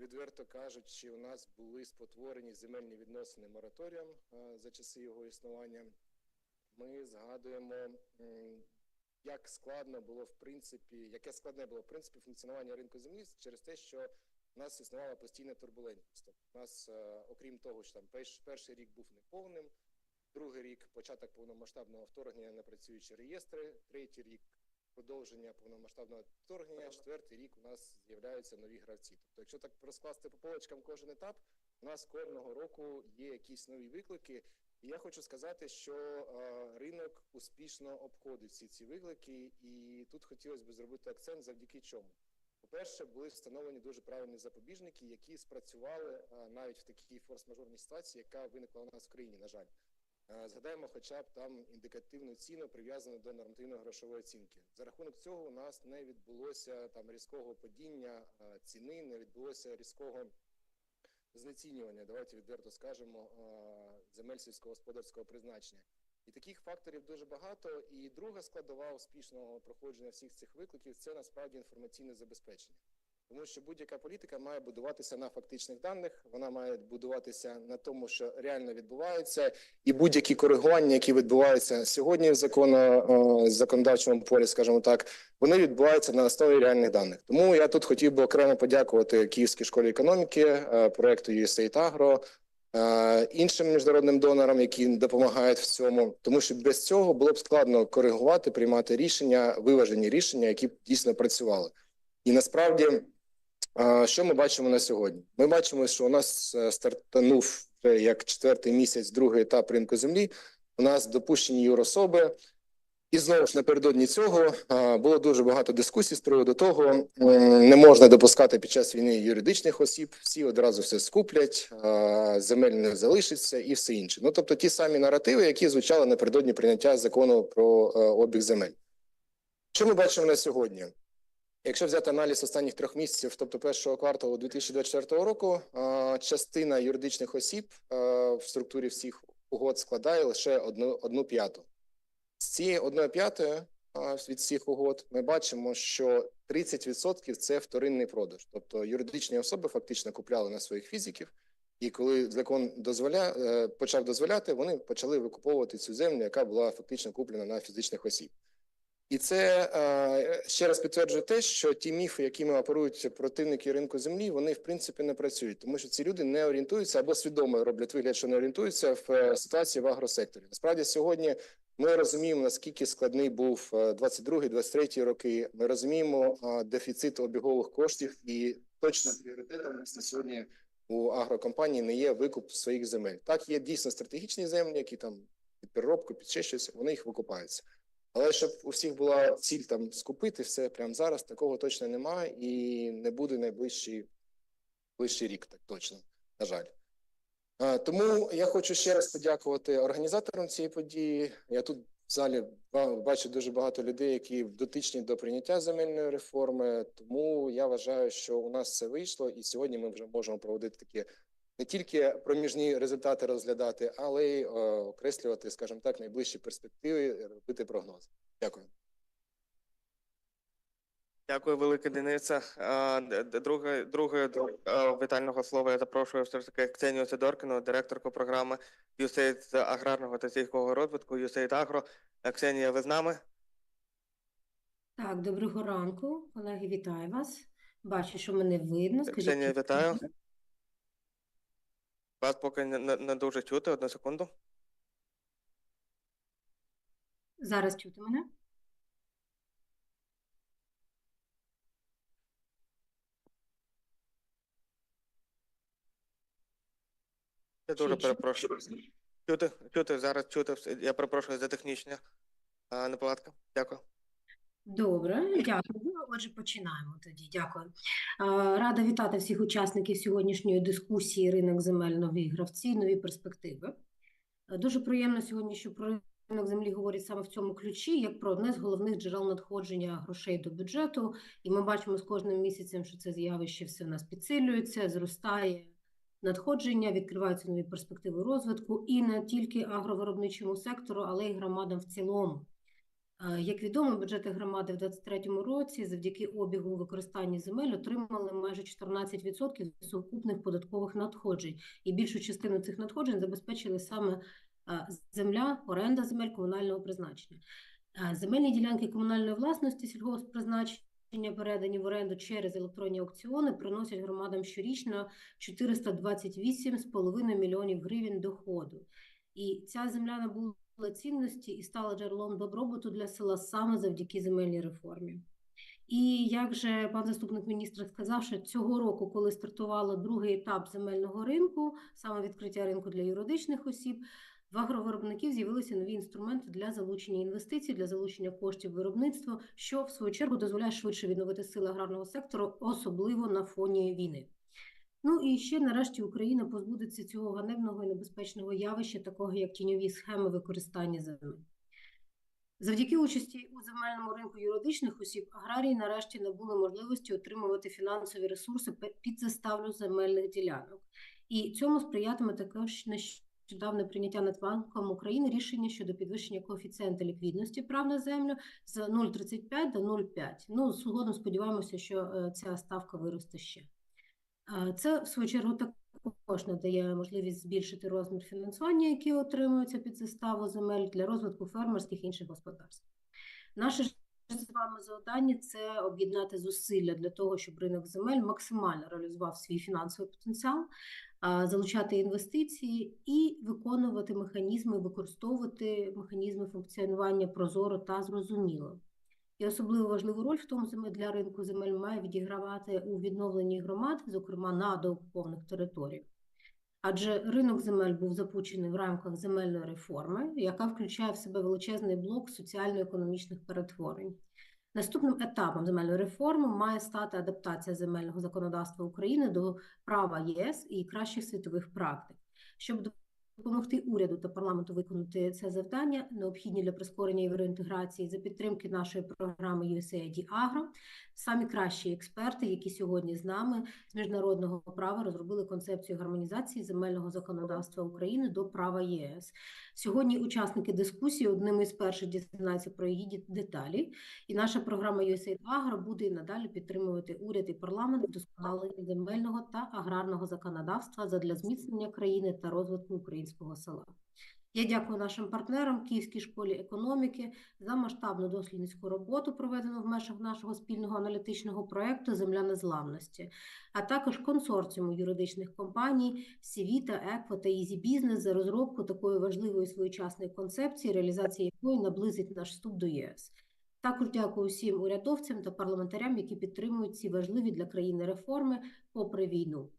відверто кажучи, у нас були спотворені земельні відносини мораторієм за часи його існування. Ми згадуємо, яке складне було в принципі функціонування ринку землі через те, що у нас існувала постійна турбулентність. Тобто у нас, окрім того, що там перший рік був неповним, другий рік початок повномасштабного вторгнення на працюючі реєстри, третій рік продовження повномасштабного вторгнення, четвертий рік у нас з'являються нові гравці. Тобто, якщо так розкласти по полочкам кожен етап, у нас кожного року є якісь нові виклики. І я хочу сказати, що ринок успішно обходить всі ці виклики, і тут хотілося б зробити акцент завдяки чому. По-перше, були встановлені дуже правильні запобіжники, які спрацювали навіть в такій форс-мажорній ситуації, яка виникла у нас в країні, на жаль. Згадаємо хоча б там індикативну ціну, прив'язану до нормативно-грошової оцінки. За рахунок цього у нас не відбулося там різкого падіння ціни, не відбулося різкого знецінювання, давайте відверто скажемо, земель сільськогосподарського призначення. І таких факторів дуже багато. І друга складова успішного проходження всіх цих викликів – це насправді інформаційне забезпечення. Тому що будь-яка політика має будуватися на фактичних даних, вона має будуватися на тому, що реально відбувається, і будь-які коригування, які відбуваються сьогодні в законодавчому полі, скажімо так, вони відбуваються на основі реальних даних. Тому я тут хотів би окремо подякувати Київській школі економіки, проєкту USAID AGRO, іншим міжнародним донорам, які допомагають в цьому, тому що без цього було б складно коригувати, приймати рішення, виважені рішення, які б дійсно працювали. І насправді, що ми бачимо на сьогодні? Ми бачимо, що у нас стартанув вже як четвертий місяць другий етап ринку землі, у нас допущені юрособи, і знову ж напередодні цього було дуже багато дискусій з приводу того, не можна допускати під час війни юридичних осіб, всі одразу все скуплять, земель не залишиться і все інше. Ну, тобто ті самі наративи, які звучали напередодні прийняття закону про обіг земель. Що ми бачимо на сьогодні? Якщо взяти аналіз останніх 3 місяців, тобто першого кварталу 2024 року, частина юридичних осіб в структурі всіх угод складає лише 1/5. З цієї 1/5 від всіх угод ми бачимо, що 30% – це вторинний продаж. Тобто юридичні особи фактично купляли на своїх фізиків, і коли закон почав дозволяти, вони почали викуповувати цю землю, яка була фактично куплена на фізичних осіб. І це ще раз підтверджує те, що ті міфи, якими оперують противники ринку землі, вони в принципі не працюють, тому що ці люди не орієнтуються або свідомо роблять вигляд, що не орієнтуються в ситуації в агросекторі. Насправді сьогодні ми розуміємо, наскільки складний був 22-23 роки, ми розуміємо дефіцит обігових коштів, і точно пріоритетом на сьогодні у агрокомпанії не є викуп своїх земель. Так, є дійсно стратегічні землі, які там під переробку, під ще щось, вони їх викупаються. Але щоб у всіх була ціль там скупити все прямо зараз, такого точно немає і не буде найближчий рік, так точно, на жаль. Тому я хочу ще раз подякувати організаторам цієї події. Я тут в залі бачу дуже багато людей, які дотичні до прийняття земельної реформи, тому я вважаю, що у нас все вийшло, і сьогодні ми вже можемо проводити такі не тільки проміжні результати розглядати, але й окреслювати, скажімо так, найближчі перспективи, робити прогнози. Дякую. Дякую, велике, Денисе. Друге вітального слова я запрошую все ж таки Ксенію Сидоркіну, директорку програми USAID з аграрного та сільського розвитку, USAID AGRO. Ксенія, ви з нами? Так, доброго ранку, колеги, вітаю вас. Бачу, що мене видно. Ксенія, вітаю. Вас поки не дуже чути, 1 секунду. Зараз чути мене? Я дуже перепрошую. Чути, зараз чути. Я перепрошую за технічні неполадки. Дякую. Добре, дякую. Отже, починаємо тоді. Дякую. Рада вітати всіх учасників сьогоднішньої дискусії «Ринок земель. Нові гравці, нові перспективи». Дуже приємно сьогодні, що про ринок землі говорять саме в цьому ключі, як про одне з головних джерел надходження грошей до бюджету. І ми бачимо з кожним місяцем, що це з'явище все у нас підсилюється, зростає надходження, відкриваються нові перспективи розвитку і не тільки агровиробничому сектору, але й громадам в цілому. Як відомо, бюджети громади в 2023 році завдяки обігу використанню земель отримали майже 14% сукупних податкових надходжень. І більшу частину цих надходжень забезпечили саме земля, оренда земель комунального призначення. Земельні ділянки комунальної власності сільгосппризначення, передані в оренду через електронні аукціони, приносять громадам щорічно 428,5 мільйонів гривень доходу. І ця земля набула цінності і стала джерелом добробуту для села саме завдяки земельній реформі. І як же пан заступник міністра сказав, що цього року, коли стартувало другий етап земельного ринку, саме відкриття ринку для юридичних осіб, в агровиробників з'явилися нові інструменти для залучення інвестицій, для залучення коштів виробництва, що в свою чергу дозволяє швидше відновити сили аграрного сектору, особливо на фоні війни. Ну і ще нарешті Україна позбудеться цього ганебного і небезпечного явища, такого як тіньові схеми використання земель. Завдяки участі у земельному ринку юридичних осіб аграрії нарешті набули можливості отримувати фінансові ресурси під заставу земельних ділянок. І цьому сприятиме також нещодавне прийняття Нацбанком України рішення щодо підвищення коефіцієнта ліквідності прав на землю з 0,35 до 0,5. Ну, згодом сподіваємося, що ця ставка виросте ще. Це, в свою чергу, також надає можливість збільшити розмір фінансування, яке отримується під заставу земель для розвитку фермерських і інших господарств. Наше ж з вами завдання – це об'єднати зусилля для того, щоб ринок земель максимально реалізував свій фінансовий потенціал, залучати інвестиції і виконувати механізми, використовувати механізми функціонування прозоро та зрозуміло. І особливо важливу роль в тому для ринку земель має відігравати у відновленні громад, зокрема на доокупованих територіях. Адже ринок земель був запущений в рамках земельної реформи, яка включає в себе величезний блок соціально-економічних перетворень. Наступним етапом земельної реформи має стати адаптація земельного законодавства України до права ЄС і кращих світових практик. Щоб допомогти уряду та парламенту виконати це завдання, необхідні для прискорення євроінтеграції за підтримки нашої програми USAID AGRO, самі кращі експерти, які сьогодні з нами з міжнародного права розробили концепцію гармонізації земельного законодавства України до права єС. Сьогодні учасники дискусії одним із перших дізнаються про її деталі, і наша програма USAID AGRO буде і надалі підтримувати уряд і парламент в вдосконаленні земельного та аграрного законодавства задля зміцнення країни та розвитку українського села. Я дякую нашим партнерам Київській школі економіки за масштабну дослідницьку роботу, проведену в межах нашого спільного аналітичного проєкту «Земля незламності», а також консорціуму юридичних компаній Сівіта, Екво та Ізі Бізнес за розробку такої важливої своєчасної концепції, реалізація якої наблизить наш вступ до ЄС. Також дякую всім урядовцям та парламентарям, які підтримують ці важливі для країни реформи попри війну.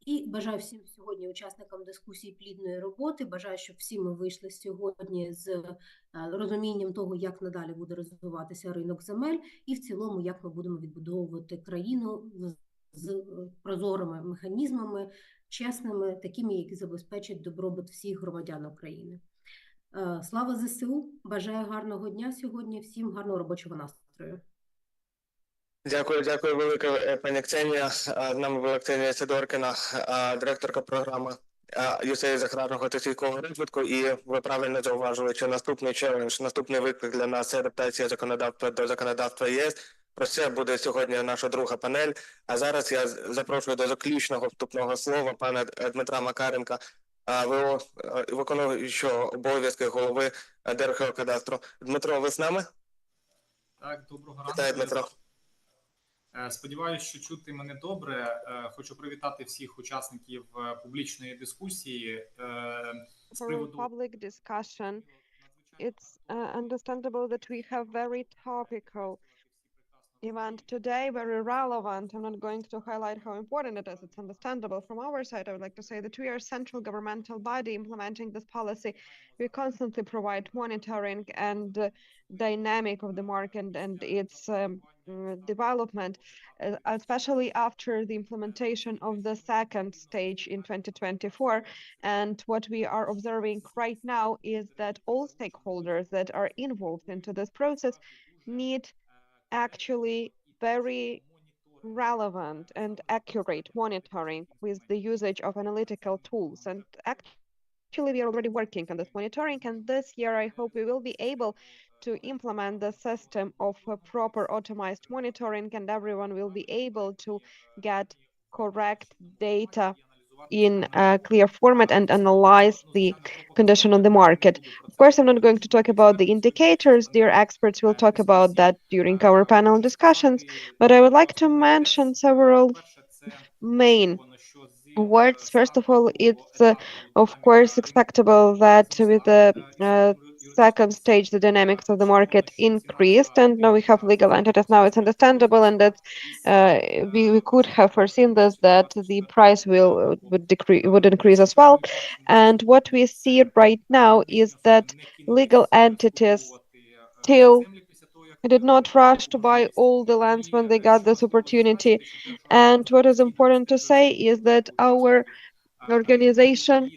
І бажаю всім сьогодні учасникам дискусії плідної роботи, бажаю, щоб всі ми вийшли сьогодні з розумінням того, як надалі буде розвиватися ринок земель і в цілому, як ми будемо відбудовувати країну з прозорими механізмами, чесними, такими, які забезпечать добробут всіх громадян України. Слава ЗСУ! Бажаю гарного дня сьогодні, всім гарного робочого настрою. Дякую велике, пані Ксенія. З нами була Ксенія Сидоркіна, директорка програми USAID з аграрного та сільського розвитку. І ви правильно зауважили, що наступний челендж, наступний виклик для нас – це адаптація законодавства до законодавства ЄС. Про це буде сьогодні наша друга панель. А зараз я запрошую до заключного вступного слова пана Дмитра Макаренка, виконуючого обов'язки голови Держгеокадастру. Дмитро, ви з нами? Так, доброго ранку. Вітаю, Дмитро. Сподіваюся, що чути мене добре. Хочу привітати всіх учасників публічної дискусії з приводу public discussion. It's understandable that we have very topical event today, very relevant. I'm not going to highlight how important it is. It's understandable. From our side, I would like to say that we are a central governmental body implementing this policy. We constantly provide monitoring and dynamic of the market and its development, especially after the implementation of the second stage in 2024. And what we are observing right now is that all stakeholders that are involved into this process need actually very relevant and accurate monitoring with the usage of analytical tools. And actually actually, we are already working on this monitoring, and this year I hope we will be able to implement the system of proper automized monitoring, and everyone will be able to get correct data in a clear format and analyze the condition on the market. Of course, I'm not going to talk about the indicators. Dear experts will talk about that during our panel discussions, but I would like to mention several main words. First of all, it's of course expectable that with the second stage, the dynamics of the market increased, and now we have legal entities. Now it's understandable, and that we could have foreseen this, that the price would increase as well. And what we see right now is that legal entities still did not rush to buy all the lands when they got this opportunity. And what is important to say is that our organization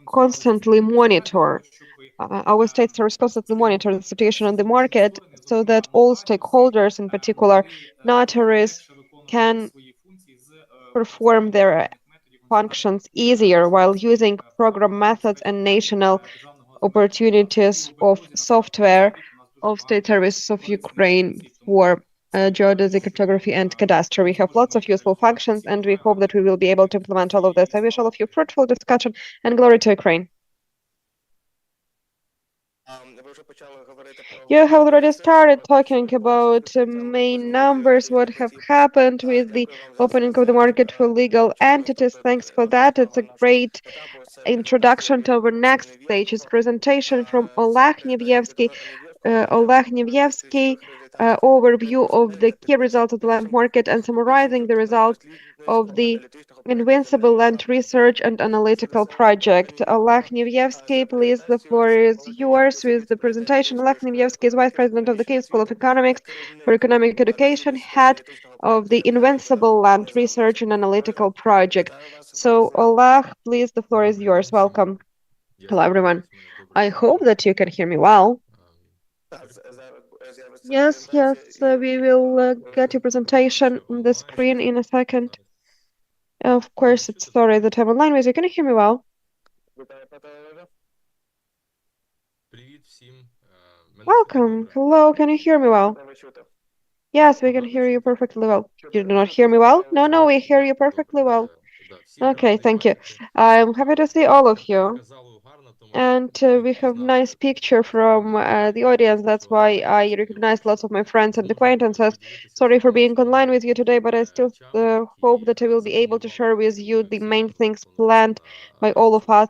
constantly monitor, our state service constantly monitor the situation on the market so that all stakeholders, in particular notaries, can perform their functions easier while using program methods and national opportunities of software of State Services of Ukraine for geodesy, cartography, and cadastry. We have lots of useful functions, and we hope that we will be able to implement all of this. I wish all of you fruitful discussion, and glory to Ukraine. You have already started talking about main numbers, what have happened with the opening of the market for legal entities. Thanks for that. It's a great introduction to our next stage. It's presentation from Oleg Nevyevsky. Overview of the key results of the land market and summarizing the results of the Invincible Land Research and Analytical Project. Oleg Nevyevsky, please, the floor is yours with the presentation. Oleg Nevyevsky is Vice President of the Kyiv School of Economics for Economic Education, head of the Invincible Land Research and Analytical Project. So, Oleg, please, the floor is yours. Welcome. Hello, everyone. I hope that you can hear me well. Yes, we will get your presentation on the screen in a second. Of course, it's sorry that I'm online with you. Can you hear me well? Welcome. Hello, can you hear me well? Yes, we can hear you perfectly well. You do not hear me well? No, we hear you perfectly well. Okay, thank you. I'm happy to see all of you. And we have nice picture from the audience. That's why I recognize lots of my friends and acquaintances. Sorry for being online with you today, but I still hope that I will be able to share with you the main things planned by all of us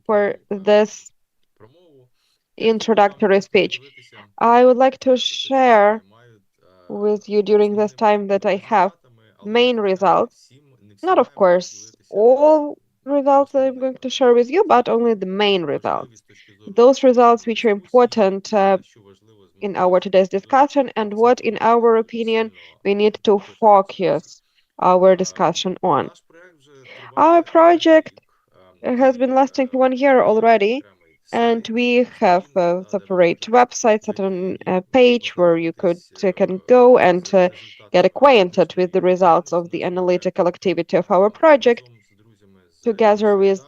for this introductory speech. I would like to share with you during this time that I have main results. Not, of course, all results that I'm going to share with you, but only the main results. Those results which are important in our today's discussion and what, in our opinion, we need to focus our discussion on. Our project has been lasting for 1 year already, and we have separate websites at a page where you can go and get acquainted with the results of the analytical activity of our project. Together with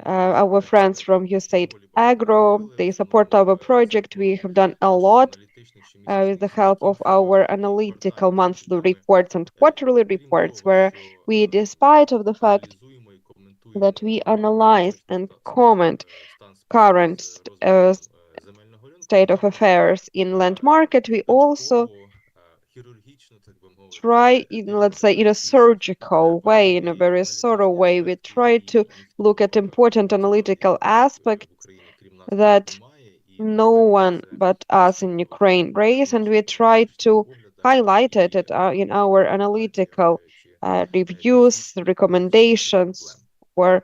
our friends from USAID AGRO, they support our project. We have done a lot with the help of our analytical monthly reports and quarterly reports, where we, despite of the fact that we analyze and comment current state of affairs in land market, we also try, let's say, in a surgical way, in a very thorough way, we try to look at important analytical aspects that no one but us in Ukraine raise, and we try to highlight it in our analytical reviews, recommendations, or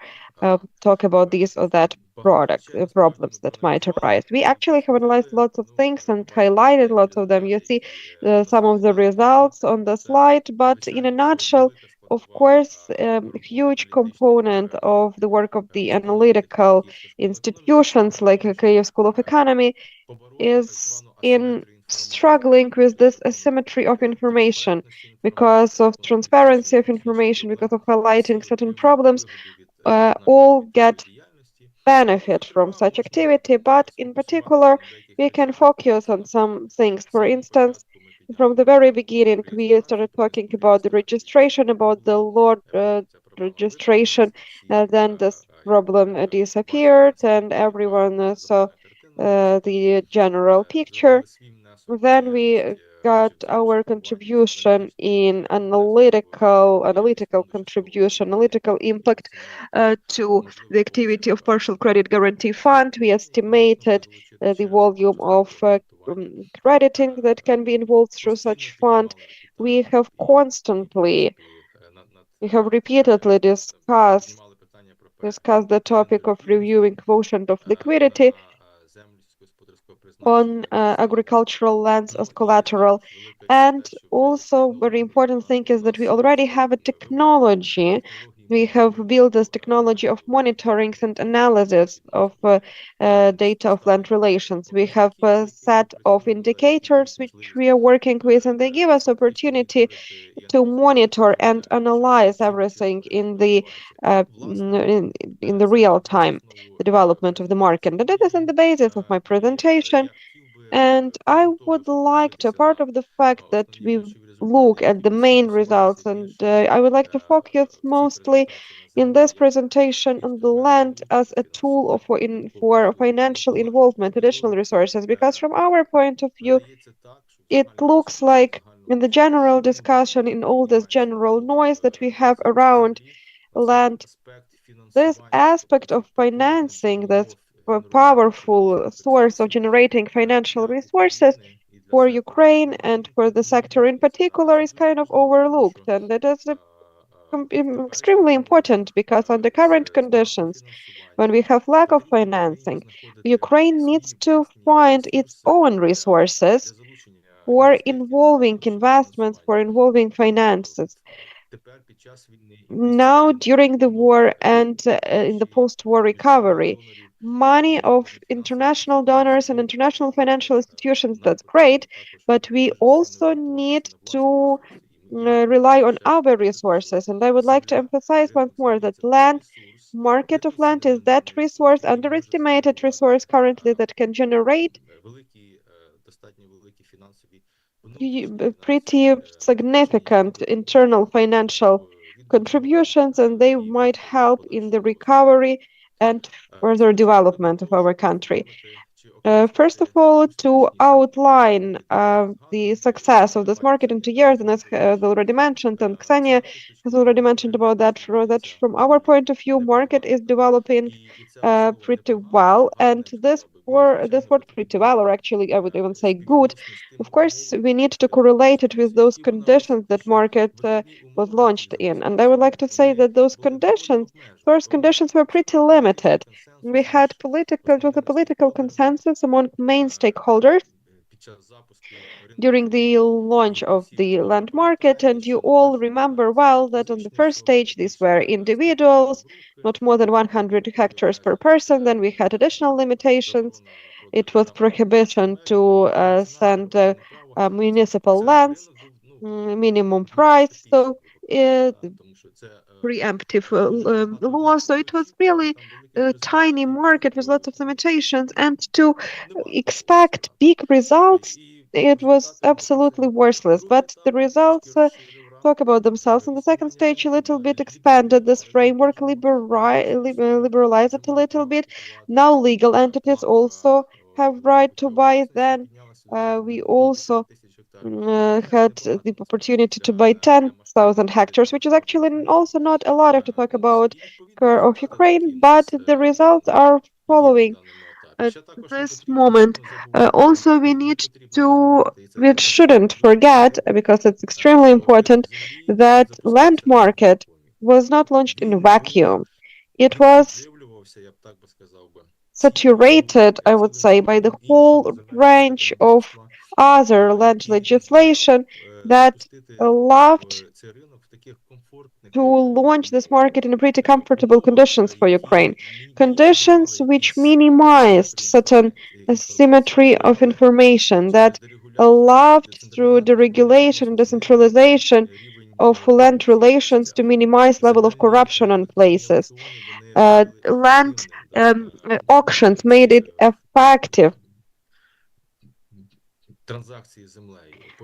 talk about these or that problems that might arise. We actually have analyzed lots of things and highlighted lots of them. You see some of the results on the slide, but in a nutshell, of course, a huge component of the work of the analytical institutions like Kyiv School of Economics is in struggling with this asymmetry of information because of transparency of information, because of highlighting certain problems. all get benefit from such activity, but in particular, we can focus on some things. For instance, from the very beginning, we started talking about the registration, about the law registration, then this problem disappeared, and everyone saw the general picture. Then we got our contribution in analytical contribution, analytical impact to the activity of partial credit guarantee fund. We estimated the volume of crediting that can be involved through such fund. We have repeatedly discussed the topic of reviewing quotient of liquidity on agricultural lands as collateral. And also very important thing is that we already have a technology. We have built this technology of monitoring and analysis of data of land relations. We have a set of indicators which we are working with, and they give us opportunity to monitor and analyze everything in the real time, the development of the market. And that is in the basis of my presentation. And I would like to, part of the fact that we look at the main results, and I would like to focus mostly in this presentation on the land as a tool for financial involvement, additional resources, because from our point of view, it looks like in the general discussion, in all this general noise that we have around land, this aspect of financing, this powerful source of generating financial resources for Ukraine and for the sector in particular is kind of overlooked. And that is extremely important because under current conditions, when we have lack of financing, Ukraine needs to find its own resources for involving investments, for involving finances. Now, during the war and in the post-war recovery, money of international donors and international financial institutions, that's great, but we also need to rely on our resources. And I would like to emphasize once more that market of land is that resource, underestimated resource currently that can generate pretty significant internal financial contributions, and they might help in the recovery and further development of our country. First of all, to outline the success of this market in 2 years, and as already mentioned, and Ksenia has already mentioned about that, from our point of view, market is developing pretty well, and this worked pretty well, or actually I would even say good. Of course, we need to correlate it with those conditions that market was launched in, and I would like to say that those conditions were pretty limited. We had a political consensus among main stakeholders during the launch of the land market, and you all remember well that on the first stage, these were individuals, not more than 100 hectares per person. Then we had additional limitations. It was prohibition to send municipal lands, minimum price. So preemptive law. So it was really a tiny market with lots of limitations, and to expect big results, it was absolutely worthless. But the results talk about themselves. In the second stage, a little bit expanded this framework, liberalized it a little bit. Now legal entities also have right to buy. Then we also had the opportunity to buy 10,000 hectares, which is actually also not a lot to talk about of Ukraine, but the results are following at this moment. Also, we shouldn't forget, because it's extremely important, that land market was not launched in a vacuum. It was saturated, I would say, by the whole range of other land legislation that allowed to launch this market in pretty comfortable conditions for Ukraine. Conditions which minimized certain asymmetry of information, that allowed through deregulation and decentralization of land relations to minimize level of corruption on places. Land auctions made it effective,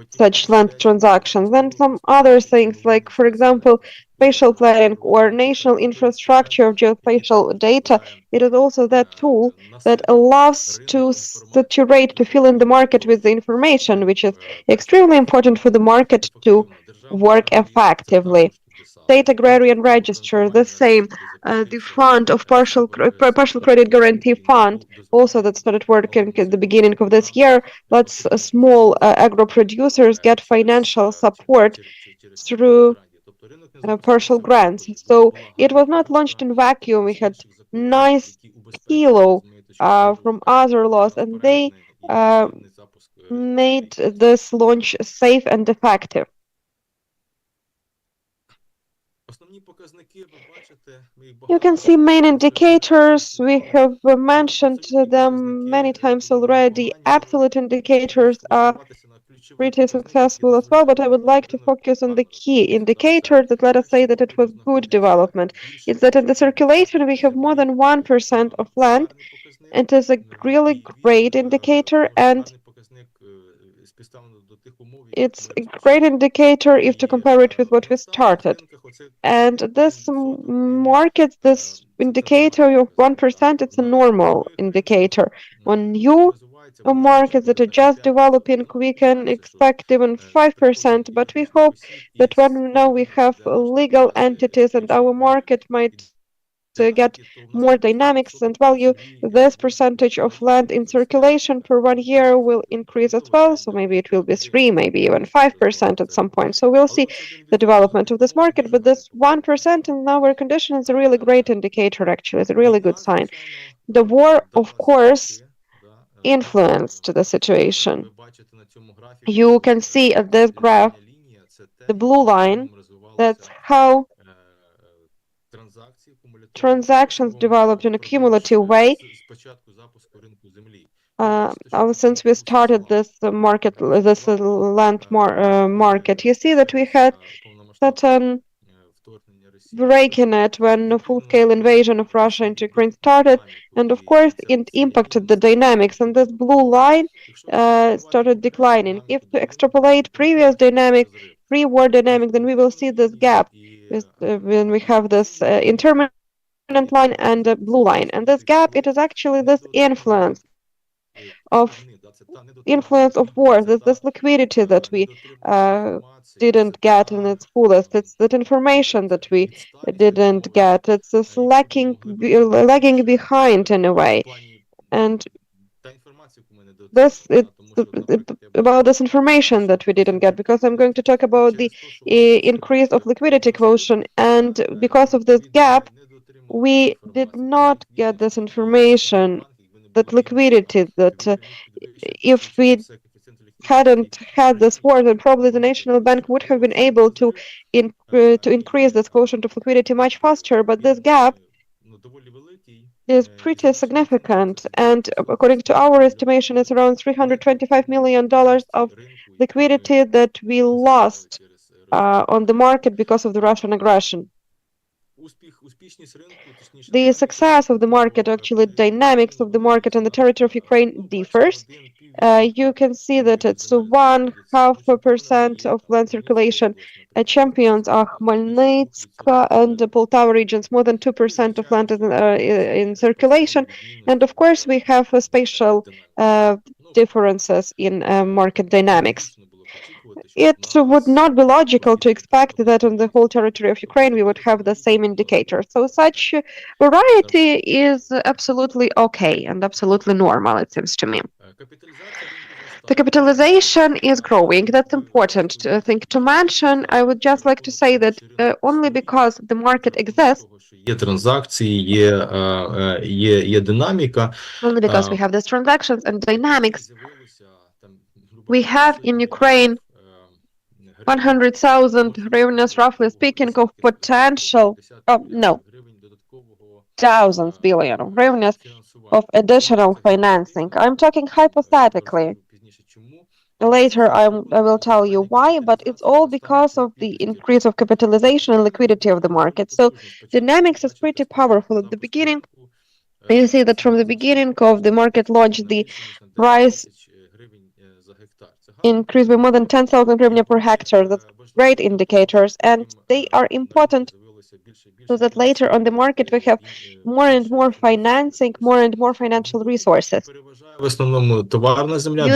such land transactions. And some other things, like, for example, spatial planning or national infrastructure of geospatial data. It is also that tool that allows to saturate, to fill in the market with the information, which is extremely important for the market to work effectively. State agrarian register, the same. The fund of partial credit guarantee fund, also that started working at the beginning of this year, lets small agro producers get financial support through partial grants. So it was not launched in vacuum. We had nice kilo from other laws, and they made this launch safe and effective. You can see main indicators. We have mentioned them many times already. Absolute indicators are pretty successful as well, but I would like to focus on the key indicator that let us say that it was good development. It's that in the circulation we have more than 1% of land. It is a really great indicator, and it's a great indicator if to compare it with what we started. And this market, this indicator of 1%, it's a normal indicator. On new markets that are just developing, we can expect even 5%, but we hope that when now we have legal entities and our market might get more dynamics and value, this percentage of land in circulation for 1 year will increase as well. So maybe it will be 3, maybe even 5% at some point. So we'll see the development of this market, but this 1% in our condition is a really great indicator, actually. It's a really good sign. The war, of course, influenced the situation. You can see at this graph, the blue line, that's how transactions developed in a cumulative way since we started this market, this land market. You see that we had certain break in it when the full-scale invasion of Russia into Ukraine started, and of course it impacted the dynamics, and this blue line started declining. If to extrapolate previous dynamics, pre-war dynamic, then we will see this gap when we have this intermittent line and a blue line. And this gap, it is actually this influence of war, this liquidity that we didn't get in its fullest. It's that information that we didn't get. It's this lagging behind in a way. And this about this information that we didn't get, because I'm going to talk about the increase of liquidity quotient, and because of this gap, we did not get this information, that liquidity, that if we hadn't had this war, then probably the National Bank would have been able to increase this quotient of liquidity much faster, but this gap is pretty significant, and according to our estimation, it's around $325 million of liquidity that we lost on the market because of the Russian aggression. The success of the market, actually dynamics of the market on the territory of Ukraine differs. You can see that it's 0.5% of land circulation. Champions are Khmelnytsk and the Poltava regions, more than 2% of land in circulation. And of course, we have spatial differences in market dynamics. It would not be logical to expect that on the whole territory of Ukraine we would have the same indicator. So such variety is absolutely okay and absolutely normal, it seems to me. The capitalization is growing. That's important thing to mention. I would just like to say that only because the market exists, only because we have these transactions and dynamics, we have in Ukraine 100,000 hryvnias, roughly speaking, of potential, thousands billion of hryvnias of additional financing. I'm talking hypothetically. Later, I will tell you why, but it's all because of the increase of capitalization and liquidity of the market. So dynamics is pretty powerful at the beginning. You see that from the beginning of the market launch, the price increased by more than 10,000 hryvnia per hectare. That's great indicators, and they are important so that later on the market we have more and more financing, more and more financial resources.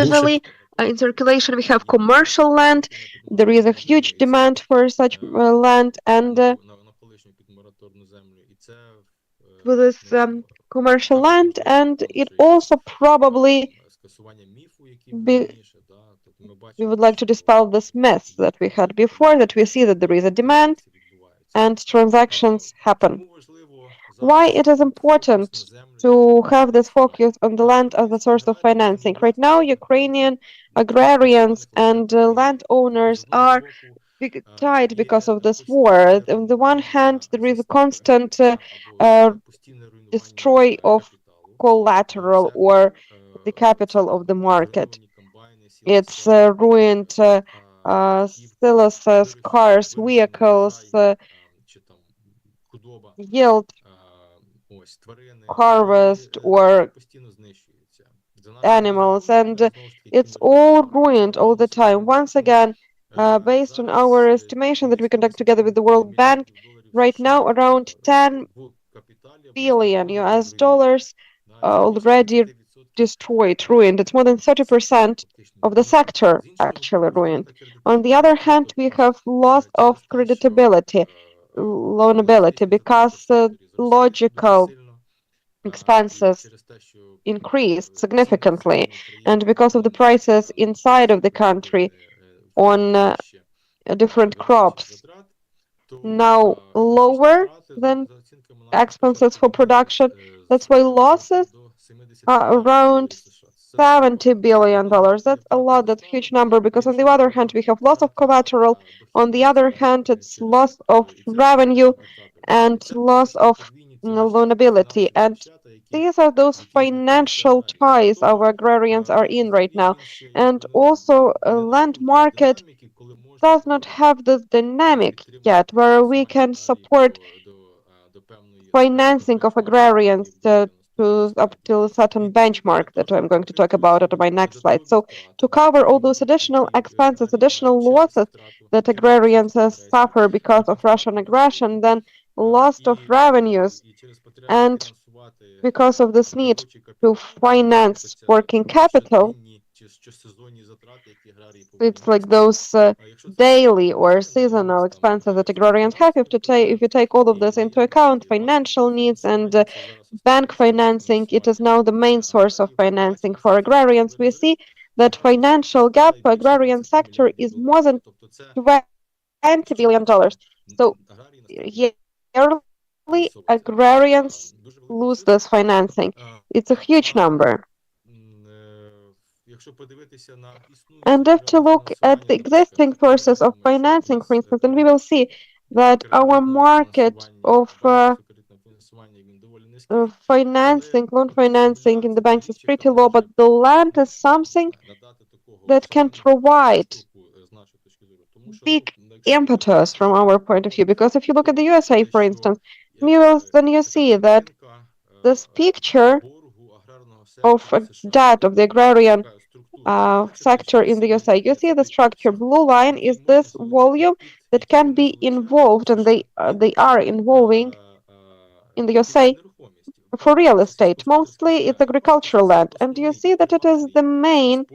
Usually, in circulation, we have commercial land. There is a huge demand for such land, and with this commercial land, and it also probably we would like to dispel this myth that we had before, that we see that there is a demand and transactions happen. Why it is important to have this focus on the land as a source of financing? Right now, Ukrainian agrarians and landowners are tied because of this war. On the one hand, there is a constant destroy of collateral or the capital of the market. It's ruined silos, cars, vehicles, yield, harvest, or animals, and it's all ruined all the time. Once again, based on our estimation that we conduct together with the World Bank, right now around 10 billion US dollars already destroyed, ruined. It's more than 30% of the sector actually ruined. On the other hand, we have loss of creditability, loanability, because logical expenses increased significantly, and because of the prices inside of the country on different crops now lower than expenses for production. That's why losses are around $70 billion. That's a lot, that's a huge number, because on the other hand, we have loss of collateral. On the other hand, it's loss of revenue and loss of loanability. And these are those financial ties our agrarians are in right now. And also, a land market does not have this dynamic yet, where we can support financing of agrarians to up to a certain benchmark that I'm going to talk about at my next slide. So to cover all those additional expenses, additional losses that agrarians suffer because of Russian aggression, then loss of revenues, and because of this need to finance working capital, it's like those daily or seasonal expenses that agrarians have. If you take all of this into account, financial needs and bank financing, it is now the main source of financing for agrarians. We see that financial gap for agrarian sector is more than $20 billion. So yearly, agrarians lose this financing. It's a huge number. And if to look at the existing sources of financing, for instance, then we will see that our market of financing, loan financing in the banks is pretty low, but the land is something that can provide big impetus from our point of view. Because if you look at the USA, for instance, then you see that this picture of debt of the agrarian sector in the USA. You see the structure. Blue line is this volume that can be involved, and they are involving in the USA for real estate. Mostly it's agricultural land, and you see that it is the main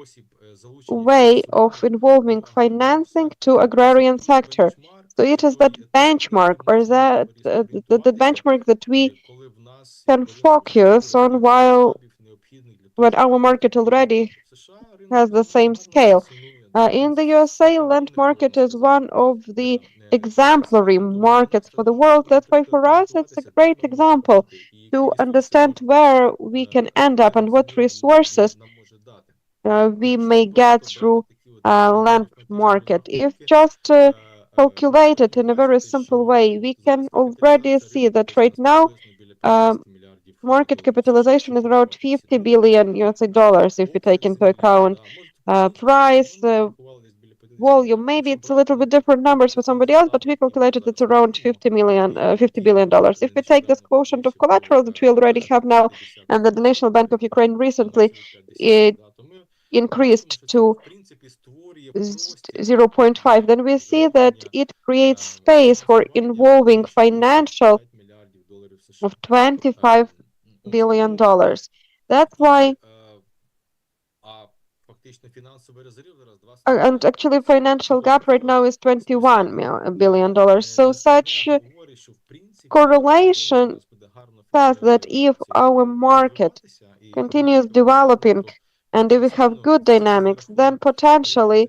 way of involving financing to agrarian sector. So it is that benchmark, or that the benchmark that we can focus on, while when our market already has the same scale. In the USA, land market is one of the exemplary markets for the world. That's why for us, it's a great example to understand where we can end up and what resources we may get through land market. If just calculate it in a very simple way, we can already see that right now market capitalization is around $50 billion USA if you take into account price, volume. Maybe it's a little bit different numbers for somebody else, but we calculated it's around $50 billion. If we take this quotient of collateral that we already have now, and that the National Bank of Ukraine recently it increased to 0.5, then we see that it creates space for involving financial of $25 billion. That's why, and actually financial gap right now is $21 billion. So such correlation says that if our market continues developing and if we have good dynamics, then potentially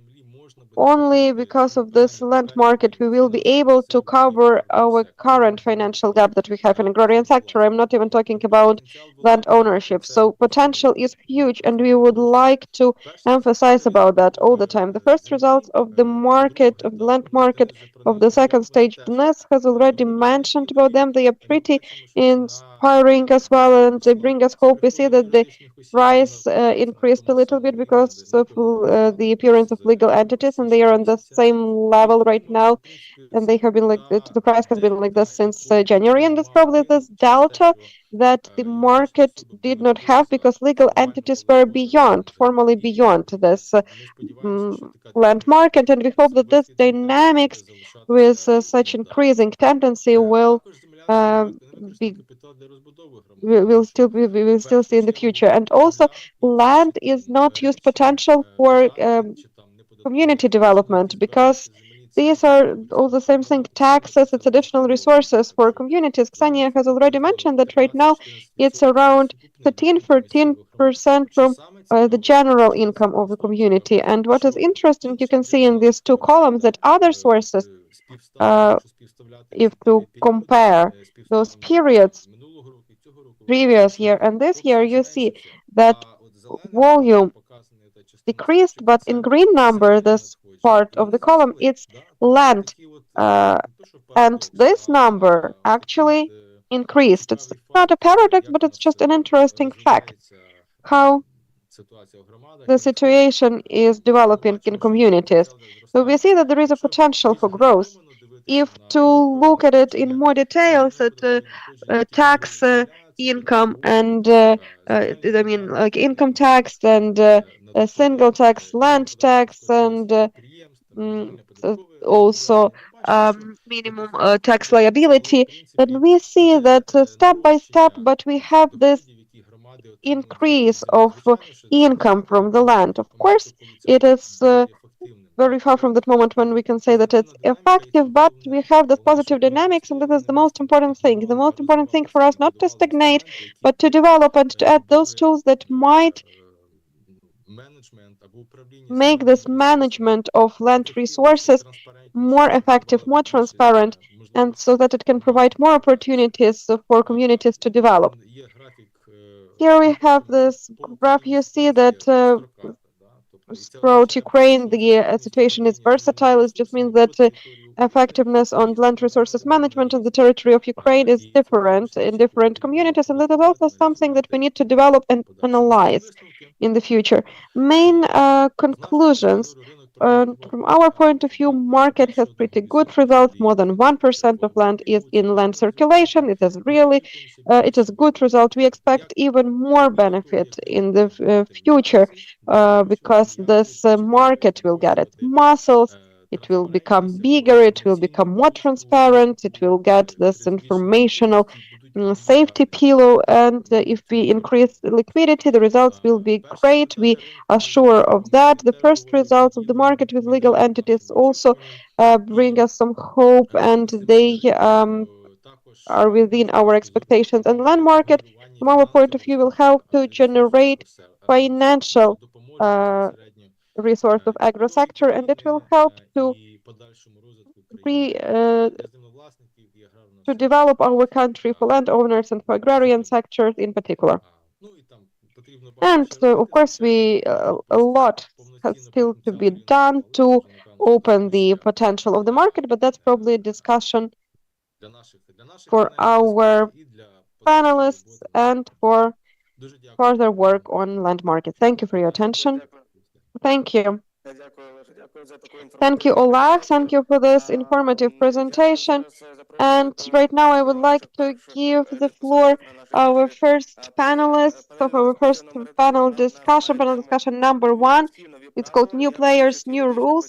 only because of this land market we will be able to cover our current financial gap that we have in agrarian sector. I'm not even talking about land ownership. So potential is huge, and we would like to emphasize about that all the time. The first results of the market, of the land market of the second stage, Dnes has already mentioned about them. They are pretty inspiring as well, and they bring us hope. We see that the price increased a little bit because of the appearance of legal entities, and they are on the same level right now, and they have been like the price has been like this since January, and it's probably this delta that the market did not have because legal entities were formally beyond this land market, and we hope that this dynamics with such increasing tendency will be we will still see in the future. And also, land is not used potential for community development because these are all the same thing, taxes, it's additional resources for communities. Ksenia has already mentioned that right now it's around 14% from the general income of the community. And what is interesting, you can see in these two columns that other sources, if to compare those periods, previous year and this year, you see that volume decreased, but in green number, this part of the column, it's land. And this number actually increased. It's not a paradox, but it's just an interesting fact how the situation is developing in communities. So we see that there is a potential for growth. If to look at it in more details, at tax income and I mean like income tax and a single tax, land tax, and also minimum tax liability, then we see that step by step, but we have this increase of income from the land. Of course, it is very far from that moment when we can say that it's effective, but we have this positive dynamics, and that is the most important thing. The most important thing for us not to stagnate, but to develop and to add those tools that might make this management of land resources more effective, more transparent, and so that it can provide more opportunities for communities to develop. Here we have this graph. You see that throughout Ukraine, the situation is versatile. It just means that effectiveness on land resources management in the territory of Ukraine is different in different communities, and that is also something that we need to develop and analyze in the future. Main conclusions. From our point of view, market has pretty good results. More than 1% of land is in land circulation. It is really, it is a good result. We expect even more benefit in the future because this market will get its muscles. It will become bigger. It will become more transparent. It will get this informational safety pillow, and if we increase liquidity, the results will be great. We are sure of that. The first results of the market with legal entities also bring us some hope, and they are within our expectations. And land market, from our point of view, will help to generate financial resource of agro sector, and it will help to develop our country for landowners and for agrarian sectors in particular. And of course, a lot has still to be done to open the potential of the market, but that's probably a discussion for our panelists and for further work on land market. Thank you for your attention. Thank you. Дякую за таку Thank you, інформативну Oleg. Thank презентацію. you for this informative Я presentation. зараз запрошую And до right now, I would слова like наших to перших give the floor підписантів на нашій our першій first панелі panelists of our дискусію first номер panel один. discussion. Panel discussion number one. It's called New Players, New Rules.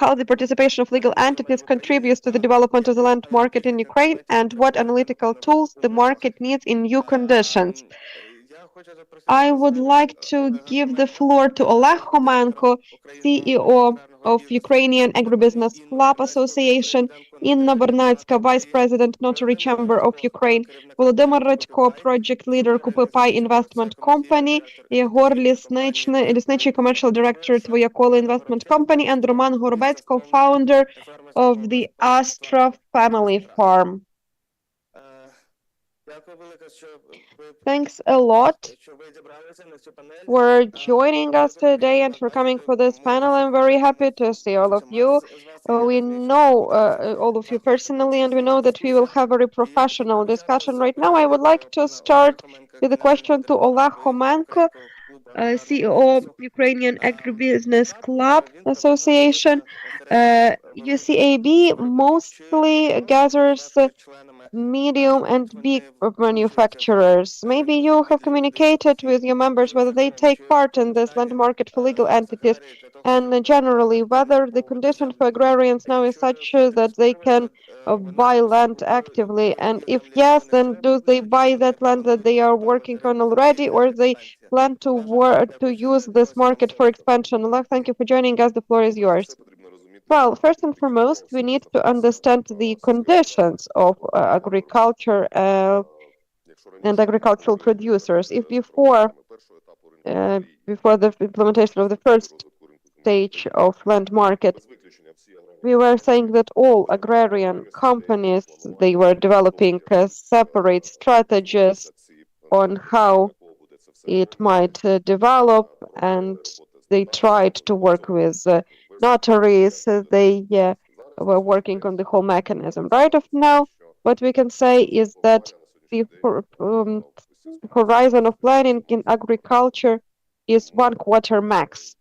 How the participation of legal entities contributes to the development of the land market in Ukraine, and what analytical tools the market needs in new conditions. I would like to give the floor to Oleg Homenko, CEO of Ukrainian Agribusiness Club Association, Inna Bernatska, Vice President, Notary Chamber of Ukraine, Volodymyr Radko, Project Leader Kupipai Investment Company, Yegor Lisnичий, Commercial Director Tvoyakola Investment Company, and Roman Gorbets, co-founder of the Astra Family Farm. Thanks a lot for joining us today and for coming for this panel. I'm very happy to see all of you. We know all of you personally, and we know that we will have a very professional discussion right now. I would like to start with a question to Oleg Homenko, CEO of Ukrainian Agribusiness Club Association. USAID mostly gathers medium and big manufacturers. Maybe you have communicated with your members whether they take part in this land market for legal entities, and generally whether the condition for agrarians now is such that they can buy land actively, and if yes, then do they buy that land that they are working on already, or they plan to use this market for expansion? Allah, thank you for joining us. The floor is yours. Well, first and foremost, we need to understand the conditions of agriculture and agricultural producers. If before the implementation of the first stage of land market, we were saying that all agrarian companies, they were developing separate strategies on how it might develop, and they tried to work with notaries. They were working on the whole mechanism. Right of now, what we can say is that the horizon of planning in agriculture is 1 quarter max.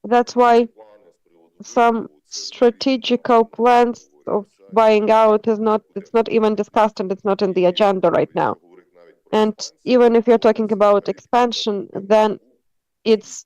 That's why some strategical plans of buying out it's not even discussed, and it's not in the agenda right now. And even if you're talking about expansion, then it's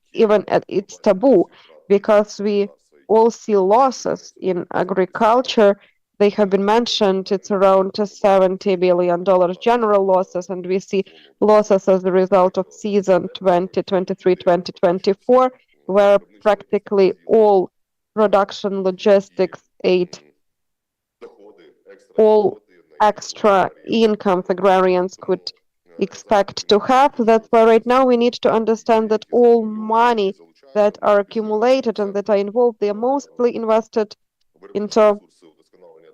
taboo, because we all see losses in agriculture. They have been mentioned. It's around $70 billion general losses, and we see losses as a result of season 2023-2024, where practically all production, logistics, aid, all extra income agrarians could expect to have. That's why right now we need to understand that all money that are accumulated and that are involved, they are mostly invested into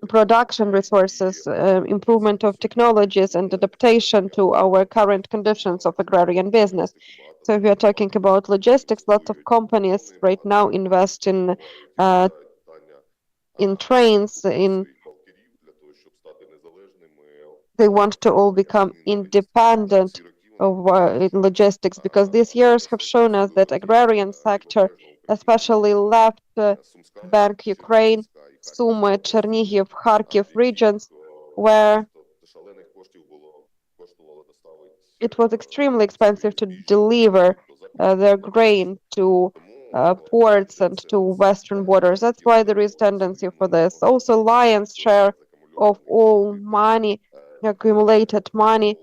production resources, improvement of technologies, and adaptation to our current conditions of agrarian business. So if we are talking about logistics, lots of companies right now invest in trains, they want to all become independent of logistics, because these years have shown us that agrarian sector, especially left bank Ukraine, Sumy, Chernihiv, Kharkiv regions, where it was extremely expensive to deliver their grain to ports and to western borders. That's why there is tendency for this. Also, lion's share of all money, accumulated money,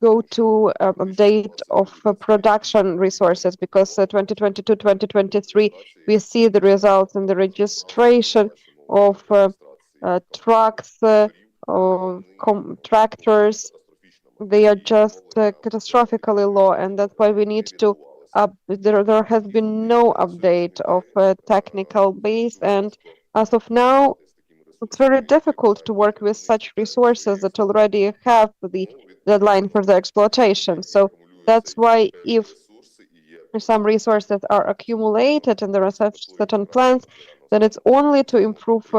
go to update of production resources, because 2022-2023 we see the results in the registration of trucks, tractors. They are just catastrophically low, and that's why we need to there has been no update of technical base, and as of now it's very difficult to work with such resources that already have the deadline for the exploitation. So that's why if some resources are accumulated and there are certain plans, then it's only to improve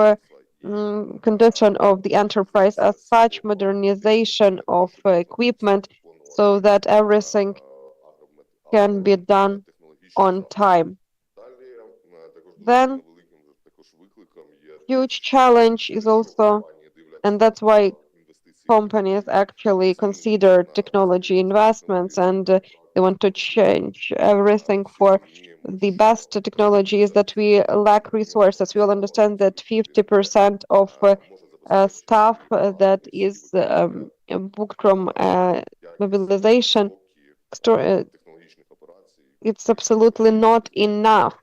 condition of the enterprise as such, modernization of equipment, so that everything can be done on time. Then huge challenge is also, and that's why companies actually consider technology investments and they want to change everything for the best technology, is that we lack resources. We all understand that 50% of staff that is booked from mobilization, it's absolutely not enough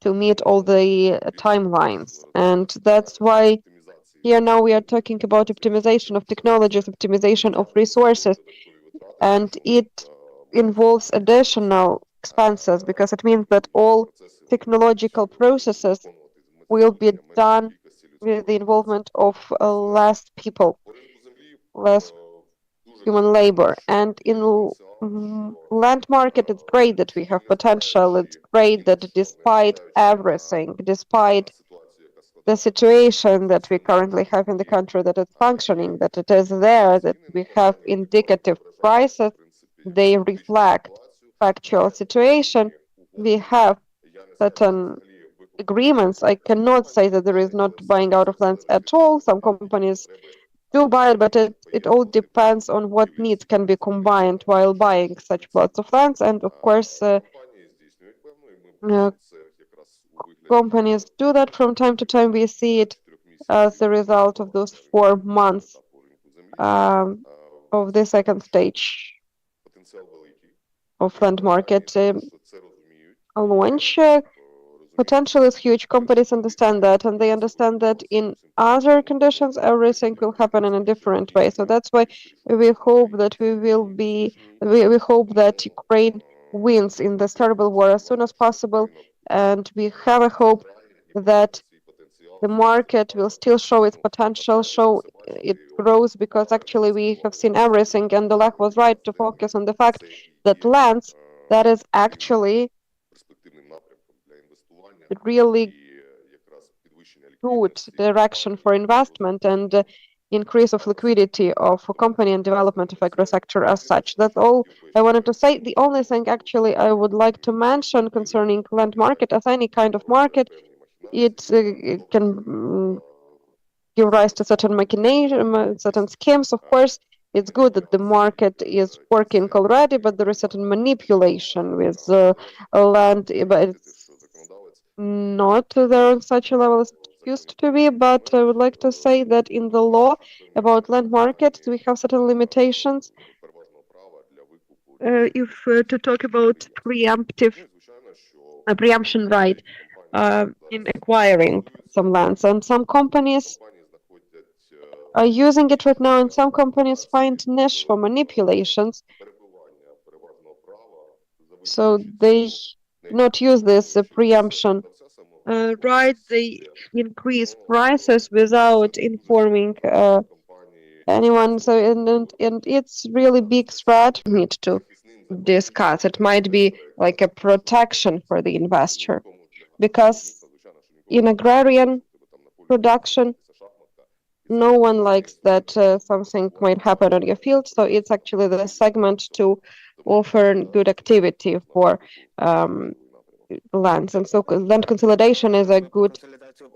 to meet all the timelines. And that's why here now we are talking about optimization of technologies, optimization of resources, and it involves additional expenses because it means that all technological processes will be done with the involvement of less people, less human labor. And in land market, it's great that we have potential. It's great that despite everything, despite the situation that we currently have in the country, that it's functioning, that it is there, that we have indicative prices, they reflect factual situation. We have certain agreements. I cannot say that there is not buying out of lands at all. Some companies do buy it, but it all depends on what needs can be combined while buying such plots of lands. And of course, companies do that from time to time. We see it as a result of those 4 months of the second stage of land market launch. Potential is huge. Companies understand that, and they understand that in other conditions, everything will happen in a different way. So that's why we hope that we hope that Ukraine wins in this terrible war as soon as possible, and we have a hope that the market will still show its potential, show it grows, because actually we have seen everything, and Oleg was right to focus on the fact that lands, that is actually really good direction for investment and increase of liquidity of a company and development of agro sector as such. That's all I wanted to say. The only thing actually I would like to mention concerning land market, as any kind of market, it can give rise to certain machination, certain schemes. Of course, it's good that the market is working already, but there is certain manipulation with land, but it's not there on such a level as it used to be. But I would like to say that in the law about land markets, we have certain limitations. If to talk about preemption right in acquiring some lands, and some companies are using it right now, and some companies find niche for manipulations. So they not use this preemption right. They increase prices without informing anyone. So and it's really big threat we need to discuss. It might be like a protection for the investor, because in agrarian production, no one likes that something might happen on your field. So it's actually the segment to offer good activity for lands. And so land consolidation is a good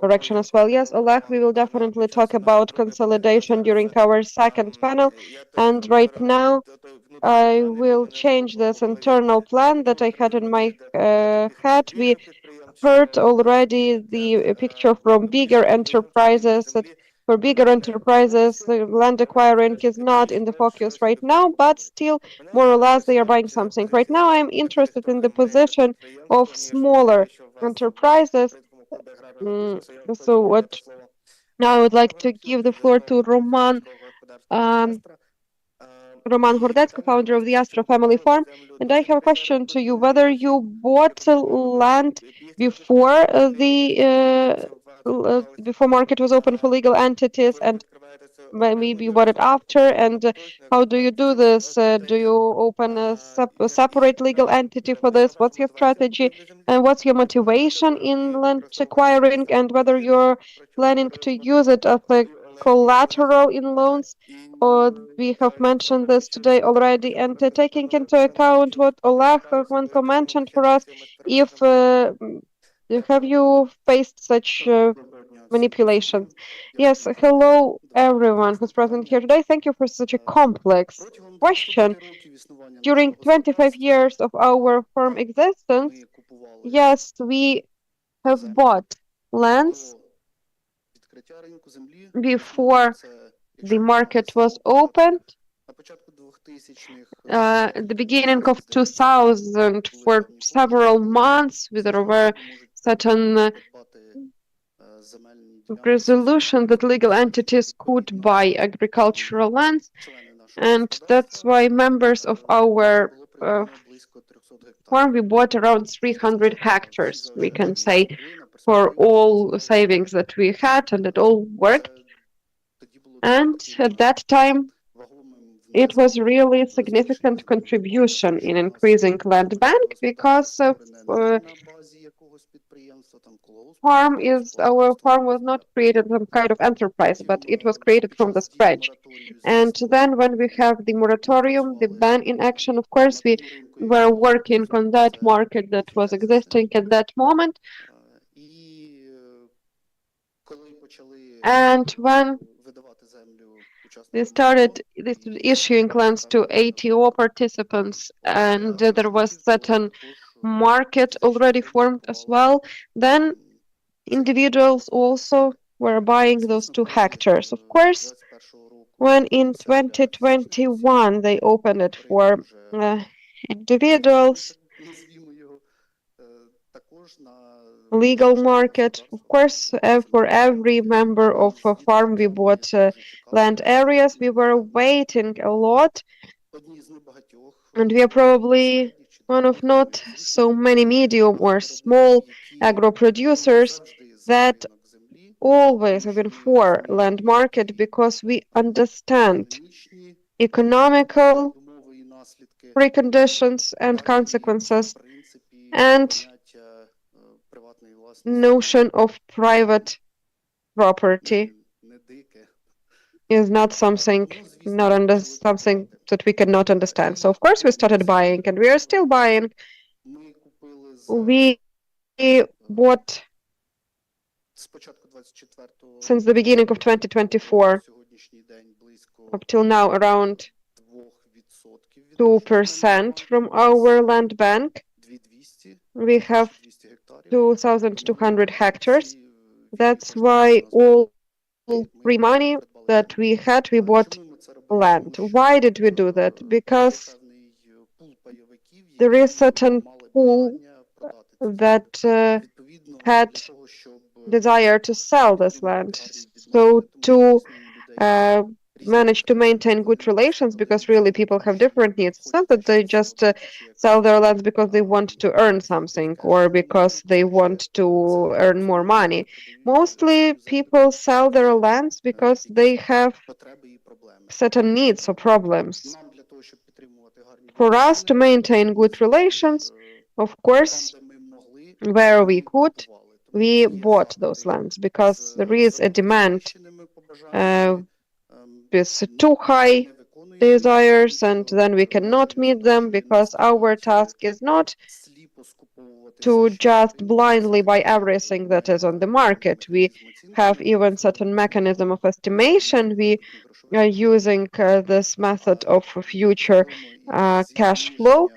direction as well. Yes, Oleg, we will definitely talk about consolidation during our second panel. And right now, I will change this internal plan that I had in my head. We heard already the picture from bigger enterprises. That for bigger enterprises, land acquiring is not in the focus right now, but still, more or less, they are buying something. Right now, I'm interested in the position of smaller enterprises. So what? Now I would like to give the floor to Roman Hordetsko, founder of the Astro Family Farm, and I have a question to you: whether you bought land before before market was open for legal entities, and maybe you bought it after, and how do you do this? Do you open a separate legal entity for this? What's your strategy, and what's your motivation in land acquiring, and whether you're planning to use it as a collateral in loans. We have mentioned this today already, and taking into account what Olaf mentioned for us, if have you faced such manipulations? Yes, hello everyone who's present here today. Thank you for such a complex question. During 25 years of our firm existence, yes, we have bought lands before the market was opened. At the beginning of 2000, for several months, there were certain resolution that legal entities could buy agricultural lands, and that's why members of our farm, we bought around 300 hectares, we can say, for all savings that we had, and it all worked. And at that time, it was really a significant contribution in increasing land bank because of our farm was not created some kind of enterprise, but it was created from the scratch. And then when we have the moratorium, the ban in action, of course, we were working on that market that was existing at that moment. And when we started issuing lands to ATO participants, and there was certain market already formed as well, then individuals also were buying those 2 hectares. Of course, when in 2021 they opened it for individuals, legal market, of course, for every member of a farm we bought land areas. We were waiting a lot, and we are probably one of not so many medium or small agro producers that always have been for land market, because we understand economical preconditions and consequences, and notion of private property is not something something that we cannot understand. So of course we started buying, and we are still buying. We bought since the beginning of 2024 up till now around 2% from our land bank. We have 2,200 hectares. That's why all free money that we had, we bought land. Why did we do that? Because there is certain pool that had desire to sell this land. So to manage to maintain good relations, because really people have different needs. It's not that they just sell their lands because they want to earn something or because they want to earn more money. Mostly people sell their lands because they have certain needs or problems. For us to maintain good relations, of course, where we could, we bought those lands because there is a demand with too high desires, and then we cannot meet them, because our task is not to just blindly buy everything that is on the market. We have even certain mechanism of estimation. We are using this method of future cash flow.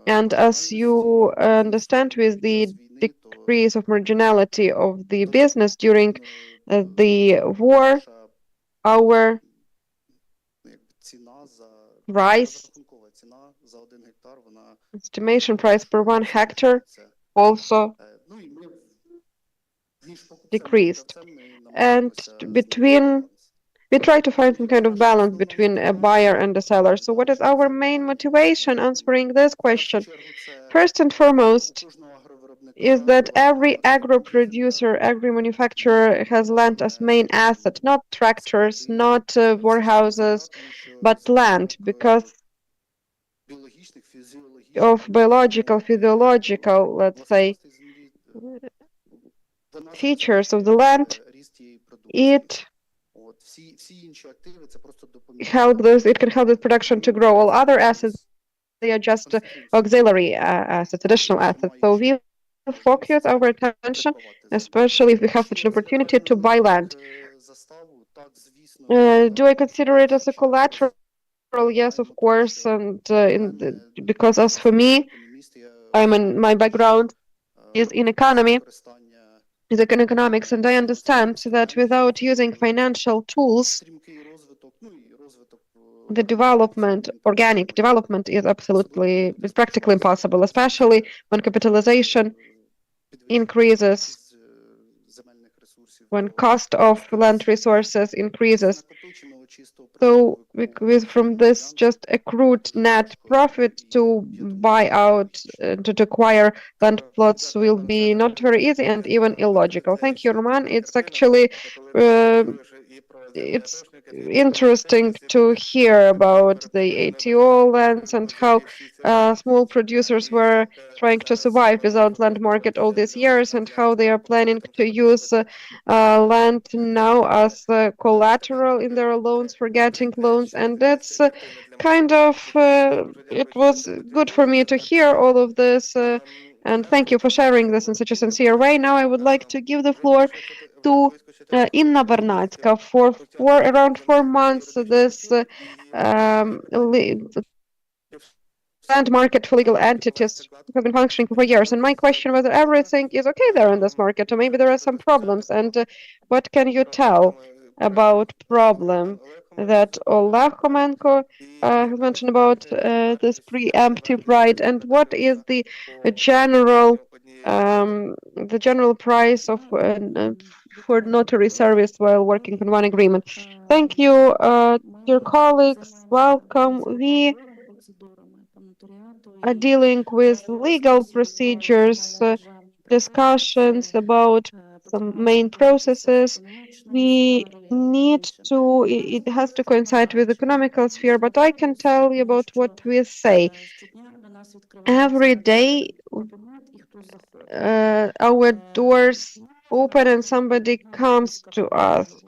And as you understand, with the decrease of marginality of the business during the war, our price, estimation price per 1 hectare also decreased. And we try to find some kind of balance between a buyer and a seller. So what is our main motivation answering this question? First and foremost is that every agro producer, agri manufacturer has land as main asset, not tractors, not warehouses, but land, because of biological, physiological, let's say, features of the land. It it can help the production to grow. All other assets, they are just auxiliary assets, additional assets. So we focus our attention, especially if we have such an opportunity to buy land. Do I consider it as a collateral? Yes, of course. And because as for me, my background is in economy, is in economics, and I understand that without using financial tools, the organic development is practically impossible, especially when capitalization increases, when cost of land resources increases. So from this just accrued net profit to buy out, to acquire land plots will be not very easy and even illogical. Thank you, Roman. It's actually it's interesting to hear about the ATO lands and how small producers were trying to survive without land market all these years, and how they are planning to use land now as collateral in their loans for getting loans. And that's kind of it was good for me to hear all of this, and thank you for sharing this in such a sincere way. Now I would like to give the floor to Inna Bernatska. For around 4 months, this land market for legal entities have been functioning for years. And my question was, everything is okay there in this market, or maybe there are some problems. And what can you tell about problem that Oleg Homenko has mentioned about this preemptive right, and what is the general price of for notary service while working on one agreement? Thank you, dear colleagues. Welcome. We are dealing with legal procedures, discussions about some main processes. We need to, it has to coincide with the economical sphere, but I can tell you about what we say. Every day, our doors open and somebody comes to us.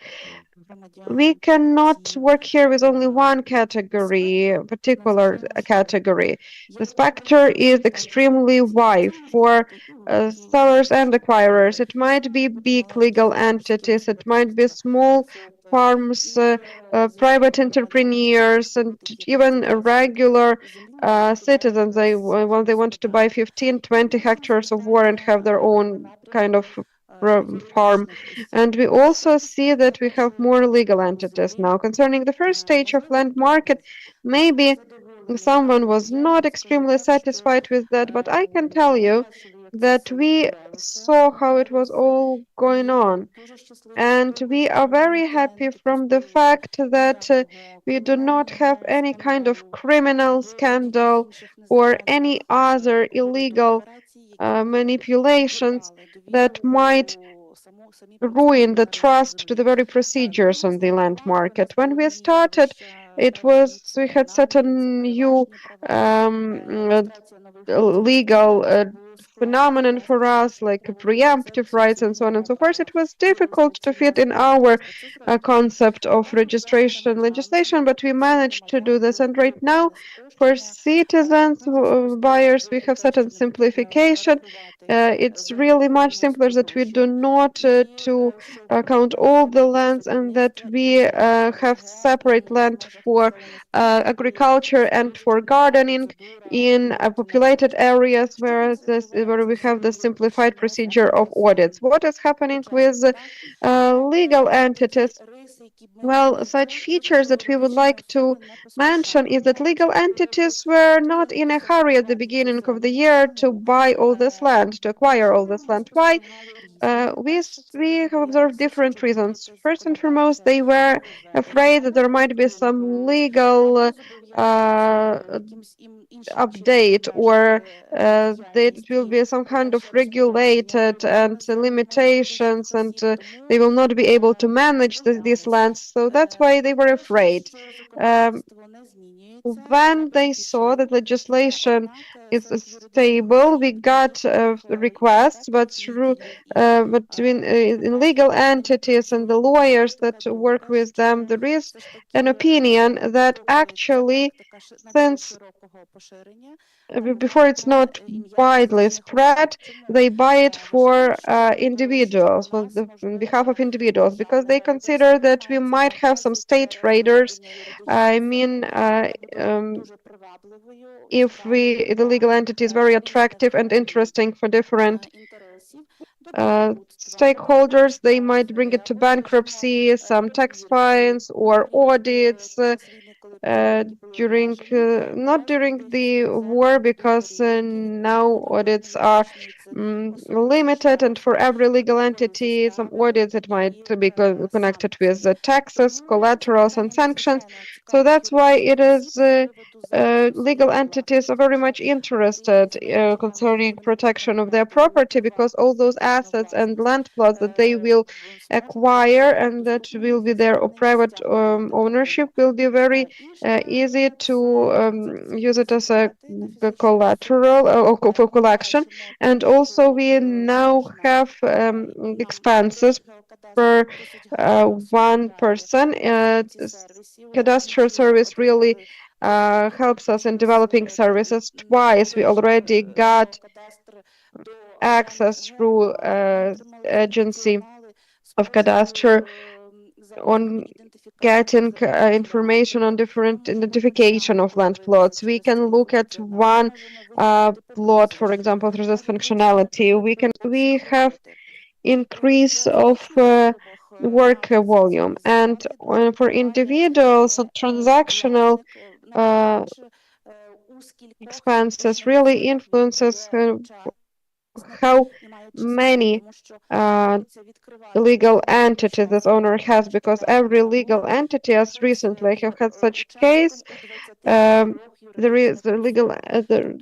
We cannot work here with only one category, particular category. The spectrum is extremely wide for sellers and acquirers. It might be big legal entities, it might be small farms, private entrepreneurs, and even regular citizens. When they want to buy 15, 20 hectares of land and have their own kind of farm. And we also see that we have more legal entities now. Concerning the first stage of land market, maybe someone was not extremely satisfied with that, but I can tell you that we saw how it was all going on. And we are very happy from the fact that we do not have any kind of criminal scandal or any other illegal manipulations that might ruin the trust to the very procedures on the land market. When we started, we had certain new legal phenomenon for us, like preemptive rights and so on and so forth. It was difficult to fit in our concept of registration legislation, but we managed to do this. And right now, for citizens, buyers, we have certain simplification. It's really much simpler that we do not to count all the lands, and that we have separate land for agriculture and for gardening in populated areas where we have the simplified procedure of audits. What is happening with legal entities? Well, such features that we would like to mention is that legal entities were not in a hurry at the beginning of the year to buy all this land, to acquire all this land. Why? We have observed different reasons. First and foremost, they were afraid that there might be some legal update, or that it will be some kind of regulated and limitations, and they will not be able to manage these lands. So that's why they were afraid. When they saw that legislation is stable, we got requests, but through between in legal entities and the lawyers that work with them, there is an opinion that actually, since before it's not widely spread, they buy it for individuals, on behalf of individuals, because they consider that we might have some state raiders. I mean, if the legal entity is very attractive and interesting for different stakeholders, they might bring it to bankruptcy, some tax fines or audits during not during the war, because now audits are limited, and for every legal entity, some audits it might be connected with taxes, collaterals, and sanctions. So that's why it is legal entities are very much interested concerning protection of their property, because all those assets and land plots that they will acquire and that will be their private ownership will be very easy to use it as a collateral or for collection. And also we now have expenses per one person. Cadastral service really helps us in developing services. Twice we already got access through agency of cadastre on getting information on different identification of land plots. We can look at one plot, for example, through this functionality. We have increase of work volume, and for individuals, transactional expenses really influences how many legal entities this owner has, because every legal entity, as recently I have had such case, there is the legal the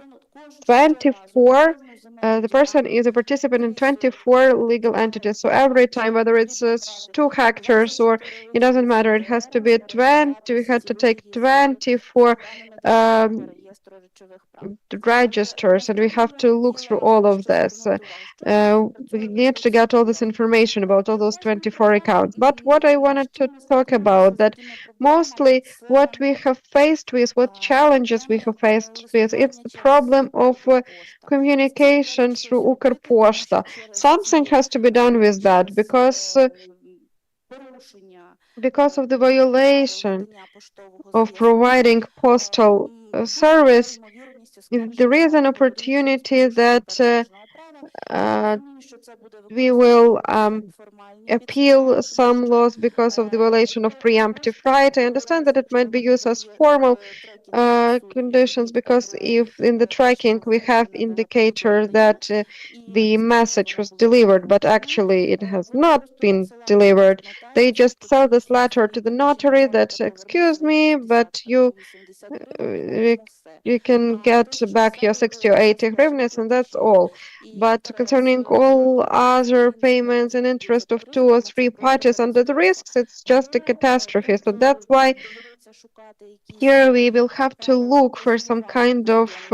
24 the person is a participant in 24 legal entities. So every time, whether it's 2 hectares or it doesn't matter, it has to be 20. We had to take 24 registers, and we have to look through all of this. We need to get all this information about all those 24 accounts. But what I wanted to talk about, that mostly what we have faced with, what challenges we have faced with, it's the problem of communication through Ukrposhta. Something has to be done with that, because of the violation of providing postal service. If there is an opportunity that we will appeal some laws because of the violation of preemptive right. I understand that it might be used as formal conditions, because if in the tracking we have indicator that the message was delivered, but actually it has not been delivered, they just sell this letter to the notary that, excuse me, but you can get back your 60 or 80 hryvnias, and that's all. But concerning all other payments and interest of 2 or 3 parties under the risks, it's just a catastrophe. So that's why here we will have to look for some kind of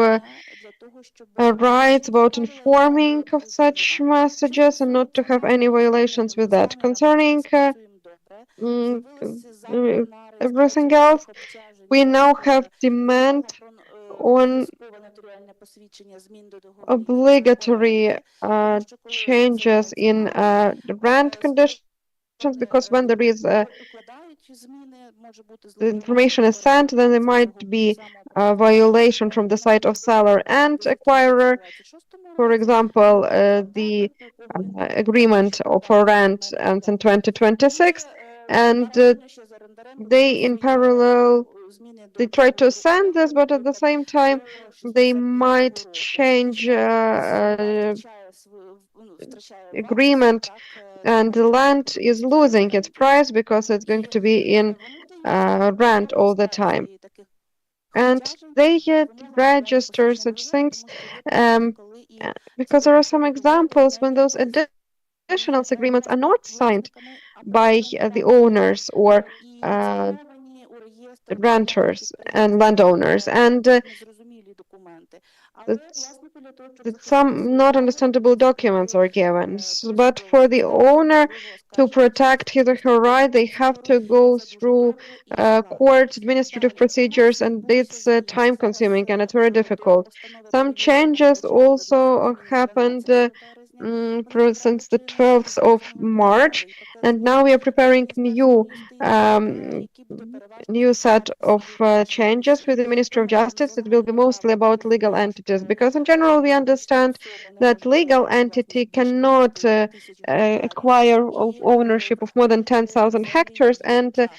rights about informing of such messages and not to have any violations with that. Concerning everything else, we now have demand on obligatory changes in the rent conditions, because when there is the information is sent, then there might be a violation from the side of seller and acquirer. For example, the agreement for rent ends in 2026, and they in parallel they try to send this, but at the same time they might change agreement, and the land is losing its price because it's going to be in rent all the time. And they register such things because there are some examples when those additional agreements are not signed by the owners or renters and landowners, and that some not understandable documents are given. But for the owner to protect his or her right, they have to go through court administrative procedures, and it's time consuming and it's very difficult. Some changes also happened since the 12th of March, and now we are preparing new set of changes with the Ministry of Justice. It will be mostly about legal entities, because in general we understand that legal entity cannot acquire ownership of more than 10,000 hectares and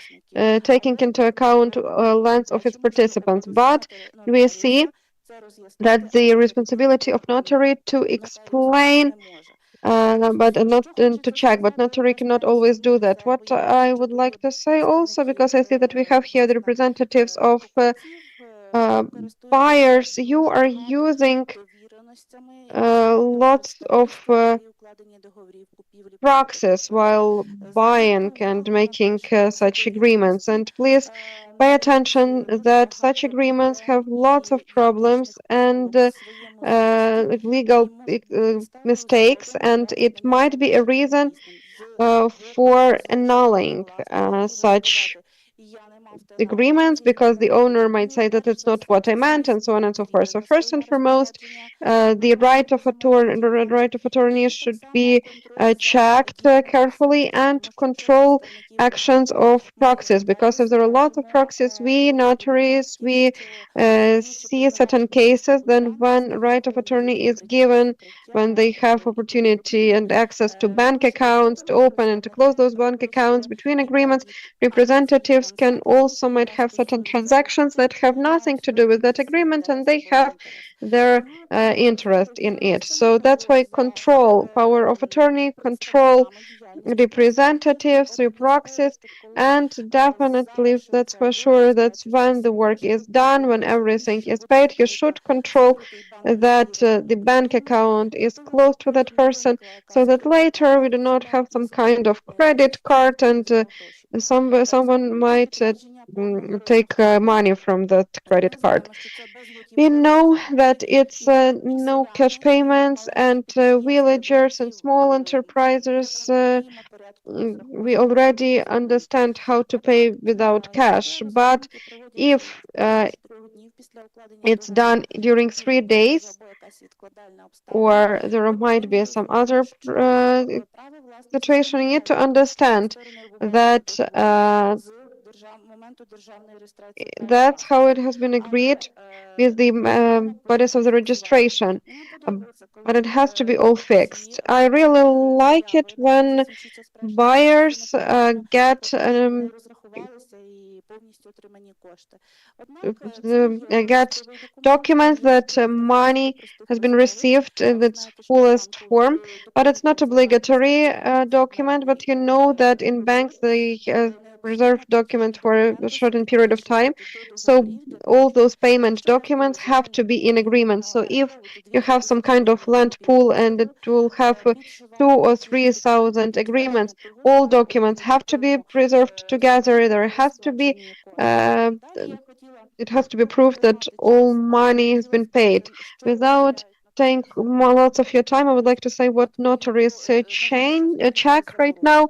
taking into account lands of its participants. But we see that the responsibility of notary to explain but not to check, but notary cannot always do that. What I would like to say also, because I see that we have here the representatives of buyers, you are using lots of proxies while buying and making such agreements. And please pay attention that such agreements have lots of problems and legal mistakes, and it might be a reason for annulling such agreements, because the owner might say that it's not what I meant, and so on and so forth. So first and foremost, the right of attorney should be checked carefully, and control actions of proxies, because if there are lots of proxies, we notaries, we see certain cases, then when right of attorney is given, when they have opportunity and access to bank accounts to open and to close those bank accounts between agreements, representatives can also might have certain transactions that have nothing to do with that agreement, and they have their interest in it. So that's why control, power of attorney, control representatives, through proxies, and definitely that's for sure, that's when the work is done, when everything is paid, you should control that the bank account is closed for that person, so that later we do not have some kind of credit card and someone might take money from that credit card. We know that it's no cash payments, and villagers and small enterprises, we already understand how to pay without cash. But if it's done during 3 days, or there might be some other situation, you need to understand that that's how it has been agreed with the bodies of the registration, but it has to be all fixed. I really like it when buyers get documents that money has been received in its fullest form, but it's not obligatory document. But you know that in banks they reserve document for a certain period of time, so all those payment documents have to be in agreement. So if you have some kind of land pool and it will have 2,000 or 3,000 agreements, all documents have to be preserved together. There has to be it has to be proved that all money has been paid. Without taking lots of your time, I would like to say what notaries check right now.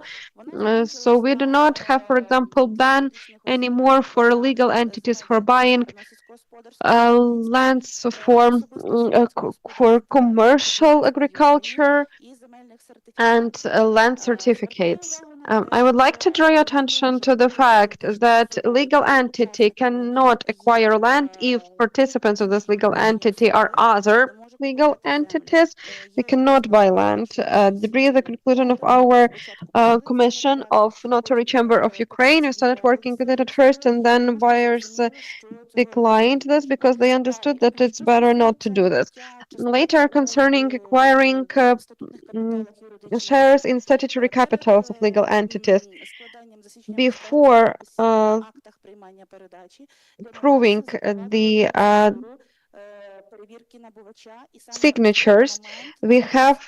So we do not have, for example, ban anymore for legal entities for buying lands for commercial agriculture and land certificates. I would like to draw your attention to the fact that legal entity cannot acquire land if participants of this legal entity are other legal entities. We cannot buy land. There is the conclusion of our commission of Notary Chamber of Ukraine. We started working with it at first, and then buyers declined this because they understood that it's better not to do this. Later, concerning acquiring shares in statutory capitals of legal entities, before proving the signatures, we have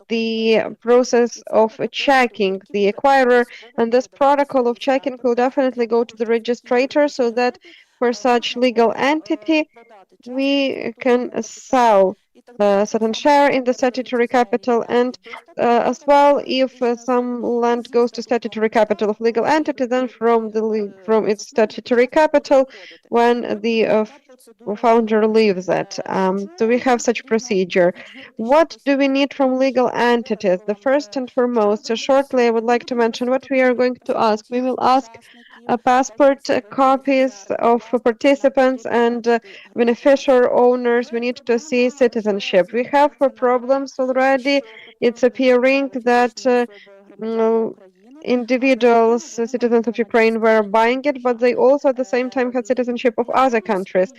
the process of checking the acquirer, and this protocol of checking will definitely go to the registrator, so that for such legal entity, we can sell a certain share in the statutory capital, and as well, if some land goes to statutory capital of legal entity, then from its statutory capital, when the founder leaves it. Do we have such procedure? What do we need from legal entities? The first and foremost, shortly, I would like to mention what we are going to ask. We will ask passport copies of participants and beneficiary owners. We need to see citizenship. We have problems already. It's appearing that individuals, citizens of Ukraine, were buying it, but they also at the same time had citizenship of other countries.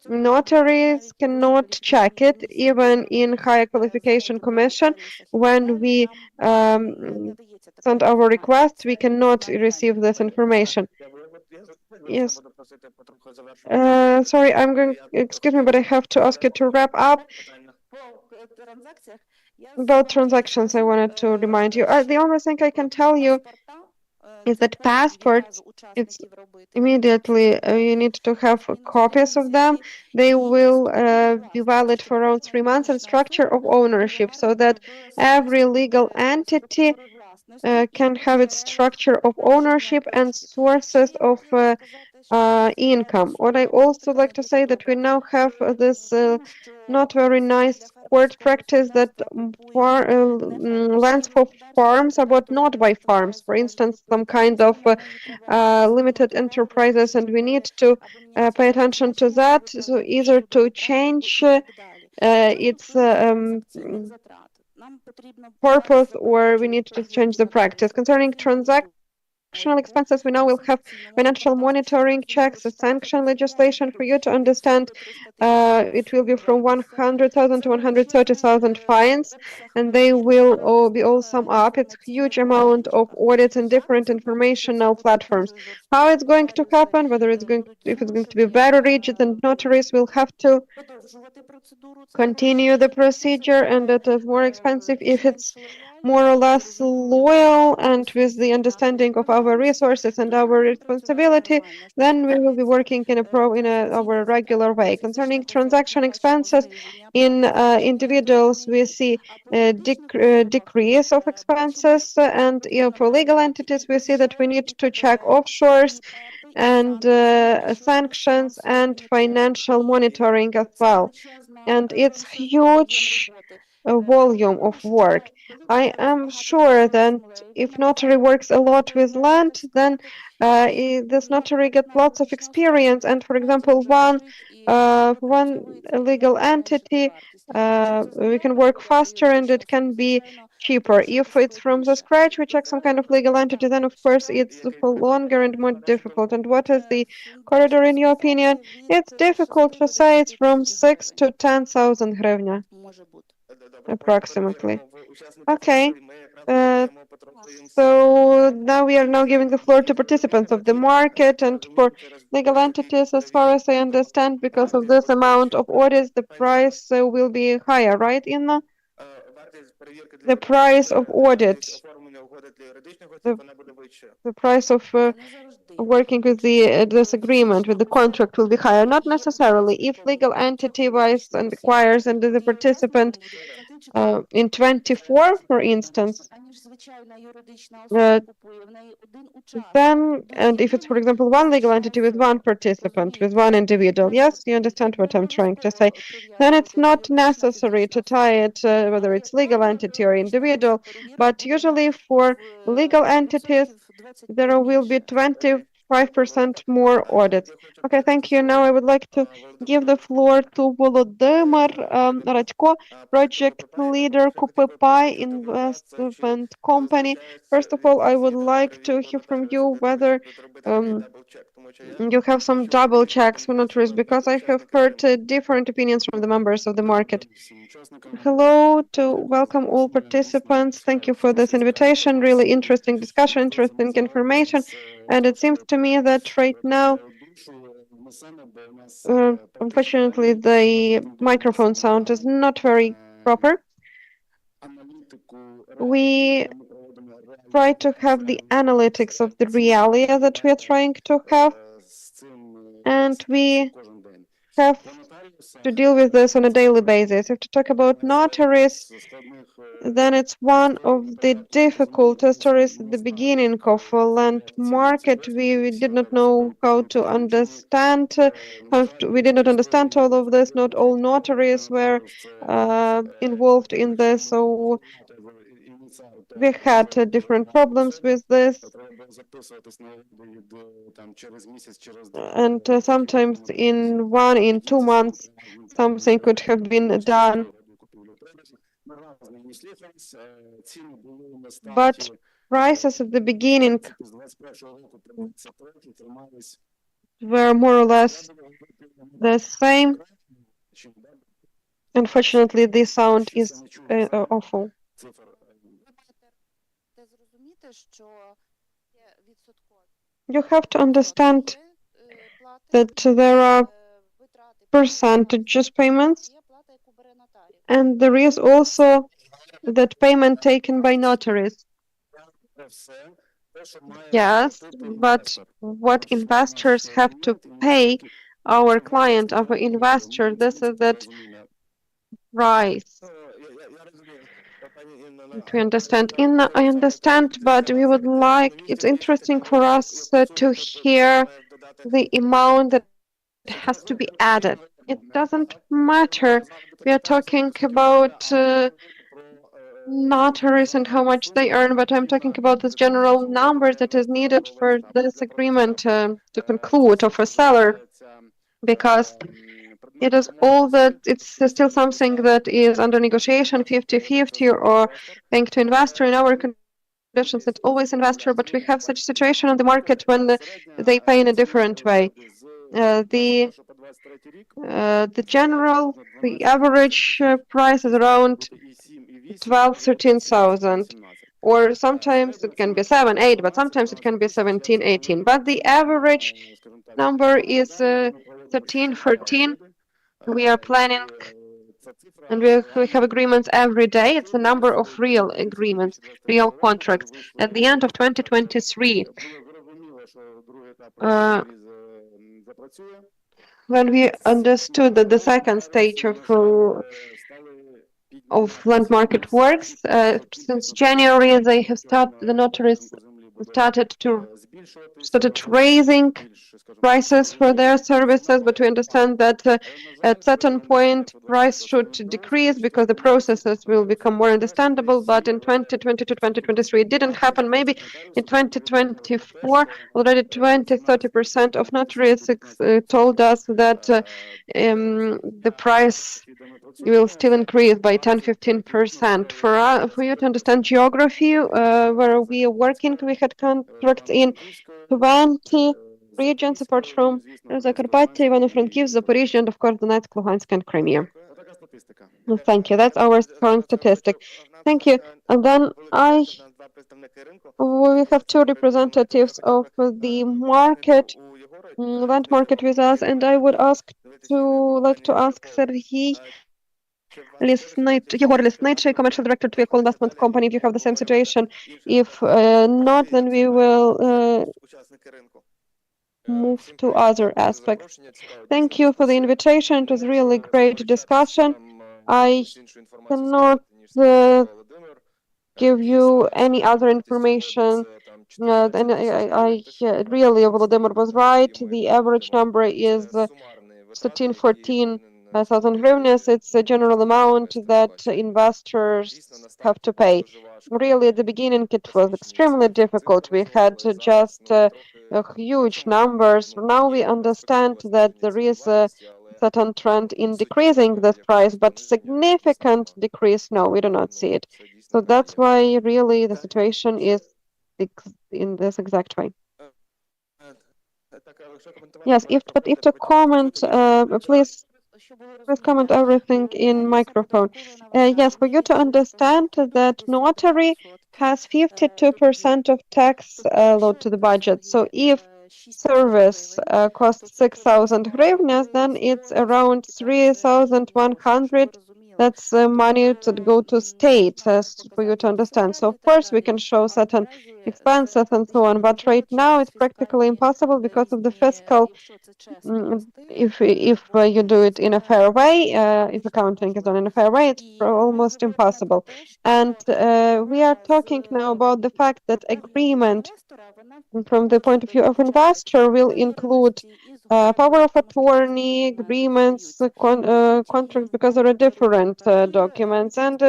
Notaries cannot check it, even in higher qualification commission. When we send our request, we cannot receive this information. Yes. Sorry, excuse me, but I have to ask you to wrap up. About transactions, I wanted to remind you. The only thing I can tell you is that passports, it's immediately you need to have copies of them. They will be valid for around 3 months, and structure of ownership, so that every legal entity can have its structure of ownership and sources of income. What I also like to say that we now have this not very nice court practice that lands for farms are bought not by farms. For instance, some kind of limited enterprises, and we need to pay attention to that. So either to change its purpose, or we need to change the practice. Concerning transactional expenses, we now will have financial monitoring checks, a sanction legislation for you to understand. It will be from 100,000 to 130,000 fines, and they will all be all sum up. It's a huge amount of audits and different informational platforms. How it's going to happen, if it's going to be very rigid, then notaries will have to continue the procedure, and it is more expensive. If it's more or less loyal and with the understanding of our resources and our responsibility, then we will be working in our regular way. Concerning transaction expenses in individuals, we see a decrease of expenses, and for legal entities, we see that we need to check offshores and sanctions and financial monitoring as well. And it's huge volume of work. I am sure that if notary works a lot with land, then this notary gets lots of experience. And for example, one legal entity, we can work faster and it can be cheaper. If it's from the scratch, we check some kind of legal entity, then of course it's longer and more difficult. And what is the corridor in your opinion? It's difficult to say. It's from 6 to 10,000 hryvnia approximately. Okay. So now we are now giving the floor to participants of the market, and for legal entities, as far as I understand, because of this amount of audits, the price will be higher, right, Inna? The price of audit, the price of working with this agreement, with the contract, will be higher. Not necessarily. If legal entity buys and acquires and is a participant in 24, for instance, then, and if it's, for example, one legal entity with one participant, with one individual, yes, you understand what I'm trying to say, then it's not necessary to tie it, whether it's legal entity or individual, but usually for legal entities, there will be 25% more audits. Okay, thank you. Now I would like to give the floor to Volodymyr Radko, project leader KuPi Investment Company. First of all, I would like to hear from you whether you have some double checks for notaries, because I have heard different opinions from the members of the market. Hello, to welcome all participants. Thank you for this invitation. Really interesting discussion, interesting information. And it seems to me that right now, unfortunately, the microphone sound is not very proper. We try to have the analytics of the realia that we are trying to have. And we have to deal with this on a daily basis. If to talk about notaries, then it's one of the difficult stories at the beginning of a land market. We did not know how to understand, we did not understand all of this. Not all notaries were involved in this, so we had different problems with this. And sometimes in 2 months, something could have been done. But prices at the beginning were more or less the same. Unfortunately, this sound is awful. You have to understand that there are percentages payments, and there is also that payment taken by notaries. Yes, but what investors have to pay our client, our investor, this is that price. We understand. I understand, but we would like, it's interesting for us to hear the amount that has to be added. It doesn't matter. We are talking about notaries and how much they earn, but I'm talking about this general number that is needed for this agreement to conclude of a seller, because it is all that it's still something that is under negotiation 50-50 or paying to investor. In our conditions, it's always investor, but we have such situation on the market when they pay in a different way. The average price is around 12-13,000, or sometimes it can be 7-8, but sometimes it can be 17-18. But the average number is 13-14. We are planning, and we have agreements every day. It's the number of real agreements, real contracts. At the end of 2023, when we understood that the second stage of land market works, since January they have the notaries started raising prices for their services, but we understand that at certain point price should decrease because the processes will become more understandable. But in 2022-2023 it didn't happen. Maybe in 2024 already 20-30% of notaries told us that the price will still increase by 10-15%. For you to understand geography, where we are working, we had contracts in 20 regions apart from Zakarpattia, Ivano-Frankivsk, Zaporizhia, and of course Donetsk, Luhansk, and Crimea. Thank you. That's our current statistic. Thank you. And then we have two representatives of the market, land market with us, and I would like to ask Serhiy Yegor Lesnitschy, Commercial Director to Eco Investment Company, if you have the same situation. If not, then we will move to other aspects. Thank you for the invitation. It was really great discussion. I cannot give you any other information. And really, Volodymyr was right. The average number is 13-14,000 hryvnias. It's a general amount that investors have to pay. Really, at the beginning, it was extremely difficult. We had just huge numbers. Now we understand that there is a certain trend in decreasing this price, but significant decrease, no, we do not see it. So that's why really the situation is in this exact way. Yes, if to comment, please comment everything in microphone. Yes, for you to understand that notary has 52% of tax load to the budget. So if service costs 6,000 hryvnias, then it's around 3,100 That's money to go to state, for you to understand. So of course we can show certain expenses and so on, but right now it's practically impossible because of the fiscal. If you do it in a fair way, if accounting is done in a fair way, it's almost impossible. And we are talking now about the fact that agreement from the point of view of investor will include power of attorney, agreements, contracts, because there are different documents, and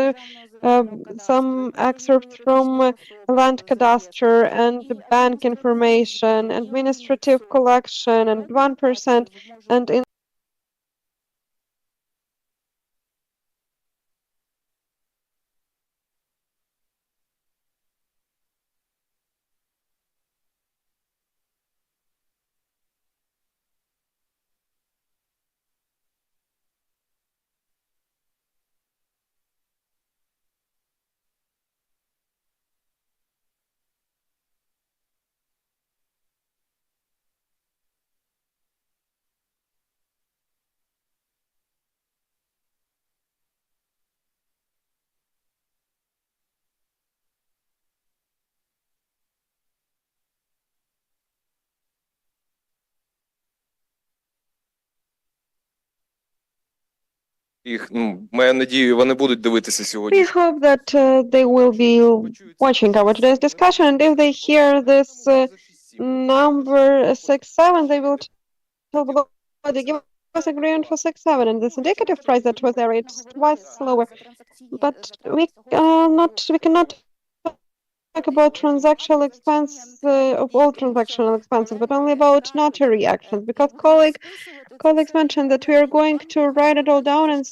some excerpts from land cadastre and bank information, administrative collection, and 1%, and in Їх, маю надію, вони будуть дивитися we сьогодні. hope that they will be watching our today's discussion, and if they hear this number 6-7, they will tell Volodya, give us agreement for 6-7, and this indicative price that was there, it's twice lower. But we cannot talk about transactional expense of all transactional expenses, but only about notary actions, because colleagues mentioned that we are going to write it all down and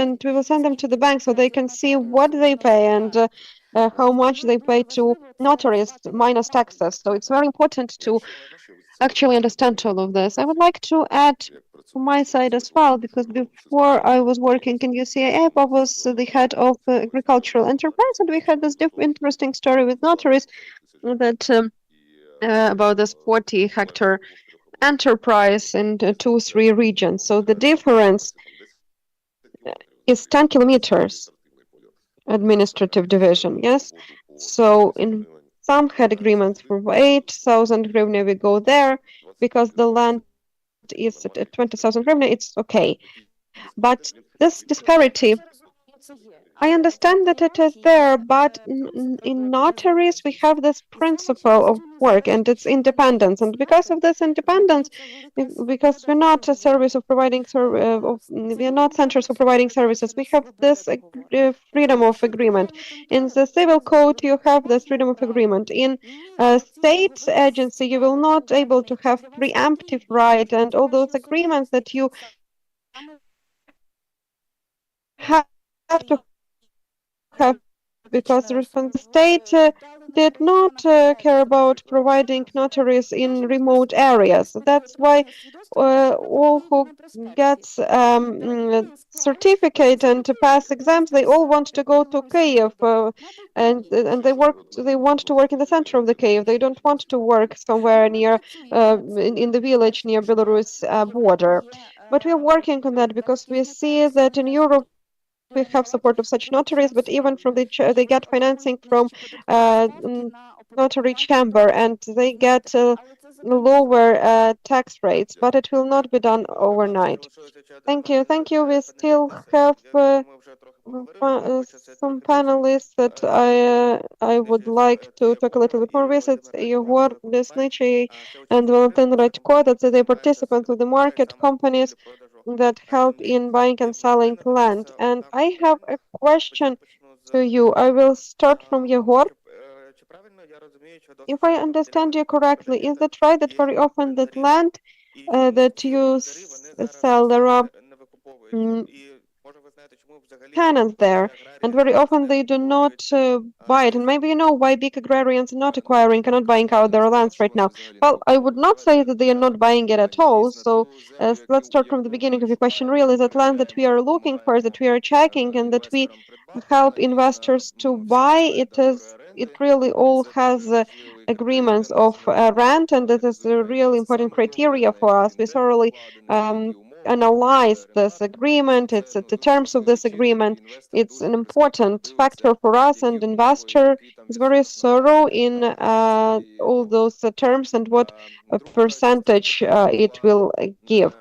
and we will send them to the bank so they can see what they pay and how much they pay to notaries minus taxes. So it's very important to actually understand all of this. I would like to add from my side as well, because before I was working in USAID, I was the head of agricultural enterprise, and we had this interesting story with notaries that about this 40-hectare enterprise in 2-3 regions. So the difference is 10 kilometers administrative division, yes? So in some had agreements for 8,000 hryvnia, we go there because the land is at 20,000 hryvnia, it's okay. But this disparity, I understand that it is there, but in notaries, we have this principle of work and its independence. And because of this independence, because we're not a service of providing, we are not centers for providing services, we have this freedom of agreement. In the civil code, you have this freedom of agreement. In a state agency, you will not able to have preemptive right and all those agreements that you have to have, because the state did not care about providing notaries in remote areas. That's why all who gets certificate and to pass exams, they all want to go to Kyiv, and they want to work in the center of the Kyiv. They don't want to work somewhere near in the village near Belarus border. But we're working on that because we see that in Europe we have support of such notaries, but even from they get financing from notary chamber, and they get lower tax rates, but it will not be done overnight. Thank you. We still have some panelists that I would like to talk a little bit more with. It's Yegor Lesnichi and Valentin Radko, that's the participants of the market companies that help in buying and selling land. And I have a question to you. I will start from Yegor. If I understand you correctly, is that right that very often that land that you sell, there are tenants there, and very often they do not buy it. And maybe you know why big agrarians are not acquiring, cannot buying out their lands right now. Well, I would not say that they are not buying it at all. So let's start from the beginning of your question. Really, that land that we are looking for, that we are checking, and that we help investors to buy, it really all has agreements of rent, and that is a really important criteria for us. We thoroughly analyze this agreement, it's the terms of this agreement. It's an important factor for us, and investor is very thorough in all those terms and what percentage it will give.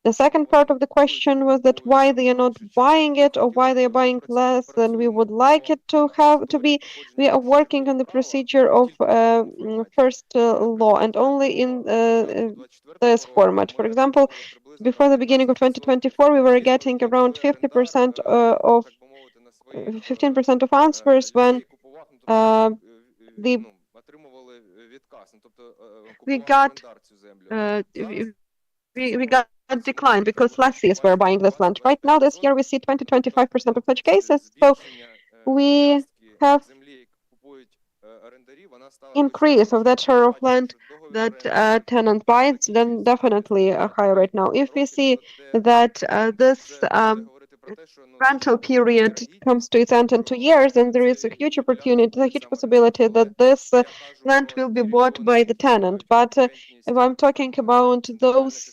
The second part of the question was that why they are not buying it or why they are buying less than we would like it to have to be. We are working on the procedure of first law and only in this format. For example, before the beginning of 2024, we were getting around 50% of 15% of answers when the we got we got declined because lessees were buying this land. Right now, this year, we see 20-25% of such cases. So we have increase of that share of land that tenant buys, then definitely higher right now. If we see that this rental period comes to its end in 2 years, then there is a huge opportunity, a huge possibility that this land will be bought by the tenant. But if I'm talking about those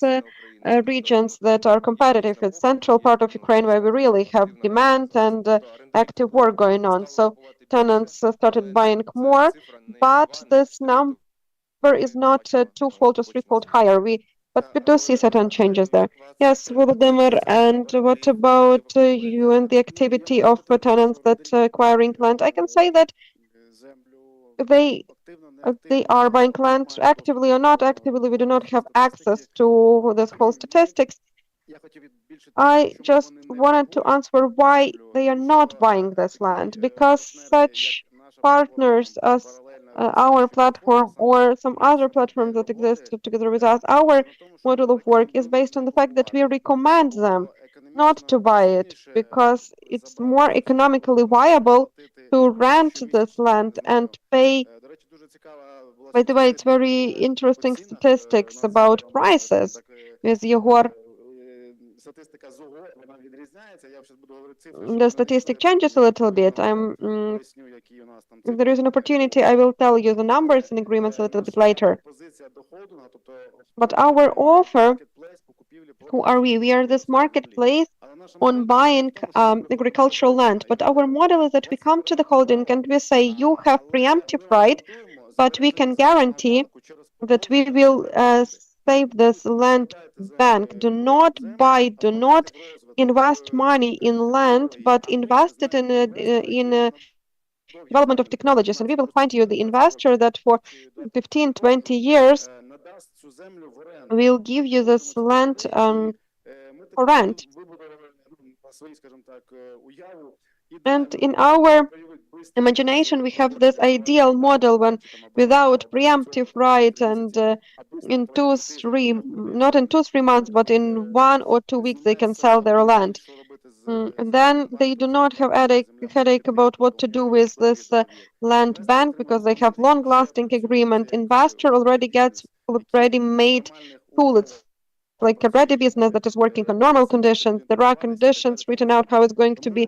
regions that are competitive, it's central part of Ukraine where we really have demand and active work going on. So tenants started buying more, but this number is not twofold or threefold higher. But we do see certain changes there. Yes, Volodymyr, and what about you and the activity of tenants that acquiring land? I can say that they are buying land actively or not actively. We do not have access to this whole statistics. I just wanted to answer why they are not buying this land, because such partners as our platform or some other platforms that exist together with us, our model of work is based on the fact that we recommend them not to buy it because it's more economically viable to rent this land and pay. By the way, it's very interesting statistics about prices with Yegor. The statistic changes a little bit. If there is an opportunity, I will tell you the numbers and agreements a little bit later. But our offer, who are we? We are this marketplace on buying agricultural land. But our model is that we come to the holding and we say, you have preemptive right, but we can guarantee that we will save this land bank. Do not buy, do not invest money in land, but invest it in development of technologies. And we will find you the investor that for 15, 20 years will give you this land for rent. And in our imagination, we have this ideal model when without preemptive right and in 2-3, not in 2-3 months, but in 1 or 2 weeks, they can sell their land. And then they do not have headache about what to do with this land bank because they have long-lasting agreement. Investor already gets ready-made tool. It's like a ready business that is working on normal conditions. There are conditions written out how it's going to be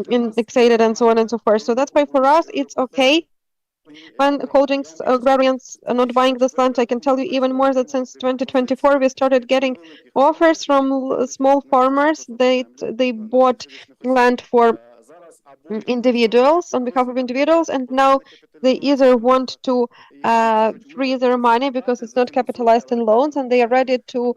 indexed and so on and so forth. So that's why for us it's okay. When holdings, agrarians are not buying this land, I can tell you even more that since 2024 we started getting offers from small farmers. They bought land for individuals on behalf of individuals, and now they either want to free their money because it's not capitalized in loans and they are ready to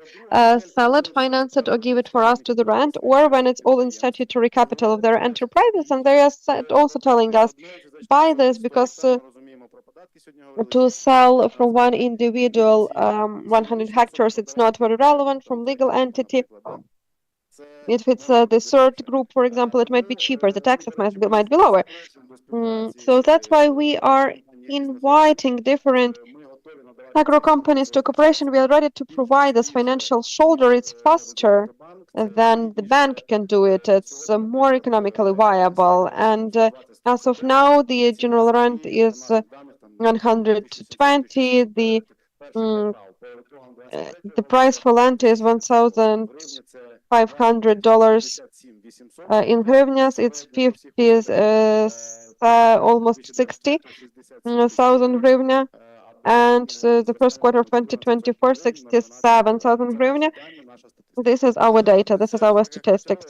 sell it, finance it, or give it for us to the rent, or when it's all in statutory capital of their enterprises. And they are also telling us, buy this because to sell from one individual 100 hectares, it's not very relevant from legal entity. If it's the third group, for example, it might be cheaper. The taxes might be lower. So that's why we are inviting different agro companies to cooperation. We are ready to provide this financial shoulder. It's faster than the bank can do it. It's more economically viable. And as of now, the general rent is 120. The price for land is $1,500 in hryvnias. It's 50, almost 60,000 hryvnia. And the first quarter of 2024, 67,000 hryvnia. This is our data, this is our statistics.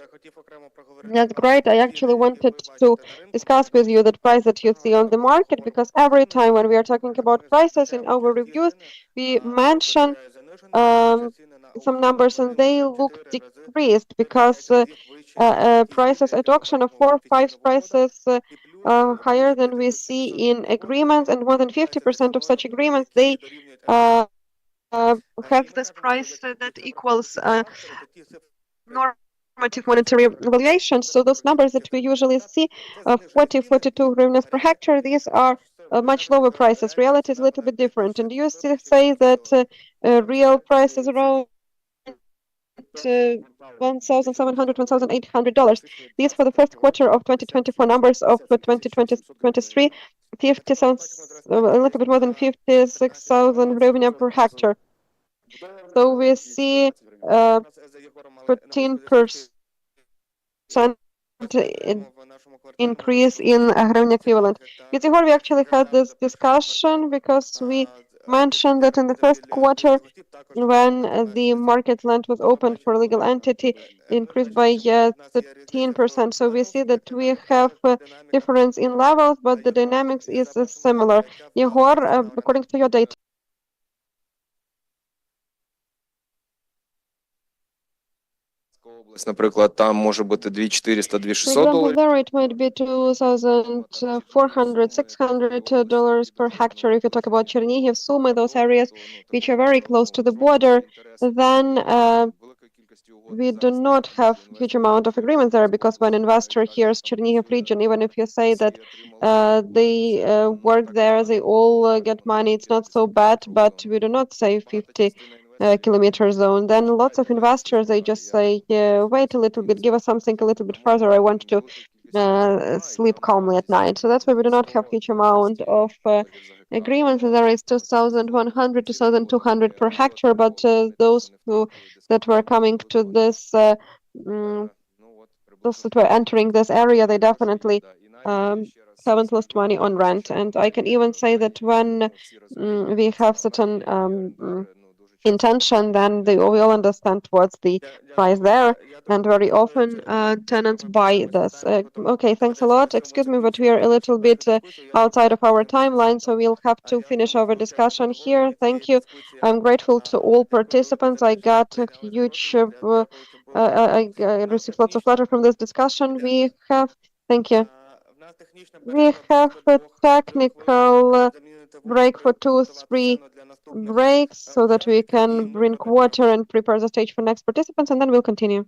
That's great. I actually wanted to discuss with you the price that you see on the market, because every time when we are talking about prices in our reviews, we mention some numbers and they look decreased because prices at auction are 4 or 5 prices higher than we see in agreements, and more than 50% of such agreements they have this price that equals normative monetary valuation. So those numbers that we usually see, 40, 42 hryvnias per hectare, these are much lower prices. Reality is a little bit different. And you say that real price is around $1,700, $1,800. These for the first quarter of 2024, numbers of 2023, 57, a little bit more than 56,000 hryvnia per hectare. So we see 14% increase in hryvnia equivalent. With Igor, we actually had this discussion because we mentioned that in the first quarter, when the market land was opened for legal entity, increased by 13%. So we see that we have difference in levels, but the dynamics is similar. Igor, according to your data, Наприклад, там може бути 2400, for 2600 example, доларів. there it might be $2,400, $600 per hectare. If you talk about Chernihiv, Sumy, those areas which are very close to the border, then we do not have huge amount of agreements there, because when investor hears Chernihiv region, even if you say that they work there, they all get money, it's not so bad, but we do not say 50 kilometer zone. Then lots of investors, they just say, wait a little bit, give us something a little bit further, I want to sleep calmly at night. So that's why we do not have huge amount of agreements. There is 2,100, 2,200 per hectare, but those that were coming to this, those that were entering this area, they definitely haven't lost money on rent. And I can even say that when we have certain intention, then they will understand what's the price there, and very often tenants buy this. Okay, thanks a lot. Excuse me, but we are a little bit outside of our timeline, so we'll have to finish our discussion here. Thank you. I'm grateful to all participants. I got a huge, I received lots of letters from this discussion. We have, thank you. We have a technical break for 2-3 breaks so that we can drink water and prepare the stage for next participants, and then we'll continue.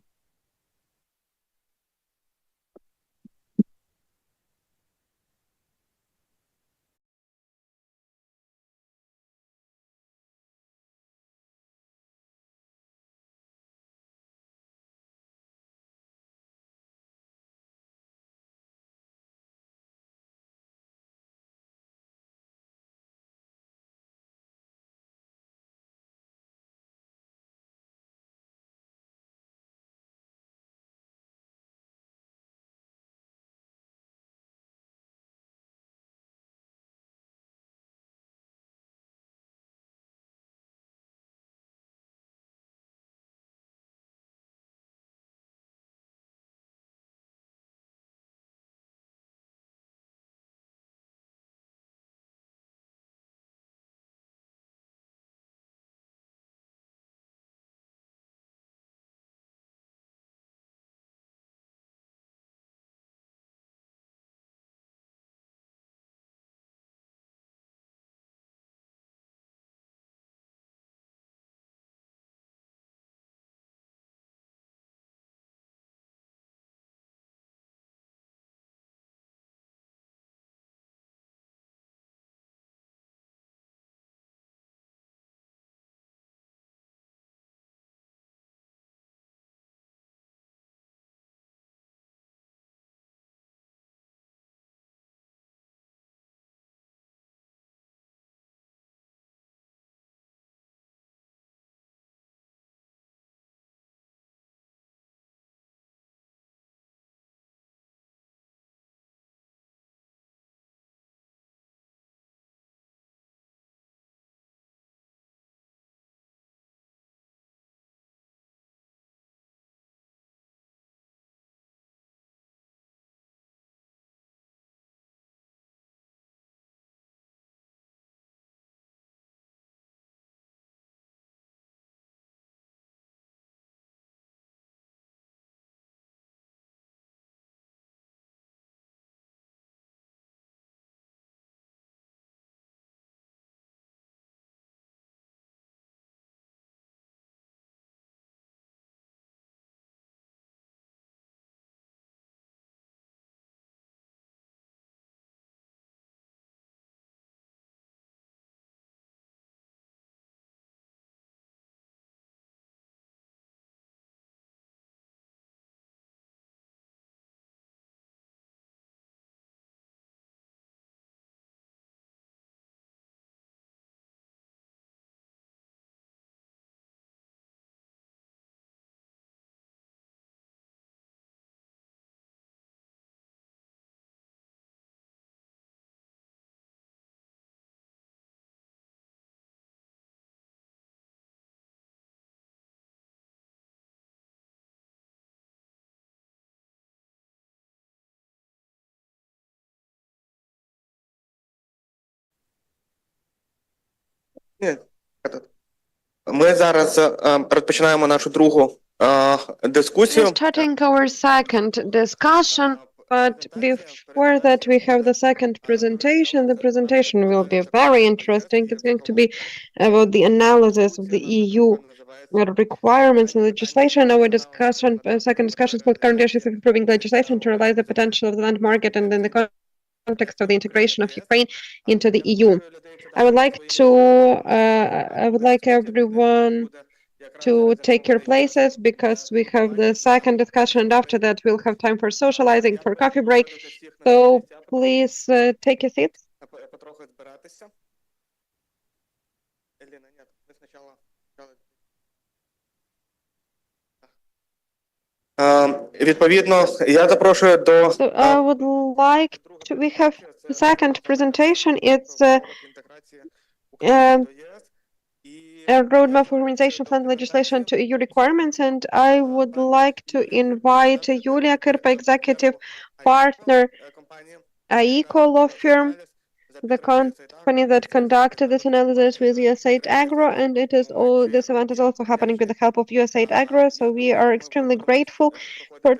Ні. Ми зараз розпочинаємо нашу другу дискусію. We're starting our second discussion, but before that, we have the second presentation. The presentation will be very interesting. It's going to be about the analysis of the EU requirements and legislation. Our discussion, second discussion is called current issues of improving legislation to realize the potential of the land market and in the context of the integration of Ukraine into the EU. I would like everyone to take your places because we have the second discussion, and after that we'll have time for socializing, for coffee break. So please take your seats. Потроху збиратися. Еліна, ні, ми спочатку. Відповідно, я запрошую до So I would like to, we have the second presentation. It's a roadmap for harmonization of land legislation to EU requirements, and I would like to invite Yulia Kirpa, executive partner, AGRO law firm, the company that conducted this analysis with USAID AGRO, and this event is also happening with the help of USAID AGRO. So we are extremely grateful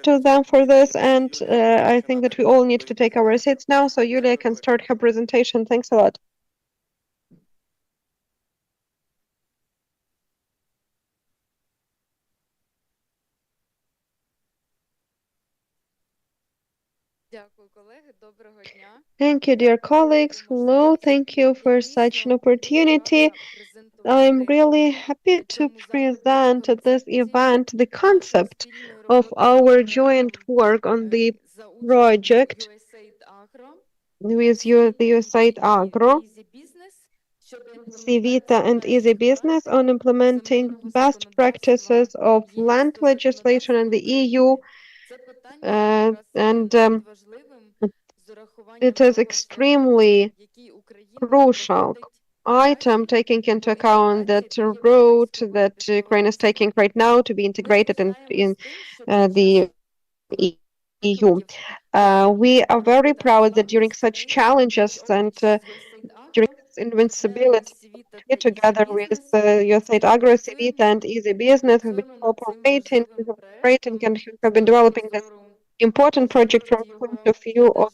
to them for this, and I think that we all need to take our seats now. So Yulia can start her presentation. Thanks a lot. Thank you, dear colleagues. Hello, thank you for such an opportunity. I'm really happy to present at this event the concept of our joint work on the project with the USAID AGRO, Civita and Easy Business on implementing best practices of land legislation in the EU, it is extremely crucial item taking into account that road that Ukraine is taking right now to be integrated in the EU. We are very proud that during such challenges and during this invincibility, we together with USAID AGRO, Civita, and Easy Business have been cooperating and have been developing this important project from the point of view of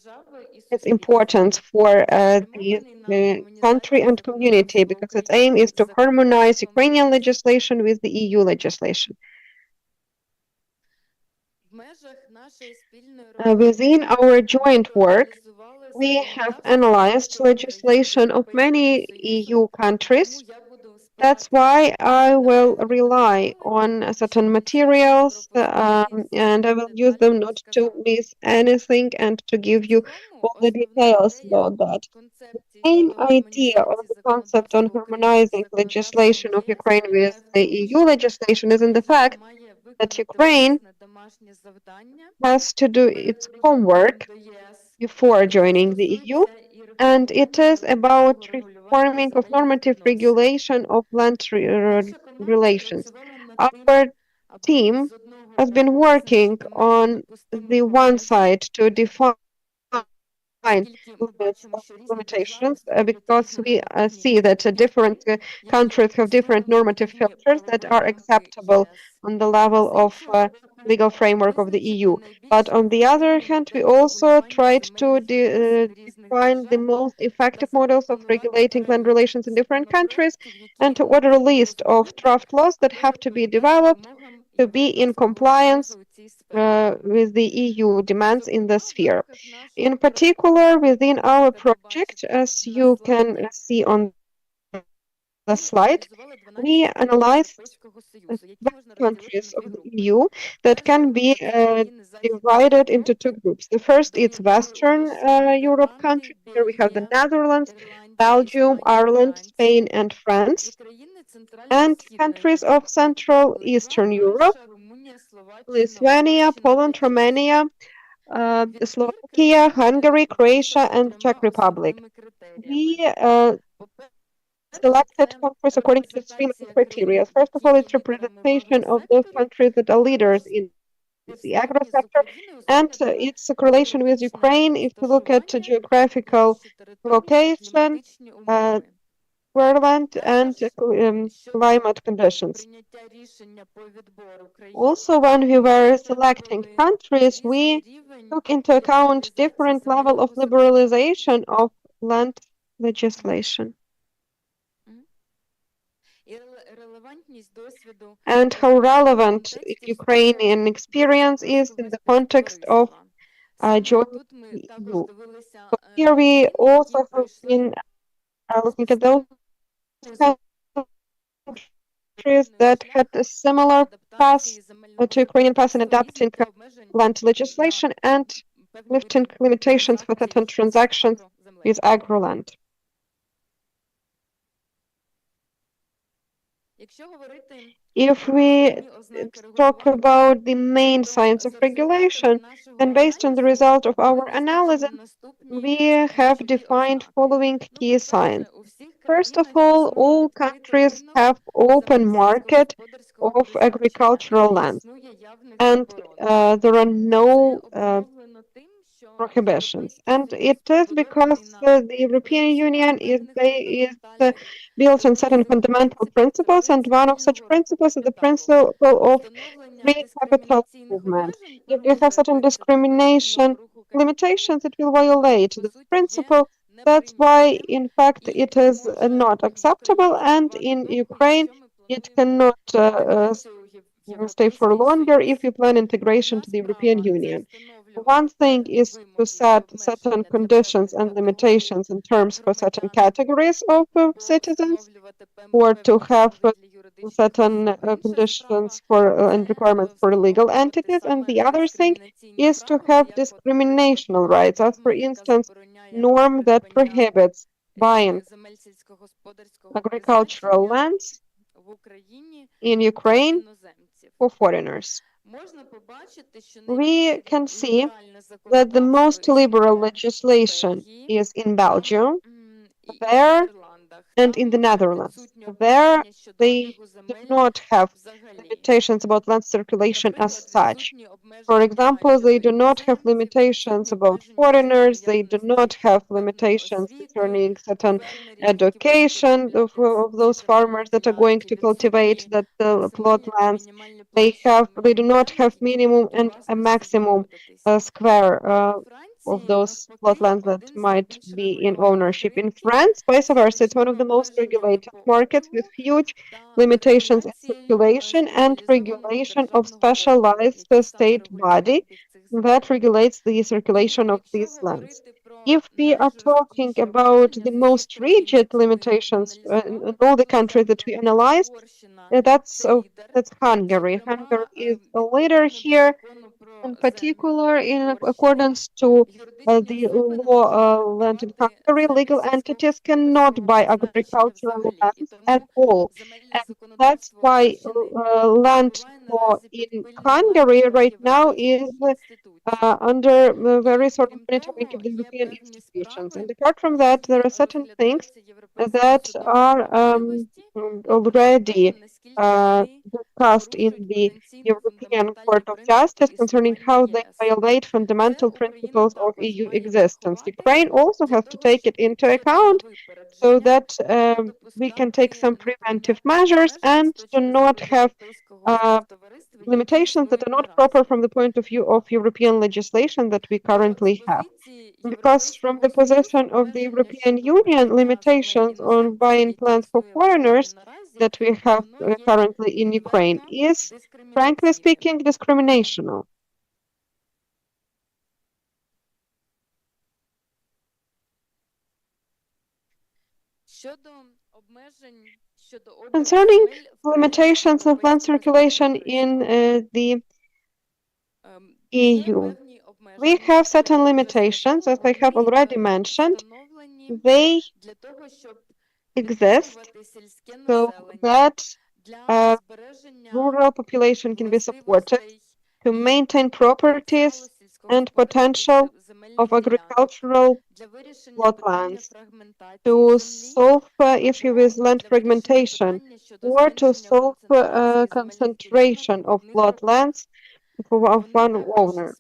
its importance for the country and community, because its aim is to harmonize Ukrainian legislation with the EU legislation. Within our joint work, we have analyzed legislation of many EU countries. That's why I will rely on certain materials and I will use them not to miss anything and to give you all the details about that. The main idea of the concept on harmonizing legislation of Ukraine with the EU legislation is in the fact that Ukraine has to do its homework before joining the EU, and it is about reforming of normative regulation of land relations. Our team has been working on the one side to define limitations because we see that different countries have different normative filters that are acceptable on the level of legal framework of the EU. But on the other hand, we also tried to define the most effective models of regulating land relations in different countries and to order a list of draft laws that have to be developed to be in compliance with the EU demands in the sphere. In particular, within our project, as you can see on the slide, we analyzed 12 countries of the EU that can be divided into two groups. The first is Western Europe countries. Here we have the Netherlands, Belgium, Ireland, Spain, and France, and countries of Central Eastern Europe, Lithuania, Poland, Romania, Slovakia, Hungary, Croatia, and Czech Republic. We selected countries according to three main criteria. First of all, it's representation of those countries that are leaders in the agro sector, and its correlation with Ukraine. If you look at geographical location, environment and climate conditions. Also, when we were selecting countries, we took into account different level of liberalization of land legislation and how relevant Ukrainian experience is in the context of joint EU. So here we also have been looking at those countries that had a similar path to Ukrainian path in adapting land legislation and lifting limitations for certain transactions with agro land. If we talk about the main science of regulation, and based on the result of our analysis, we have defined following key signs. First of all countries have open market of agricultural lands, and there are no prohibitions. And it is because the European Union is built on certain fundamental principles, and one of such principles is the principle of free capital movement. If you have certain discrimination limitations, it will violate this principle. That's why, in fact, it is not acceptable, and in Ukraine, it cannot stay for longer if you plan integration to the European Union. One thing is to set certain conditions and limitations in terms for certain categories of citizens, or to have certain conditions for and requirements for legal entities. And the other thing is to have discriminational rights, as for instance, norm that prohibits buying agricultural lands in Ukraine for foreigners. We can see that the most liberal legislation is in Belgium, there, and in the Netherlands. There, they do not have limitations about land circulation as such. For example, they do not have limitations about foreigners, they do not have limitations concerning certain education of those farmers that are going to cultivate that plot lands. They do not have minimum and a maximum square of those plot lands that might be in ownership. In France, vice versa, it's one of the most regulated markets with huge limitations in circulation and regulation of specialized state body that regulates the circulation of these lands. If we are talking about the most rigid limitations in all the countries that we analyzed, that's Hungary. Hungary is a leader here, in particular, in accordance to the law land in Hungary, legal entities cannot buy agricultural lands at all. And that's why land law in Hungary right now is under very sort of monitoring of the European institutions. And apart from that, there are certain things that are already discussed in the European Court of Justice concerning how they violate fundamental principles of EU existence. Ukraine also has to take it into account so that we can take some preventive measures and do not have limitations that are not proper from the point of view of European legislation that we currently have. Because from the position of the European Union, limitations on buying plants for foreigners that we have currently in Ukraine is, frankly speaking, discriminational. Concerning limitations of land circulation in the EU, we have certain limitations, as I have already mentioned. They exist so that rural population can be supported to maintain properties and potential of agricultural plotlands, to solve issue with land fragmentation, or to solve concentration of plotlands of one owner.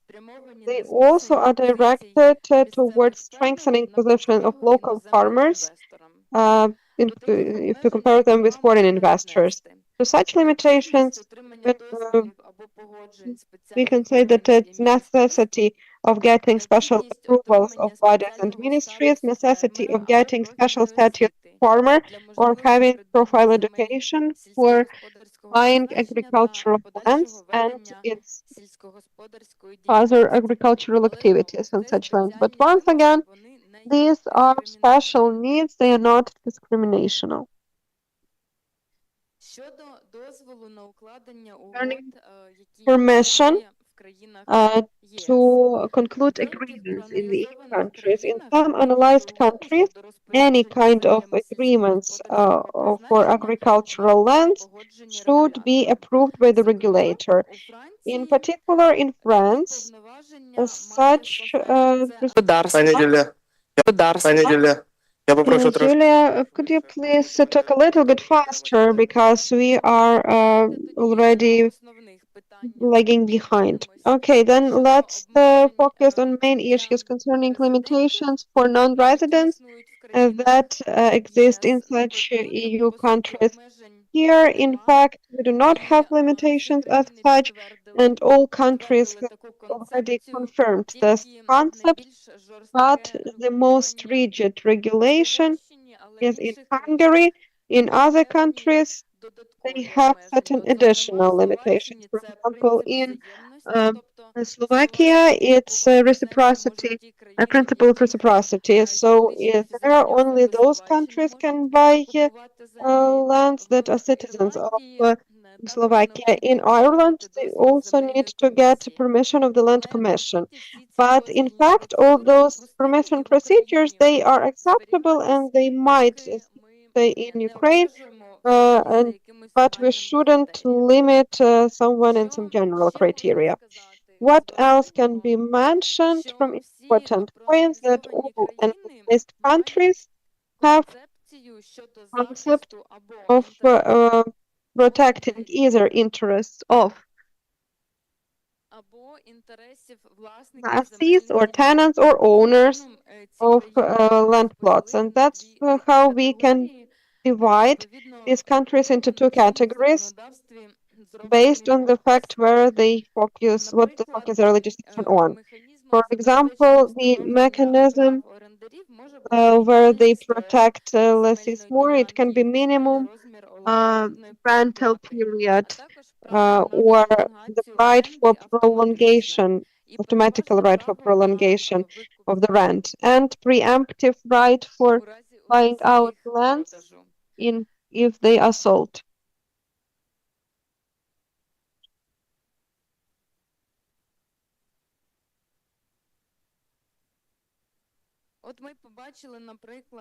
They also are directed towards strengthening position of local farmers if we compare them with foreign investors. To such limitations, we can say that it's necessity of getting special approvals of bodies and ministries, necessity of getting special status farmer, or having profile education for buying agricultural lands and its other agricultural activities on such lands. But once again, these are special needs, they are not discriminational. Turning permission to conclude agreements in the EU countries. In some analyzed countries, any kind of agreements for agricultural lands should be approved by the regulator. In particular, in France, such Пані Юлія, я попрошу трошки. Julia, could you please talk a little bit faster because we are already lagging behind. Okay, then let's focus on main issues concerning limitations for non-residents that exist in such EU countries. Here, in fact, we do not have limitations as such, and all countries have already confirmed this concept, but the most rigid regulation is in Hungary. In other countries, they have certain additional limitations. For example, in Slovakia, it's reciprocity, a principle of reciprocity. So if there are only those countries can buy lands that are citizens of Slovakia. In Ireland, they also need to get permission of the Land Commission. But in fact, all those permission procedures, they are acceptable and they might stay in Ukraine. But we shouldn't limit someone in some general criteria. What else can be mentioned from important points that all analyzed countries have concept of protecting either interests of lessees or tenants or owners of land plots, and that's how we can divide these countries into two categories based on the fact where they focus, what they focus their legislation on. For example, the mechanism where they protect lessees more, it can be minimum rental period or the right for prolongation, automatical right for prolongation of the rent, and preemptive right for buying out lands if they are sold.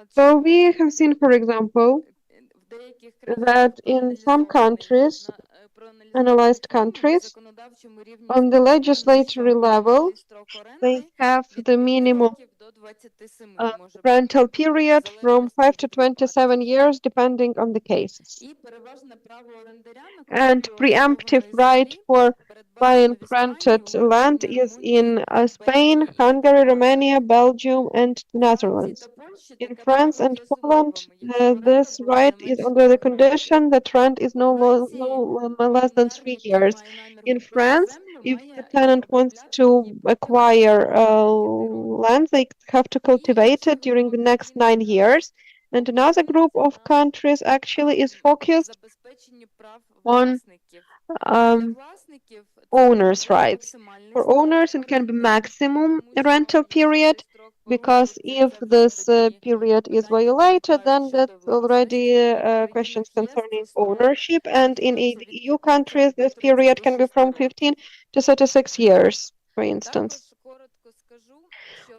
So we have seen, for example, that in some countries, analyzed countries, on the legislatory level, they have the minimum rental period from 5 to 27 years, depending on the cases. And preemptive right for buying rented land is in Spain, Hungary, Romania, Belgium, and the Netherlands. In France and Poland, this right is under the condition that rent is no less than 3 years. In France, if the tenant wants to acquire land, they have to cultivate it during the next 9 years. And another group of countries actually is focused on owners' rights. For owners, it can be maximum rental period, because if this period is violated, then that's already questions concerning ownership. And in EU countries, this period can be from 15 to 36 years, for instance.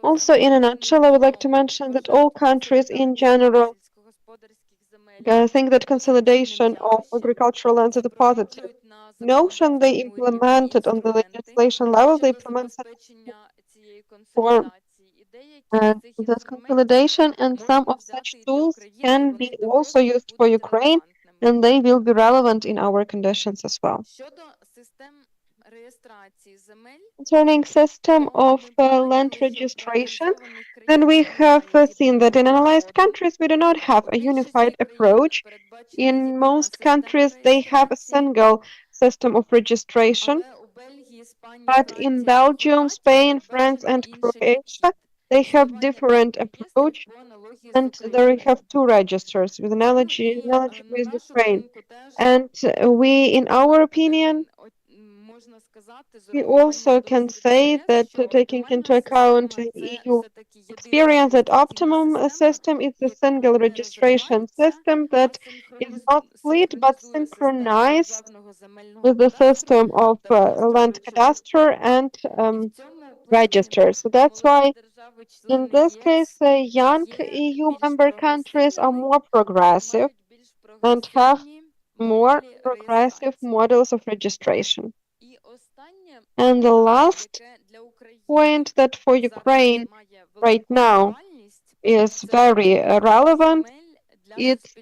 Also, in a nutshell, I would like to mention that all countries in general think that consolidation of agricultural lands is a positive notion. They implemented on the legislation level, they implement for this consolidation, and some of such tools can be also used for Ukraine, and they will be relevant in our conditions as well. Concerning system of land registration, then we have seen that in analyzed countries we do not have a unified approach. In most countries they have a single system of registration, but in Belgium, Spain, France, and Croatia, they have different approach, and they have two registers with analogy with Ukraine. And we, in our opinion, we also can say that taking into account the EU experience, that optimum system is a single registration system that is not split but synchronized with the system of land cadastre and register. So that's why in this case, young EU member countries are more progressive and have more progressive models of registration. And the last point that for Ukraine right now is very relevant, it's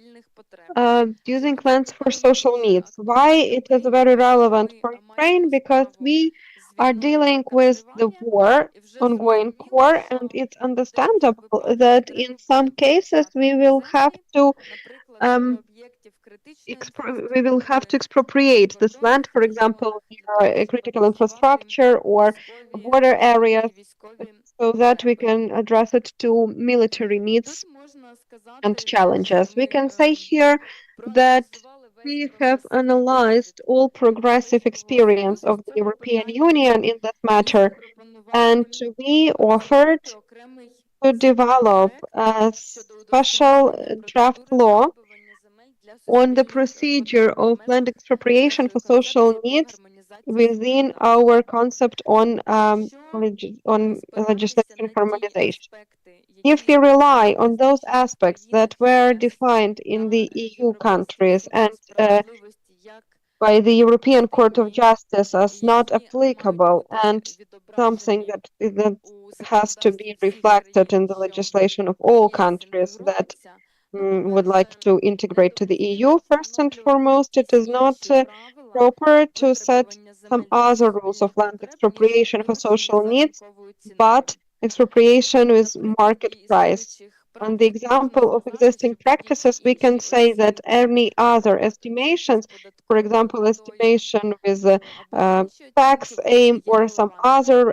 using lands for social needs. Why it is very relevant for Ukraine? Because we are dealing with the war, ongoing war, and it's understandable that in some cases we will have to expropriate this land, for example, near critical infrastructure or border areas, so that we can address it to military needs and challenges. We can say here that we have analyzed all progressive experience of the European Union in that matter, and we offered to develop a special draft law on the procedure of land expropriation for social needs within our concept on legislation harmonization. If we rely on those aspects that were defined in the EU countries and by the European Court of Justice as not applicable and something that has to be reflected in the legislation of all countries that would like to integrate to the EU, first and foremost, it is not proper to set some other rules of land expropriation for social needs, but expropriation with market price. On the example of existing practices, we can say that any other estimations, for example, estimation with tax aim or some other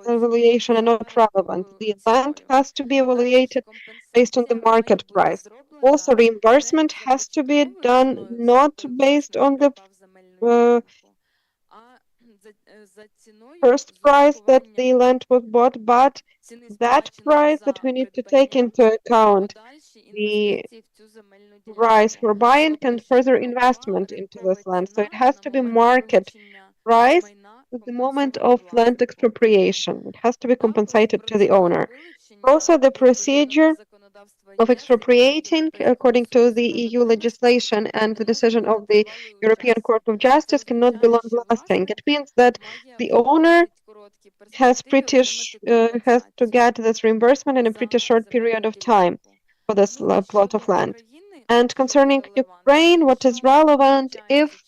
evaluation are not relevant. The land has to be evaluated based on the market price. Also, reimbursement has to be done not based on the first price that the land was bought, but that price that we need to take into account the price for buying and further investment into this land. So it has to be market price at the moment of land expropriation. It has to be compensated to the owner. Also, the procedure of expropriating according to the EU legislation and the decision of the European Court of Justice cannot be long-lasting. It means that the owner has has to get this reimbursement in a pretty short period of time for this plot of land. And concerning Ukraine, what is relevant, if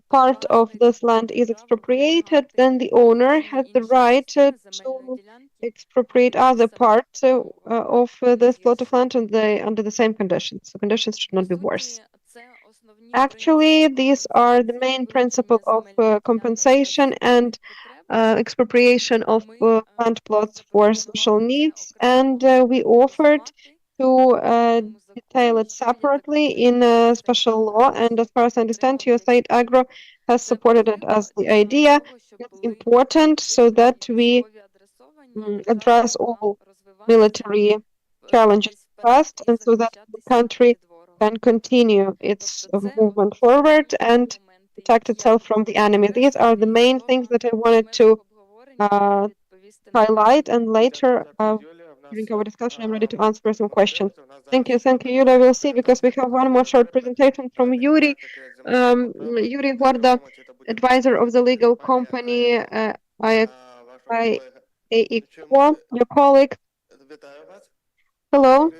part of this land is expropriated, then the owner has the right to expropriate other parts of this plot of land under the same conditions. The conditions should not be worse. Actually, these are the main principle of compensation and expropriation of land plots for social needs, and we offered to detail it separately in a special law. And as far as I understand, USAID AGRO has supported it as the idea. It's important so that we address all military challenges first, and so that the country can continue its movement forward and protect itself from the enemy. These are the main things that I wanted to highlight, and later during our discussion, I'm ready to answer some questions. Thank you, Yulia. We'll see, because we have one more short presentation from Yuri. Yuri Varda, advisor of the legal company AGRO, your colleague. Hello,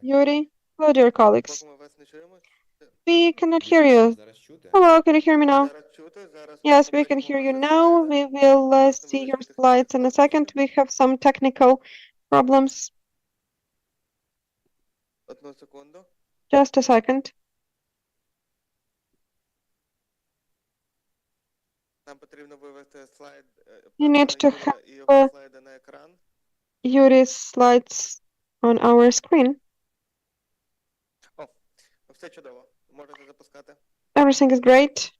Yuri. Hello, dear colleagues. We cannot hear you. Hello, can you hear me now? чути. Зараз Yes, we can побачимо hear you ваші now. слайди. We will Просто see your невеличкі технічні slides in a second. складнощі. We have some technical problems. Одну секунду. Just a second. Нам потрібно вивести слайд You need пана to Юрія і have його слайди на екран. Yuri's slides on our screen. О, все чудово. Можете запускати. Everything is great.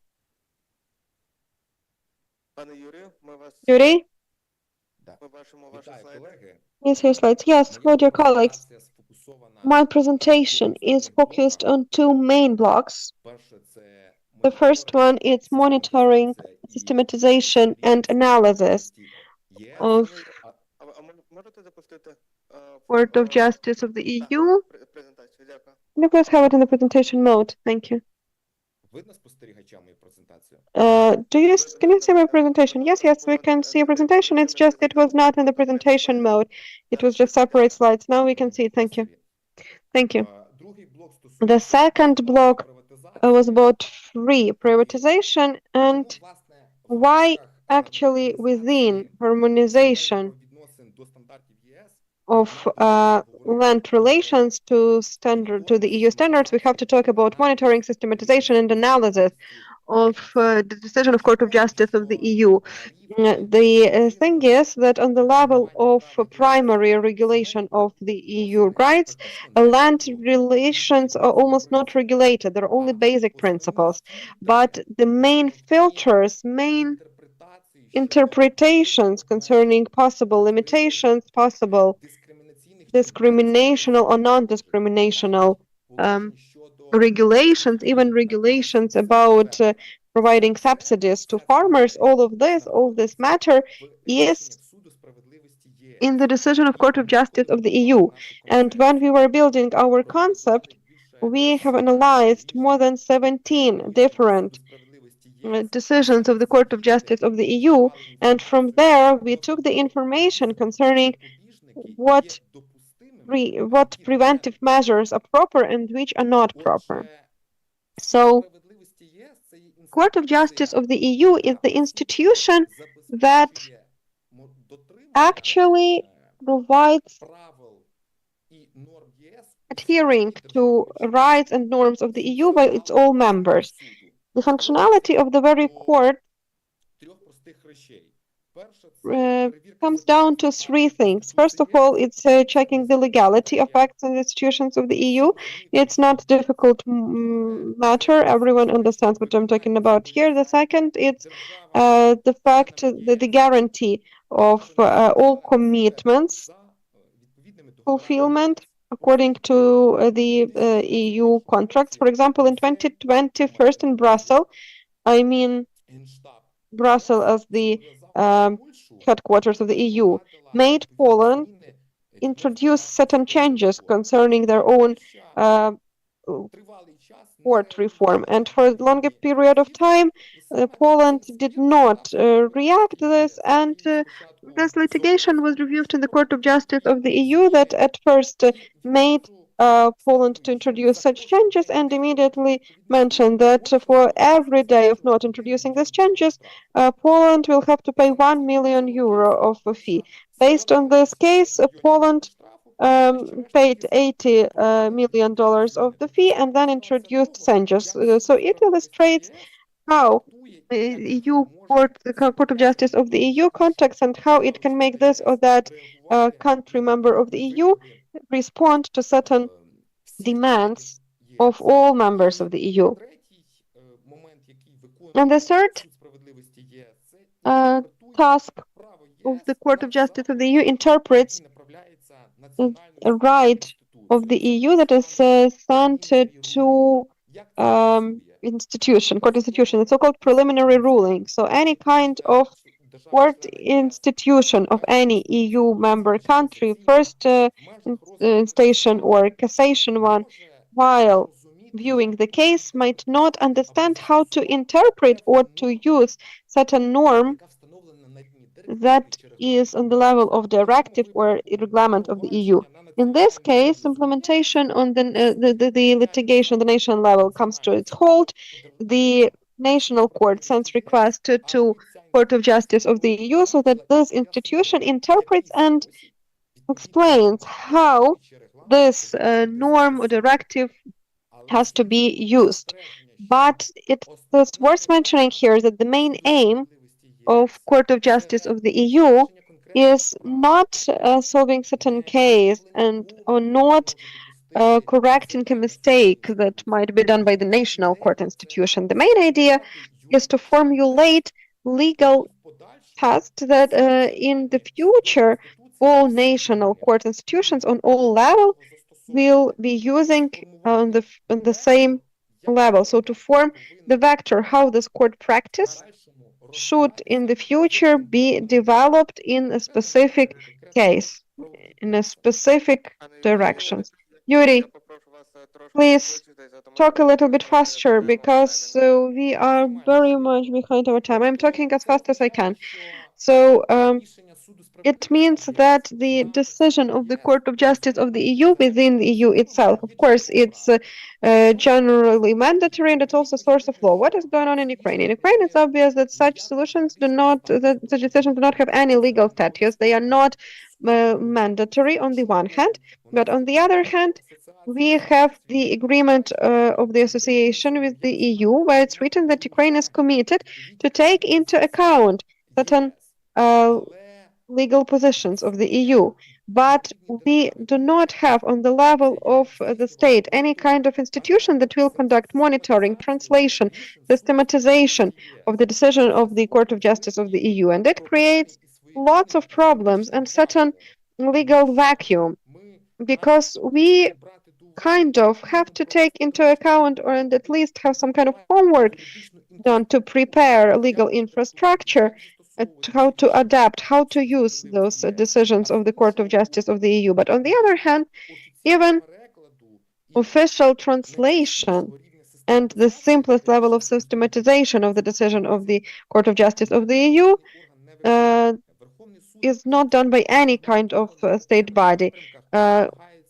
Пане Юрію, ми вас Yuri, ми бачимо ваші слайди. yes, your slides. Yes, hello, dear colleagues. My presentation is focused on two main blocks. The first one is monitoring, systematization, and analysis of Можете запустити Court of Justice of the EU. презентацію? Дякую. Can you please have it in the presentation mode? Thank you. Видно спостерігачам мою презентацію? Can you see my presentation? Yes, yes, we can see a presentation. It's just it was not in the presentation mode. It was just separate slides. Now we can see it. Thank you. Thank you. Другий блок The second block was приватизації. about free privatization and Чому, власне, why в рамках actually within гармонізації harmonization відносин до стандартів ЄС of land relations to the EU standards, we have to talk about monitoring, systematization, and analysis of the decision of Court of Justice of the EU. The thing is that on the level of primary regulation of the EU rights, land relations are almost not regulated. There are only basic principles. But the main filters, main interpretations concerning possible limitations, possible discriminational or non-discriminational regulations, even regulations about providing subsidies to farmers, all this matter is in the decision of Court of Justice of the EU. And when we were building our concept, we have analyzed more than 17 different decisions of the Court of Justice of the EU, and from there we took the information concerning what preventive measures are proper and which are not proper. So, Court of Justice of the EU is the institution that actually provides adhering to rights and norms of the EU by its all members. The functionality of the very court comes down to three things. First of all, it's checking the legality of acts and institutions of the EU. It's not a difficult matter. Everyone understands what I'm talking about here. The second, it's the fact that the guarantee of all commitments fulfillment according to the EU contracts. For example, in 2020, first in Brussels, I mean Brussels as the headquarters of the EU, made Poland introduce certain changes concerning their own court reform. And for a longer period of time, Poland did not react to this, and this litigation was reviewed in the Court of Justice of the EU that at first made Poland to introduce such changes and immediately mentioned that for every day of not introducing these changes, Poland will have to pay €1 million of a fee. Based on this case, Poland paid $80 million of the fee and then introduced sanctions. So it illustrates how the Court of Justice of the EU contacts and how it can make this or that country member of the EU respond to certain demands of all members of the EU. And the third task of the Court of Justice of the EU interprets a right of the EU that is sent to court institution, the so-called preliminary ruling. So any kind of court institution of any EU member country, first station or cassation one, while viewing the case, might not understand how to interpret or to use such a norm that is on the level of directive or reglement of the EU. In this case, implementation on the litigation on the national level comes to its halt. The national court sends request to Court of Justice of the EU so that this institution interprets and explains how this norm or directive has to be used. But it's worth mentioning here that the main aim of Court of Justice of the EU is not solving certain case and or not correcting a mistake that might be done by the national court institution. The main idea is to formulate legal tests that in the future all national court institutions on all levels will be using on the same level. So to form the vector how this court practice should in the future be developed in a specific case, in a specific direction. Yuri, please talk a little bit faster because we are very much behind our time. I'm talking as fast as I can. So it means that the decision of the Court of Justice of the EU within the EU itself, of course, it's generally mandatory and it's also a source of law. What is going on in Ukraine? In Ukraine, it's obvious that such decisions do not have any legal status. They are not mandatory on the one hand, but on the other hand, we have the agreement of the association with the EU, where it's written that Ukraine is committed to take into account certain legal positions of the EU, but we do not have on the level of the state any kind of institution that will conduct monitoring, translation, systematization of the decision of the Court of Justice of the EU, and it creates lots of problems and certain legal vacuum because we kind of have to take into account or and at least have some kind of homework done to prepare legal infrastructure how to adapt, how to use those decisions of the Court of Justice of the EU. But on the other hand, even official translation and the simplest level of systematization of the decision of the Court of Justice of the EU is not done by any kind of state body.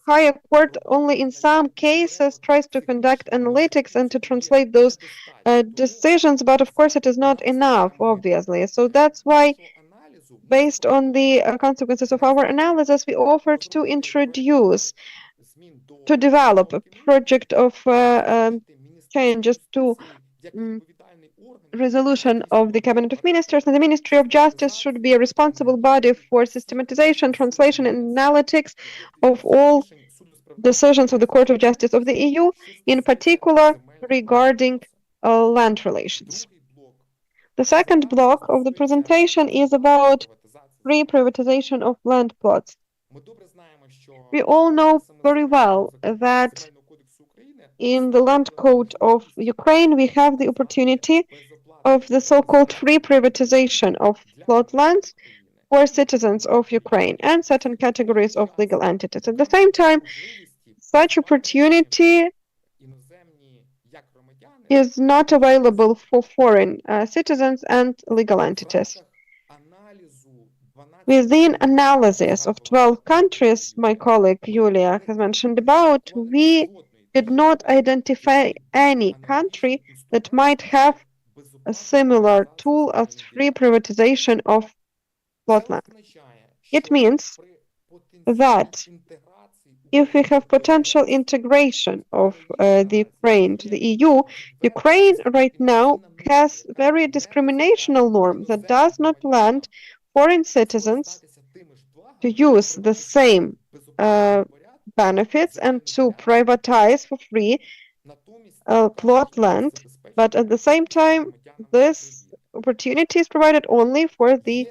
Higher court only in some cases tries to conduct analytics and to translate those decisions, but of course it is not enough, obviously. So that's why, based on the consequences of our analysis, we offered to introduce, to develop a project of changes to resolution of the Cabinet of Ministers, and the Ministry of Justice should be a responsible body for systematization, translation, and analytics of all decisions of the Court of Justice of the EU, in particular regarding land relations. The second block of the presentation is about free privatization of land plots. We all know very well that in the Land Code of Ukraine, we have the opportunity of the so-called free privatization of plot lands for citizens of Ukraine and certain categories of legal entities. At the same time, such opportunity is not available for foreign citizens and legal entities. Within analysis of 12 countries, my colleague Yulia has mentioned about, we did not identify any country that might have a similar tool as free privatization of plot land. It means that if we have potential integration of the Ukraine to the EU, Ukraine right now has very discriminational norm that does not land foreign citizens to use the same benefits and to privatize for free plot land, but at the same time, this opportunity is provided only for the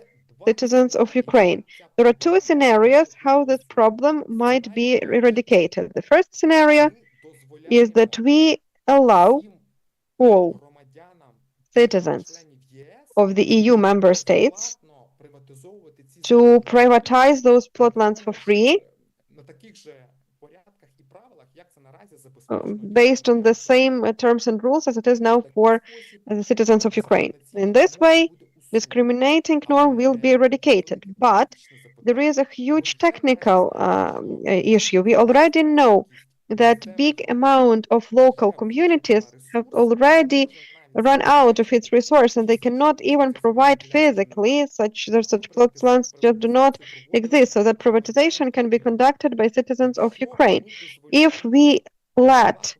citizens of Ukraine. There are two scenarios how this problem might be eradicated. The first scenario is that we allow all citizens of the EU member states to privatize those plot lands for free based on the same terms and rules as it is now for the citizens of Ukraine. In this way, discriminating norm will be eradicated, but there is a huge technical issue. We already know that big amount of local communities have already run out of its resource and they cannot even provide physically, such plots lands just do not exist, so that privatization can be conducted by citizens of Ukraine. If we let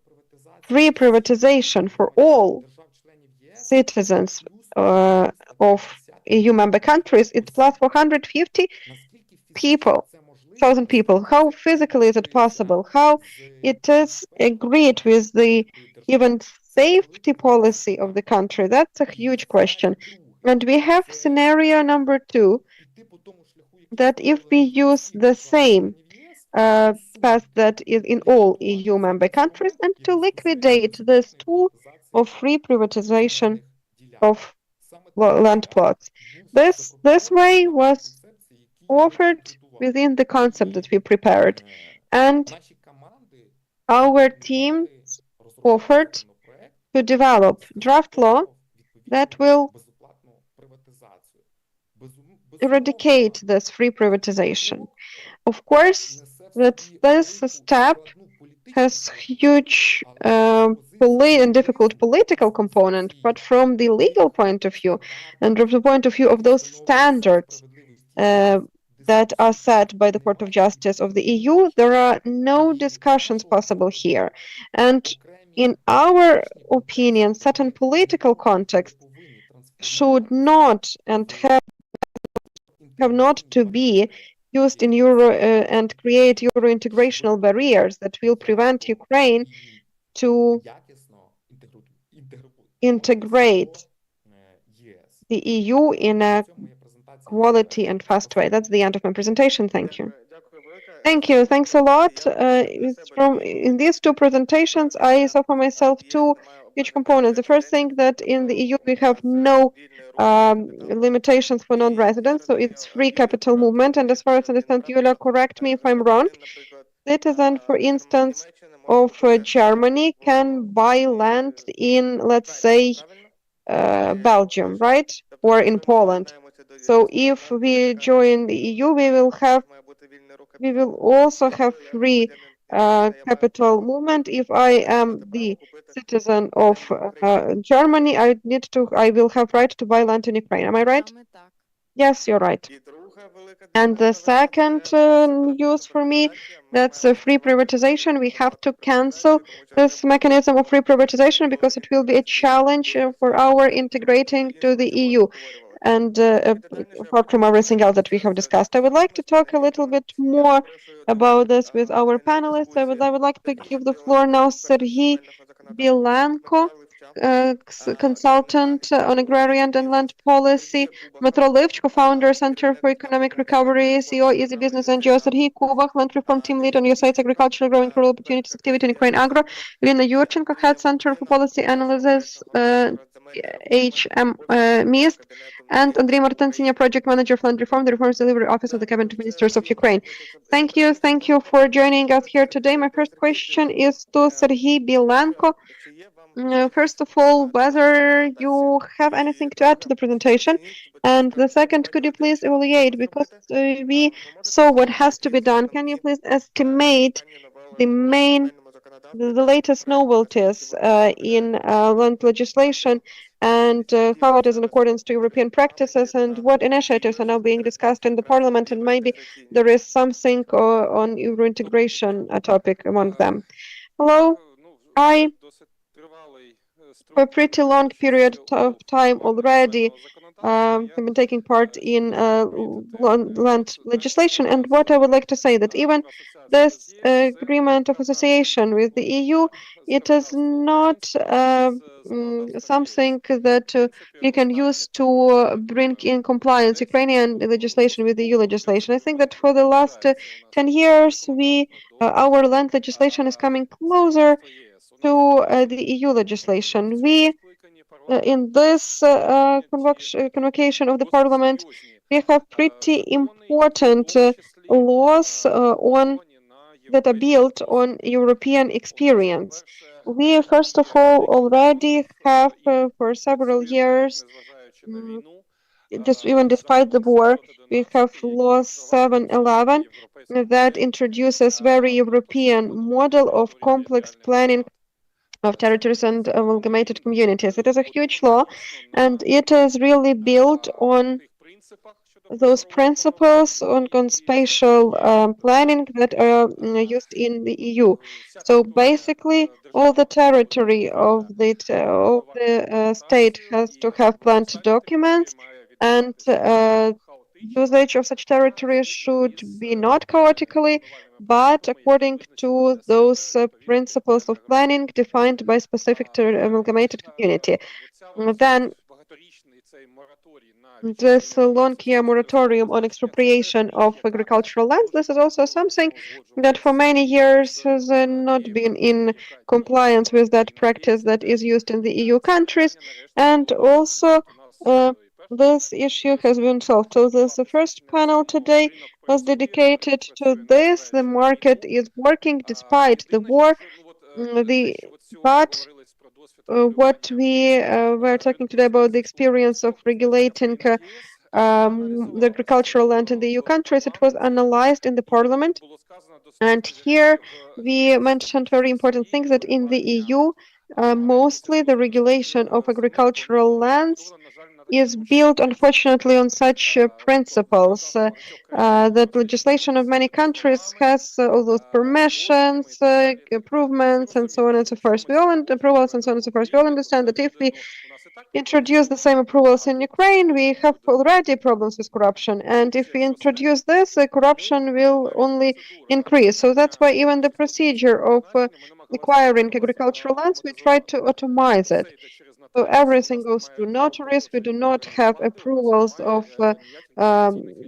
free privatization for all citizens of EU member countries, it's plus 450 people, thousand people. How physically is it possible? How it is agreed with the even safety policy of the country? That's a huge question. And we have scenario number 2, that if we use the same path that is in all EU member countries and to liquidate this tool of free privatization of land plots. This way was offered within the concept that we prepared, and our team offered to develop draft law that will eradicate this free privatization. Of course, that this step has huge and difficult political component, but from the legal point of view and from the point of view of those standards that are set by the Court of Justice of the EU, there are no discussions possible here. And in our opinion, certain political contexts should not and have not to be used in euro and create euro integrational barriers that will prevent Ukraine to integrate the EU in a quality and fast way. That's the end of my presentation. Thank you. Thank you. Thanks a lot. In these two presentations, I saw for myself two huge components. The first thing, that in the EU we have no limitations for non-residents, so it's free capital movement. And as far as I understand, Yulia, correct me if I'm wrong, citizen, for instance, of Germany can buy land in, let's say, Belgium, right? Or in Poland. So if we join the EU, we will also have free capital movement. If I am the citizen of Germany, I will have right to buy land in Ukraine. Am I right? Yes, you're right. And the second news for me, that's free privatization. We have to cancel this mechanism of free privatization because it will be a challenge for our integrating to the EU. And apart from everything else that we have discussed, I would like to talk a little bit more about this with our panelists. I would like to give the floor now Serhiy Bilanko, consultant on agrarian and land policy, Dmytro Livch, co-founder, Center for Economic Recovery, CEO, Easy Business NGO, Serhiy Kubach, land reform team lead on USAID's agricultural growing rural opportunities activity in Ukraine Agro, Elena Yurchenko, head Center for Policy Analysis, MIST, and Andrei Martin, Senior Project Manager of Land Reform, the Reforms Delivery Office of the Cabinet Ministers of Ukraine. Thank you for joining us here today. My first question is to Serhiy Bilanko. First of all, whether you have anything to add to the presentation, and the second, could you please evaluate, because we saw what has to be done, can you please estimate the latest novelties in land legislation and how it is in accordance to European practices, and what initiatives are now being discussed in the Parliament, and maybe there is something on Euro integration topic among them. Hello, for a pretty long period of time already have been taking part in land legislation, and what I would like to say that even this agreement of association with the EU, it is not something that we can use to bring in compliance Ukrainian legislation with the EU legislation. I think that for the last 10 years, our land legislation is coming closer to the EU legislation. We, in this convocation of the Parliament, we have pretty important laws that are built on European experience. We, first of all, already have for several years, just even despite the war, we have Law 711 that introduces very European model of complex planning of territories and amalgamated communities. It is a huge law, and it is really built on those principles on spatial planning that are used in the EU. So basically, all the territory of the state has to have planned documents, and usage of such territories should be not chaotically, but according to those principles of planning defined by specific amalgamated community. Then this long-year moratorium on expropriation of agricultural lands, this is also something that for many years has not been in compliance with that practice that is used in the EU countries, and also this issue has been solved. So the first panel today was dedicated to this. The market is working despite the war. But what we were talking today about the experience of regulating the agricultural land in the EU countries, it was analyzed in the parliament. And here we mentioned very important things that in the EU, mostly the regulation of agricultural lands is built, unfortunately, on such principles that legislation of many countries has all those permissions, improvements, and so on and so forth. We all approvals and so on and so forth. We all understand that if we introduce the same approvals in Ukraine, we have already problems with corruption. And if we introduce this, corruption will only increase. So that's why even the procedure of acquiring agricultural lands, we try to automize it. So everything goes through notaries. We do not have approvals of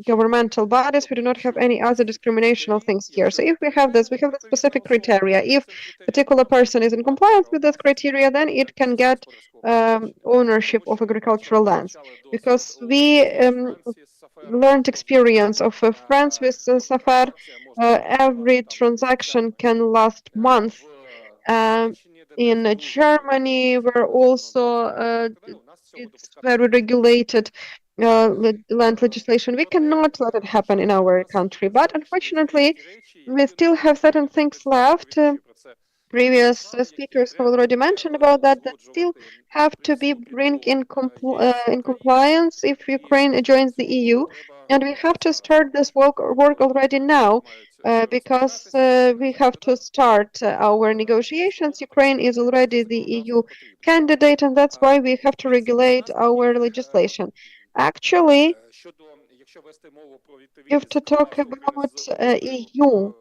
governmental bodies. We do not have any other discriminational things here. So if we have this, we have the specific criteria. If a particular person is in compliance with that criteria, then it can get ownership of agricultural lands. Because we learned experience of France with Safar, every transaction can last months. In Germany, where also it's very regulated land legislation, we cannot let it happen in our country. But unfortunately, we still have certain things left. Previous speakers have already mentioned about that still have to be bring in compliance if Ukraine joins the EU, and we have to start this work already now. Because we have to start our negotiations. Ukraine is already the EU candidate, and that's why we have to regulate our legislation. Actually, if to talk about EU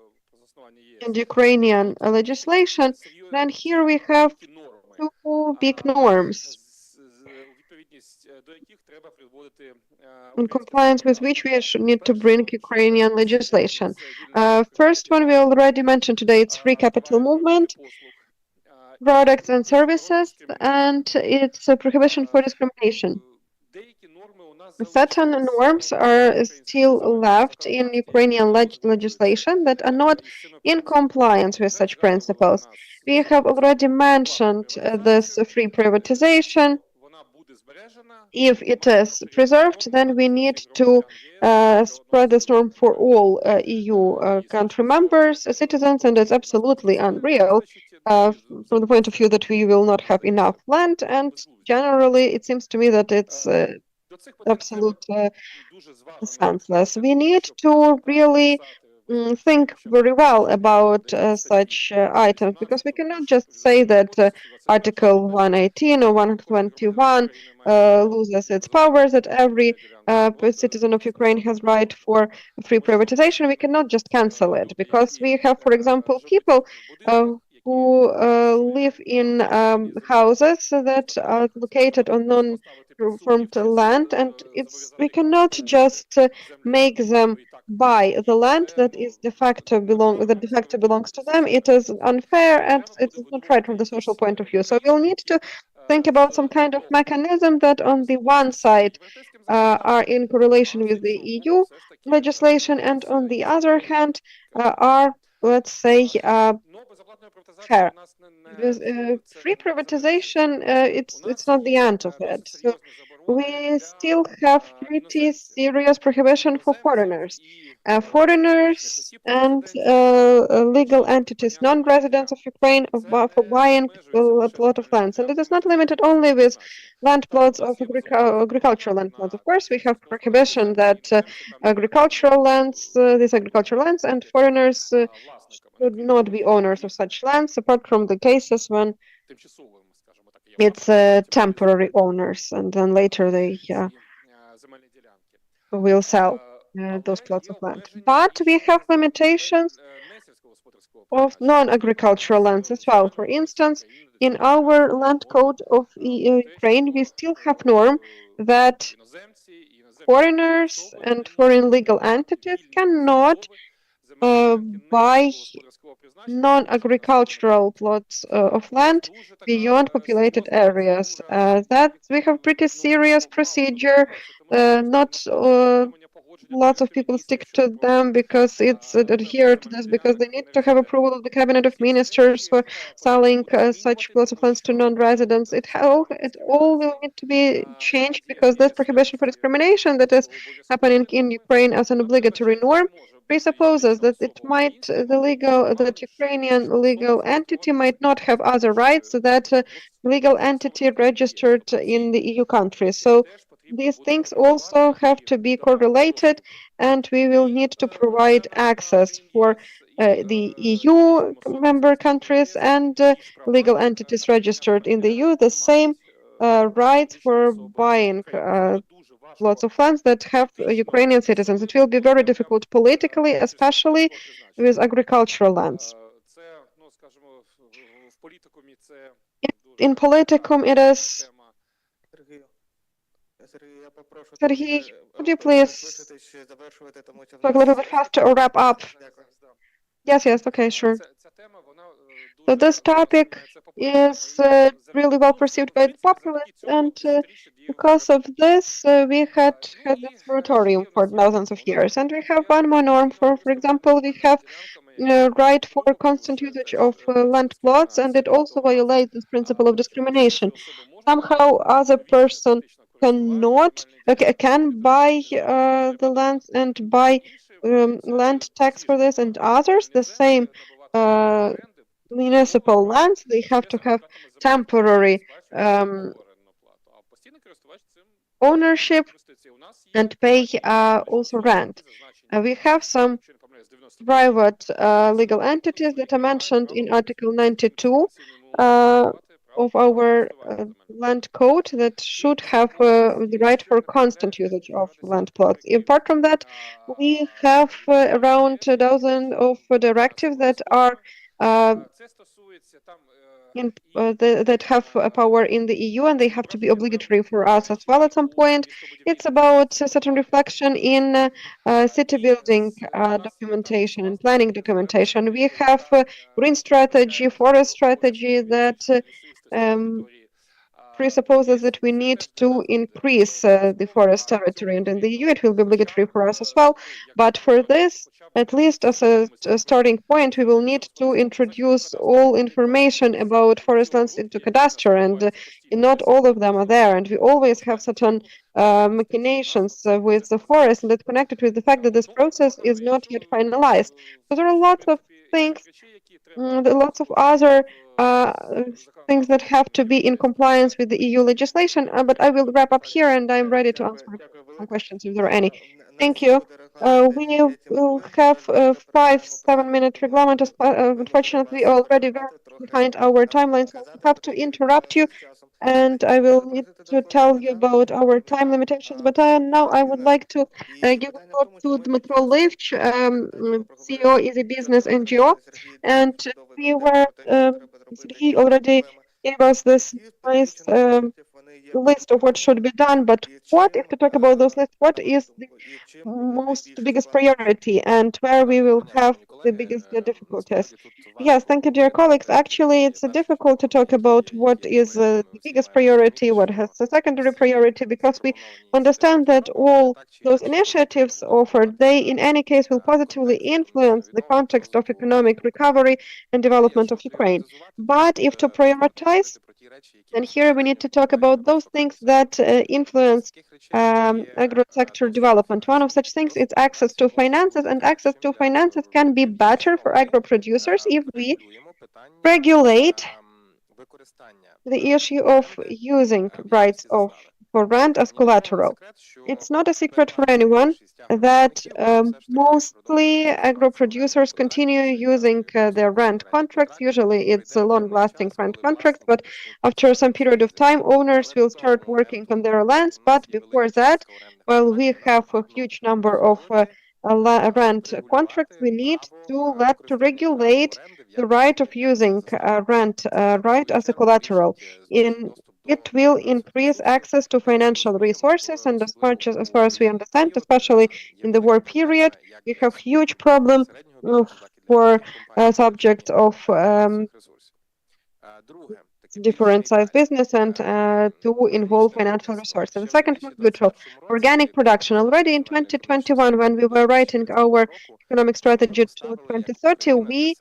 and Ukrainian legislation, then here we have two big norms in compliance with which we need to bring Ukrainian legislation. First one we already mentioned today, it's free capital movement, products and services, and it's a prohibition for discrimination. Certain norms are still left in Ukrainian legislation that are not in compliance with such principles. We have already mentioned this free privatization. If it is preserved, then we need to spread this norm for all EU country members, citizens, and it's absolutely unreal from the point of view that we will not have enough land. And generally, it seems to me that it's absolute senseless. We need to really think very well about such items, because we cannot just say that Article 118 or 121 loses its powers, that every citizen of Ukraine has right for free privatization. We cannot just cancel it, because we have, for example, people who live in houses that are located on non-reformed land, and we cannot just make them buy the land that is de facto belongs to them. It is unfair and it is not right from the social point of view. So we'll need to think about some kind of mechanism that on the one side are in correlation with the EU legislation, and on the other hand are, let's say, fair. Because free privatization, it's not the end of it. So we still have pretty serious prohibition for foreigners. Foreigners and legal entities, non-residents of Ukraine, for buying a plot of lands. And it is not limited only with land plots of agricultural land plots. Of course, we have prohibition that these agricultural lands and foreigners should not be owners of such lands, apart from the cases when it's temporary owners, and then later they will sell those plots of land. But we have limitations of non-agricultural lands as well. For instance, in our land code of Ukraine, we still have norm that foreigners and foreign legal entities cannot buy non-agricultural plots of land beyond populated areas. That we have pretty serious procedure. Not lots of people stick to them because it's adhere to this because they need to have approval of the cabinet of ministers for selling such plots of lands to non-residents. It all will need to be changed because this prohibition for discrimination that is happening in Ukraine as an obligatory norm presupposes that that Ukrainian legal entity might not have other rights that legal entity registered in the EU countries. So these things also have to be correlated, and we will need to provide access for the EU member countries and legal entities registered in the EU, the same rights for buying lots of lands that have Ukrainian citizens. It will be very difficult politically, especially with agricultural lands. In politicum, it is. Sergey, could you please talk a little bit faster or wrap up? Yes, okay, sure. So this topic is really well perceived by the populace, and because of this, we had this moratorium for thousands of years. And we have one more norm for example, we have right for constant usage of land plots, and it also violates this principle of discrimination. Somehow, other person can buy the lands and buy land tax for this, and others the same municipal lands, they have to have temporary ownership and pay also rent. We have some private legal entities that are mentioned in Article 92 of our land code that should have the right for constant usage of land plots. Apart from that, we have around a dozen of directives that are that have a power in the EU, and they have to be obligatory for us as well at some point. It's about a certain reflection in city building documentation and planning documentation. We have green strategy, forest strategy that presupposes that we need to increase the forest territory, and in the EU it will be obligatory for us as well. But for this, at least as a starting point, we will need to introduce all information about forest lands into cadastre, and not all of them are there. And we always have certain machinations with the forest, and that's connected with the fact that this process is not yet finalized. So there are lots of things, lots of other things that have to be in compliance with the EU legislation. But I will wrap up here, and I'm ready to answer some questions if there are any. Thank you. We will have a 5-7 minute reglement. Unfortunately, already very behind our timeline, so I have to interrupt you, and I will need to tell you about our time limitations. But now I would like to give the floor to Dmytro Livch, CEO Easy Business NGO, and he already gave us this nice list of what should be done. But what, if to talk about those lists, what is the biggest priority and where we will have the biggest difficulties? Yes, thank you, dear colleagues. Actually, it's difficult to talk about what is the biggest priority, what has the secondary priority, because we understand that all those initiatives offered, they in any case will positively influence the context of economic recovery and development of Ukraine. But if to prioritize, And here we need to talk about those things that influence agro sector development. One of such things is access to finances, and access to finances can be better for agro producers if we regulate the issue of using rights of for rent as collateral. It's not a secret for anyone that mostly agro producers continue using their rent contracts. Usually it's a long-lasting rent contract, but after some period of time, owners will start working on their lands. But before that, well, we have a huge number of rent contracts. We need to regulate the right of using rent right as a collateral. It will increase access to financial resources, and as far as we understand, especially in the war period, we have huge problem for subjects of different size business and to involve financial resources. The second one, neutral organic production. Already in 2021, when we were writing our economic strategy to 2030, we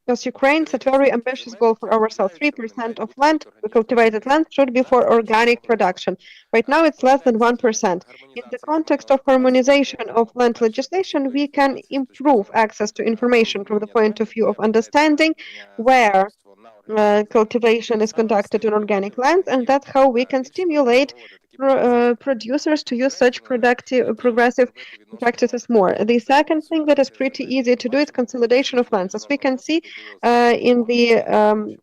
as Ukraine set very ambitious goal for ourselves. 3% of land, cultivated land, should be for organic production. Right now, it's less than 1%. In the context of harmonization of land legislation, we can improve access to information from the point of view of understanding where cultivation is conducted on organic lands, and that's how we can stimulate producers to use such progressive practices more. The second thing that is pretty easy to do is consolidation of lands. As we can see in the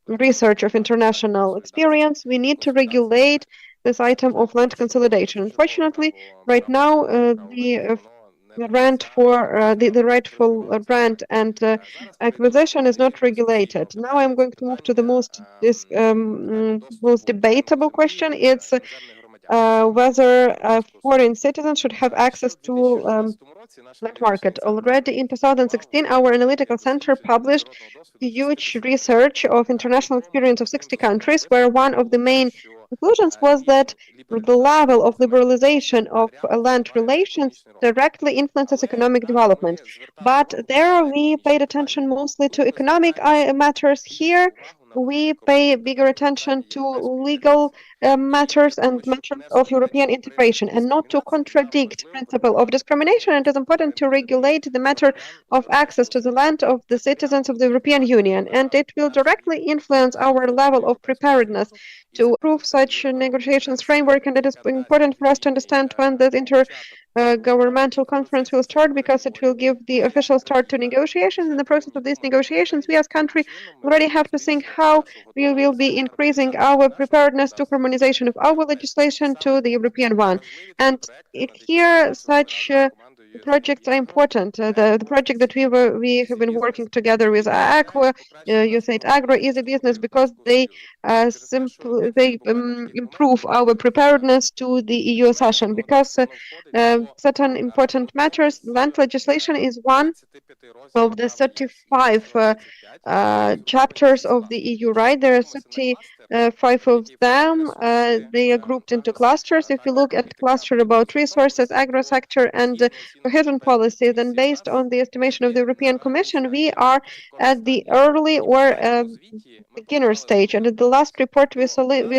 research of international experience, we need to regulate this item of land consolidation. Unfortunately, right now, the rent for the rightful rent and acquisition is not regulated. Now I'm going to move to the most debatable question. It's whether foreign citizens should have access to land market. Already in 2016, our analytical center published a huge research of international experience of 60 countries, where one of the main conclusions was that the level of liberalization of land relations directly influences economic development. But there we paid attention mostly to economic matters. Here we pay bigger attention to legal matters and matters of European integration, and not to contradict principle of discrimination. It is important to regulate the matter of access to the land of the citizens of the European Union, and it will directly influence our level of preparedness to approve such negotiations framework. And it is important for us to understand when the intergovernmental conference will start, because it will give the official start to negotiations. In the process of these negotiations, we as country already have to think how we will be increasing our preparedness to harmonization of our legislation to the European one. And here such projects are important. The project that we have been working together with AGRO, USAID AGRO, is a business because they improve our preparedness to the EU accession. Because certain important matters, land legislation is one of the 35 chapters of the EU, right? There are 35 of them. They are grouped into clusters. If you look at cluster about resources, agro sector, and cohesion policy, then based on the estimation of the European Commission, we are at the early or beginner stage. And at the last report, we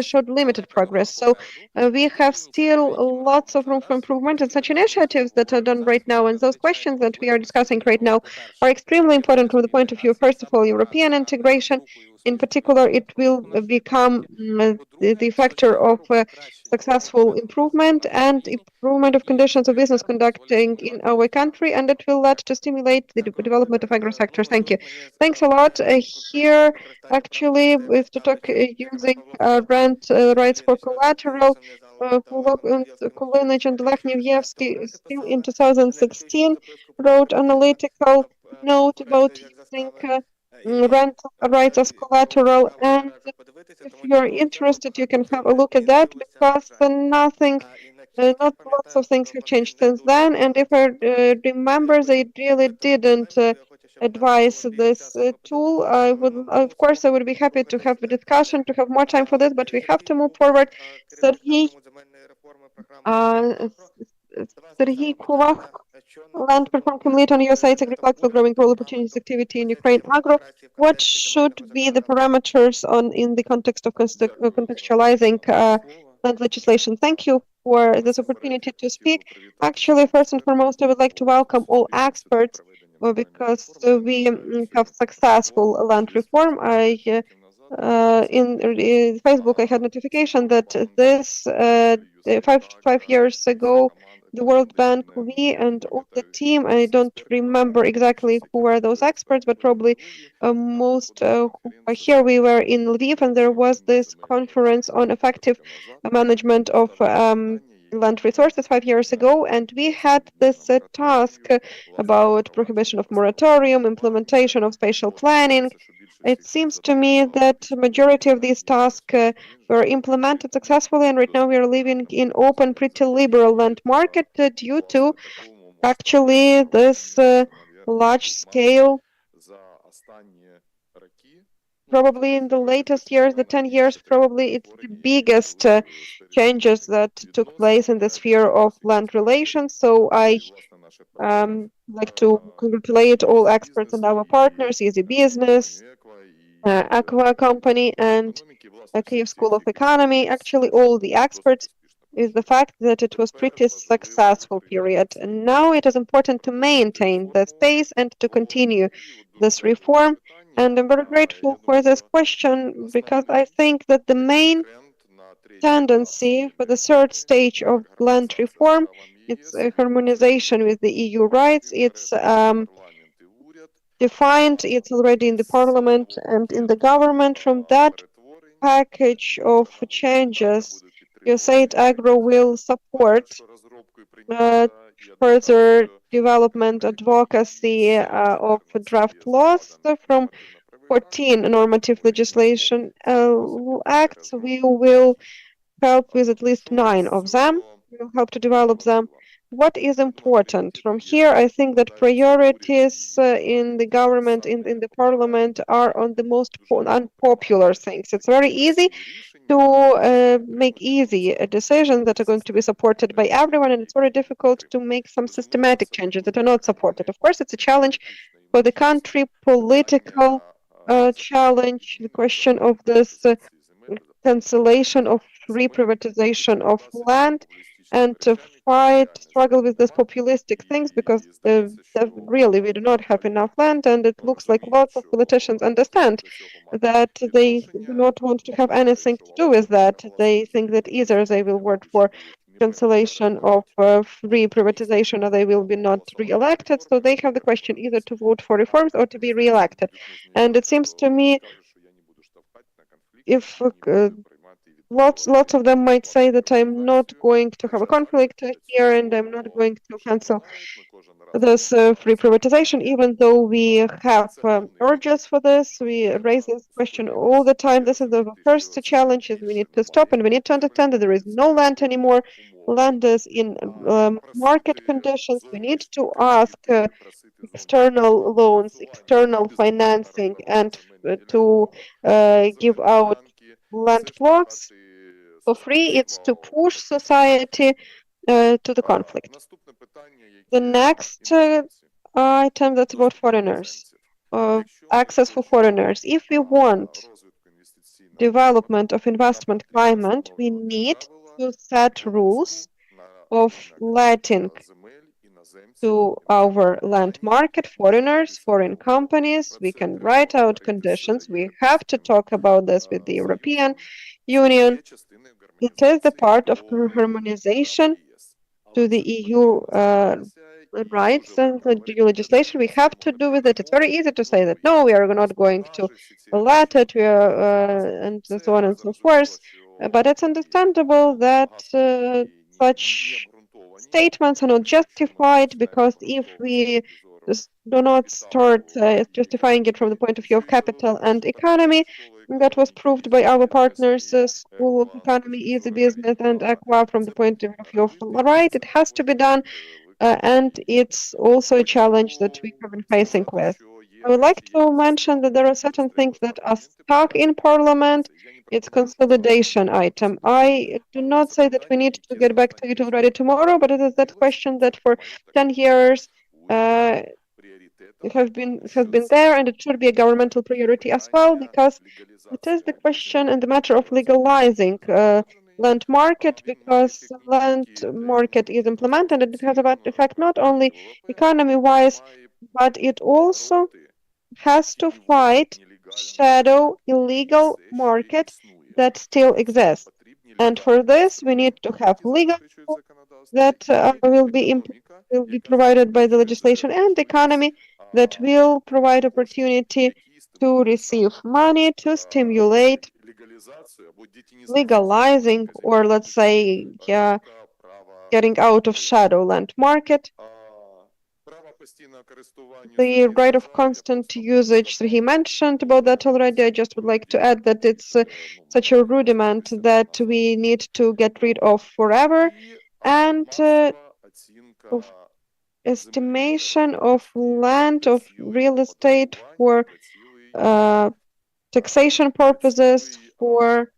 showed limited progress. So we have still lots of room for improvement, and such initiatives that are done right now, and those questions that we are discussing right now, are extremely important from the point of view, first of all, European integration. In particular, it will become the factor of successful improvement and improvement of conditions of business conducting in our country, and it will lead to stimulate the development of agro sector. Thank you. Thanks a lot. Here, actually, we have to talk using rent rights for collateral. Kulinich and Lechnievsky still in 2016 wrote analytical note about using rent rights as collateral, and if you're interested, you can have a look at that, because not lots of things have changed since then. And if I remember, they really didn't advise this tool. Of course, I would be happy to have a discussion, to have more time for this, but we have to move forward. Sergey Kulak Land Reform Committee on USAID's agricultural growing rural opportunities activity in Ukraine, AGRO. What should be the parameters in the context of contextualizing land legislation? Thank you for this opportunity to speak. Actually, first and foremost, I would like to welcome all experts because we have successful land reform. In Facebook, I had notification that this 5 years ago, the World Bank, we and all the team, I don't remember exactly who were those experts, but probably most who are here, we were in Lviv, and there was this conference on effective management of land resources 5 years ago, and we had this task about prohibition of moratorium, implementation of spatial planning. It seems to me that majority of these tasks were implemented successfully, and right now we are living in open, pretty liberal land market due to actually this large scale. Probably in the latest years, the 10 years, probably it's the biggest changes that took place in the sphere of land relations. So I like to congratulate all experts and our partners, Easy Business, Aqua Company, and Kyiv School of Economy. Actually, all the experts is the fact that it was pretty successful period. And now it is important to maintain the space and to continue this reform. And I'm very grateful for this question because I think that the main tendency for the third stage of land reform, it's a harmonization with the EU rights. It's defined, it's already in the parliament and in the government. From that package of changes, USAID AGRO will support further development advocacy of draft laws from 14 normative legislation acts. We will help with at least 9 of them. We will help to develop them. What is important from here? I think that priorities in the government, in the parliament, are on the most unpopular things. It's very easy to make easy decisions that are going to be supported by everyone, and it's very difficult to make some systematic changes that are not supported. Of course, it's a challenge for the country, political challenge, the question of this cancellation of reprivatization of land, and to struggle with these populistic things because really we do not have enough land, and it looks like lots of politicians understand that they do not want to have anything to do with that. They think that either they will vote for cancellation of free privatization or they will be not re-elected. So they have the question either to vote for reforms or to be re-elected. And it seems to me if lots of them might say that I'm not going to have a conflict here and I'm not going to cancel this free privatization, even though we have urges for this. We raise this question all the time. This is the first challenge is we need to stop and we need to understand that there is no land anymore. Land is in market conditions. We need to ask external loans, external financing, and to give out land plots for free. It's to push society to the conflict. The next item that's about foreigners, access for foreigners. If we want development of investment climate, we need to set rules of letting to our land market foreigners, foreign companies. We can write out conditions. We have to talk about this with the European Union. It is the part of harmonization to the EU rights and the EU legislation. We have to do with it. It's very easy to say that no, we are not going to let it, and so on and so forth. But it's understandable that such statements are not justified because if we do not start justifying it from the point of view of capital and economy, that was proved by our partners, School of Economy, Easy Business, and Aqua from the point of view of right. It has to be done, and it's also a challenge that we have been facing with. I would like to mention that there are certain things that are stuck in Parliament. It's consolidation item. I do not say that we need to get back to it already tomorrow, but it is that question that for 10 years has been there, and it should be a governmental priority as well, because it is the question and the matter of legalizing land market, because land market is implemented and it has about effect not only economy-wise, but it also has to fight shadow illegal market that still exists. And for this, we need to have legal that will be provided by the legislation, and economy that will provide opportunity to receive money to stimulate legalizing, or let's say, getting out of shadow land market. The right of constant usage, so he mentioned about that already. I just would like to add that it's such a rudiment that we need to get rid of forever. And of estimation of land, of real estate for taxation purposes, for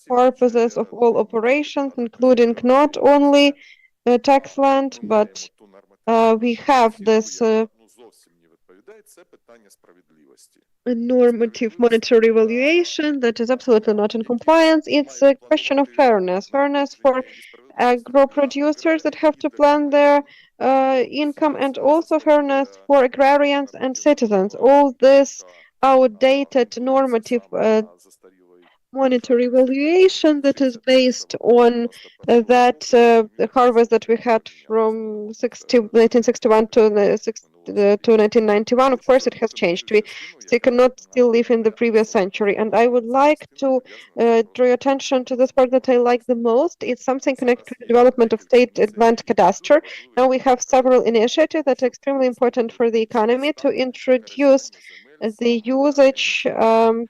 purposes of all operations, including not only tax land, but we have this normative monetary valuation that is absolutely not in compliance. It's a question of fairness for agro producers that have to plan their income, and also fairness for agrarians and citizens. All this outdated normative monetary valuation that is based on that harvest that we had from 1961 to 1991. Of course, it has changed. We still cannot still live in the previous century. And I would like to draw your attention to this part that I like the most. It's something connected to the development of state land cadastre. Now we have several initiatives that are extremely important for the economy to introduce the usage of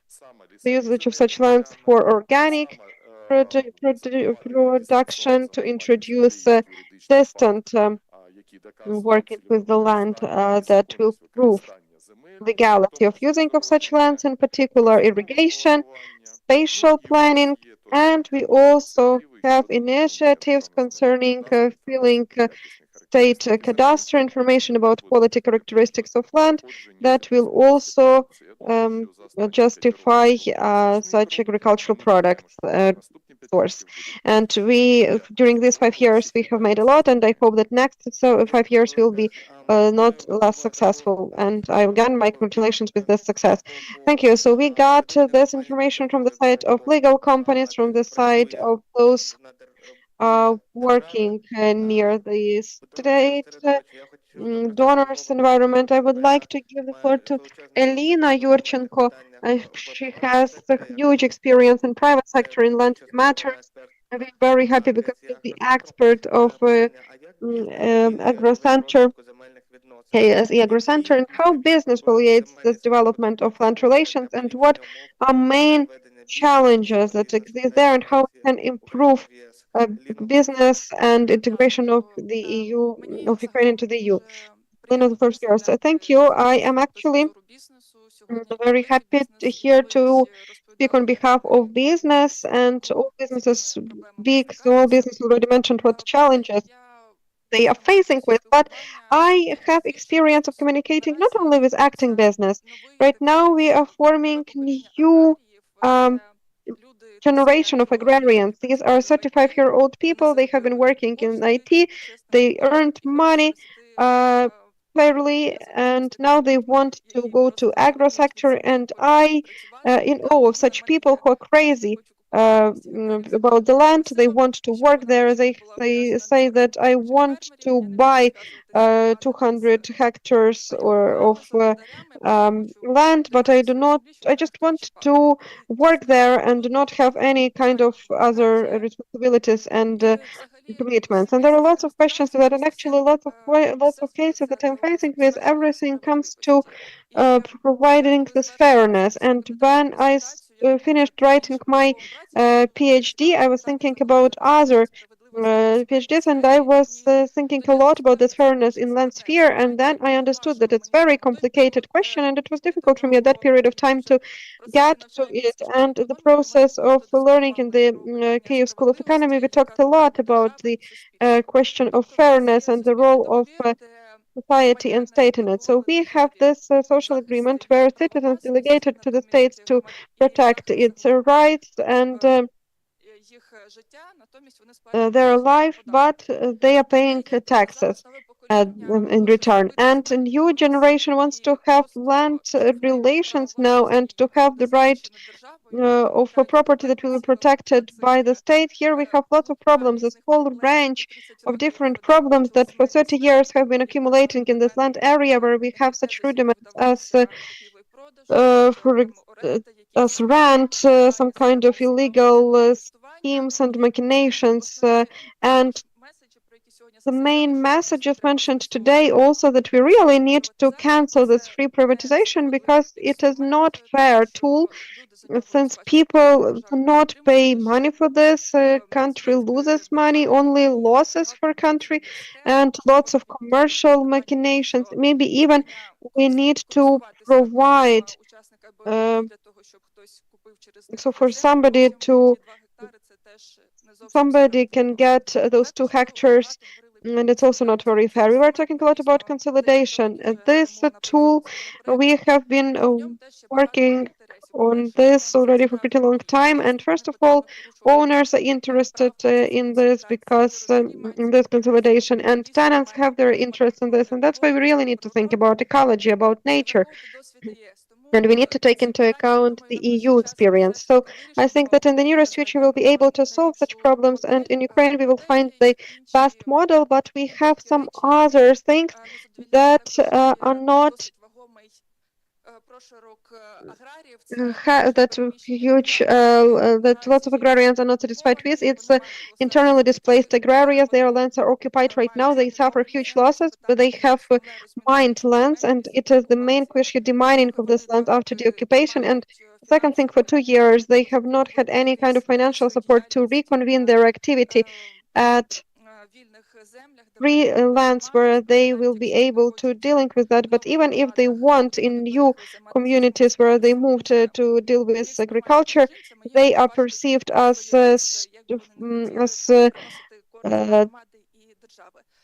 such lands for organic production, to introduce distant working with the land that will prove legality of using of such lands, in particular irrigation, spatial planning, and we also have initiatives concerning filling state cadastre information about quality characteristics of land that will also justify such agricultural products source. And during these 5 years, we have made a lot, and I hope that next 5 years will be not less successful. And again, my congratulations with this success. Thank you. So we got this information from the side of legal companies, from the side of those working near the state donors environment. I would like to give the floor to Elena Yurchenko. She has a huge experience in private sector in land matters. I'm very happy because she's the expert of agro center. KSE Agro Center, and how business relates this development of land relations, and what are main challenges that exist there, and how we can improve business and integration of the EU, of Ukraine into the EU. Lena, the first year. So thank you. I am actually very happy here to speak on behalf of business, and all businesses, big, small business, already mentioned what challenges they are facing with, but I have experience of communicating not only with acting business. Right now, we are forming new generation of agrarians. These are 35-year-old people. They have been working in IT. They earned money clearly, and now they want to go to agro sector. And I, in awe of such people who are crazy about the land. They want to work there. They say that I want to buy 200 hectares of land, but I do not. I just want to work there and do not have any kind of other responsibilities and commitments. And there are lots of questions to that, and actually lots of cases that I'm facing with. Everything comes to providing this fairness. And when I finished writing my PhD, I was thinking about other PhDs, and I was thinking a lot about this fairness in land sphere, and then I understood that it's very complicated question, and it was difficult for me at that period of time to get to it. And the process of learning in the Kyiv School of Economics, we talked a lot about the question of fairness and the role of society and state in it. So we have this social agreement where citizens delegated to the states to protect its rights and their life, but they are paying taxes in return. And a new generation wants to have land relations now and to have the right of a property that will be protected by the state. Here we have lots of problems, this whole range of different problems that for 30 years have been accumulating in this land area where we have such rudiments as as rent, some kind of illegal schemes and machinations, and the main message is mentioned today also that we really need to cancel this free privatization because it is not fair tool since people do not pay money for this, country loses money, only losses for country, and lots of commercial machinations. Maybe even we need to provide so for somebody can get those 2 hectares, and it's also not very fair. We were talking a lot about consolidation. This tool, we have been working on this already for a pretty long time. And first of all, owners are interested in this because in this consolidation, and tenants have their interest in this. And that's why we really need to think about ecology, about nature. And we need to take into account the EU experience. So I think that in the nearest future, we'll be able to solve such problems. And in Ukraine, we will find the best model, but we have some other things that are not that huge, that lots of agrarians are not satisfied with. It's internally displaced agrarians. Their lands are occupied right now. They suffer huge losses, but they have mined lands, and it is the main question, demining of this land after the occupation. And second thing, for 2 years, they have not had any kind of financial support to reconvene their activity at free lands where they will be able to dealing with that. But even if they want in new communities where they moved to deal with agriculture, they are perceived as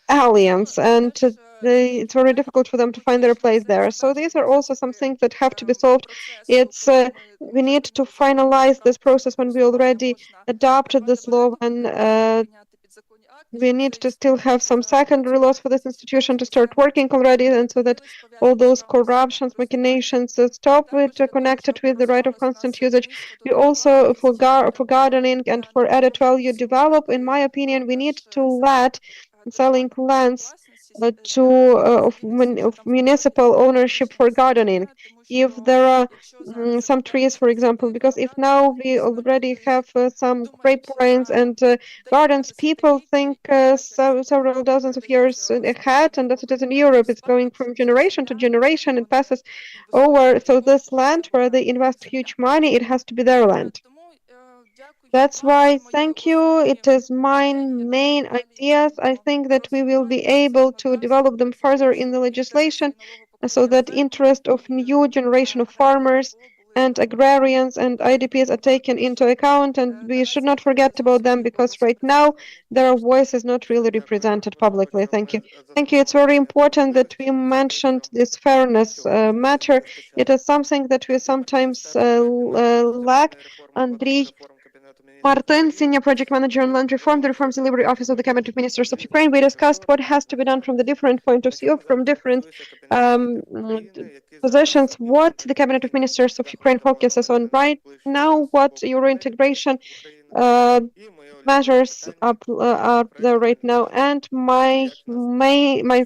aliens, and it's very difficult for them to find their place there. So these are also some things that have to be solved. It's we need to finalize this process when we already adopted this law, and we need to still have some secondary laws for this institution to start working already, and so that all those corruptions, machinations stop with connected with the right of constant usage. We also, for gardening and for added value develop, in my opinion, we need to let selling lands of municipal ownership for gardening. If there are some trees, for example, because if now we already have some grapevines and gardens, people think several dozens of years ahead, and as it is in Europe, it's going from generation to generation and passes over. So this land where they invest huge money, it has to be their land. That's why, thank you. It is my main ideas. I think that we will be able to develop them further in the legislation so that interest of new generation of farmers and agrarians and IDPs are taken into account, and we should not forget about them because right now their voice is not really represented publicly. Thank you. Thank you. It's very important that we mentioned this fairness matter. It is something that we sometimes lack. Andriy Martin, Senior Project Manager on Land Reform, the Reforms Delivery Office of the Cabinet of Ministers of Ukraine. We discussed what has to be done from the different point of view, from different positions, what the Cabinet of Ministers of Ukraine focuses on right now, what Euro integration measures are there right now, and my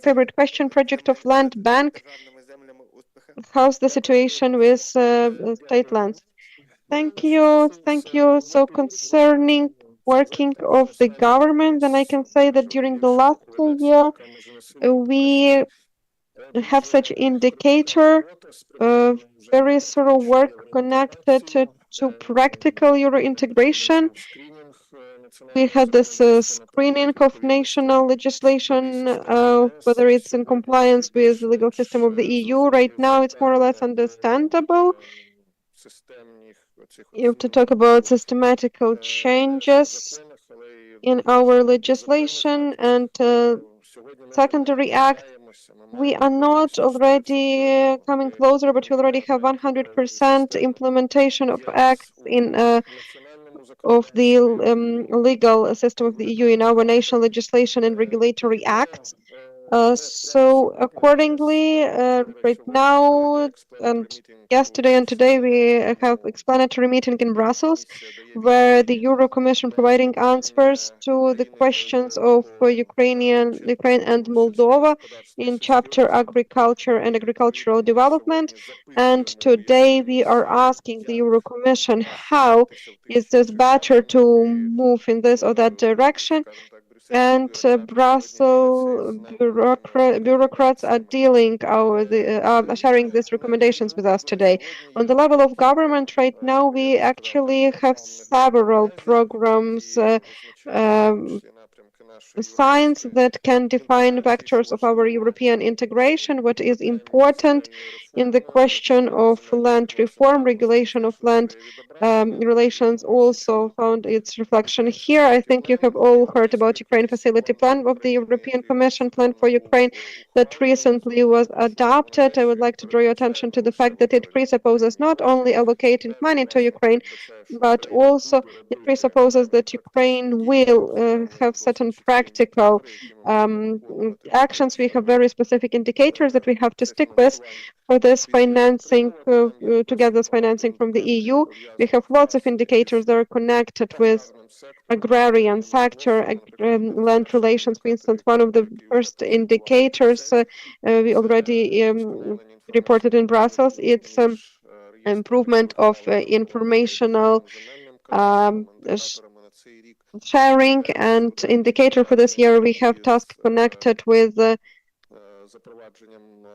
favorite question, project of land bank, how's the situation with state lands? Thank you. Thank you. So concerning working of the government, then I can say that during the last year, we have such indicator of very sort of work connected to practical Euro integration. We had this screening of national legislation, whether it's in compliance with the legal system of the EU. Right now, it's more or less understandable. You have to talk about systematical changes in our legislation, and secondary act, we are not already coming closer, but we already have 100% implementation of acts in of the legal system of the EU in our national legislation and regulatory acts. So accordingly, right now and yesterday and today we have explanatory meeting in Brussels, where the Euro Commission providing answers to the questions of Ukraine and Moldova in chapter agriculture and agricultural development. And today we are asking the Euro Commission how is this better to move in this or that direction. And Brussels bureaucrats are sharing these recommendations with us today. On the level of government, right now we actually have several programs, signs that can define vectors of our European integration. What is important in the question of land reform, regulation of land relations also found its reflection here. I think you have all heard about Ukraine facility plan of the European Commission plan for Ukraine that recently was adopted. I would like to draw your attention to the fact that it presupposes not only allocating money to Ukraine, but also it presupposes that Ukraine will have certain practical actions. We have very specific indicators that we have to stick with for this financing, to get this financing from the EU. We have lots of indicators that are connected with agrarian sector, land relations. For instance, one of the first indicators we already reported in Brussels, it's improvement of informational sharing, and indicator for this year we have task connected with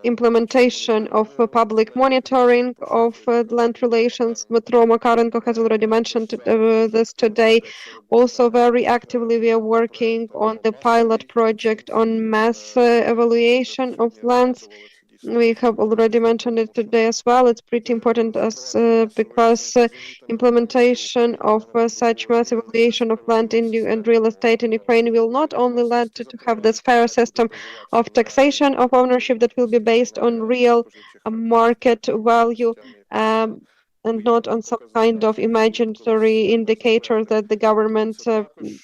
implementation of public monitoring of land relations. Dmytro Makarenko has already mentioned this today. Also very actively we are working on the pilot project on mass evaluation of lands. We have already mentioned it today as well. It's pretty important as because implementation of such mass evaluation of land and real estate in Ukraine will not only lead to have this fair system of taxation of ownership that will be based on real market value and not on some kind of imaginary indicator that the government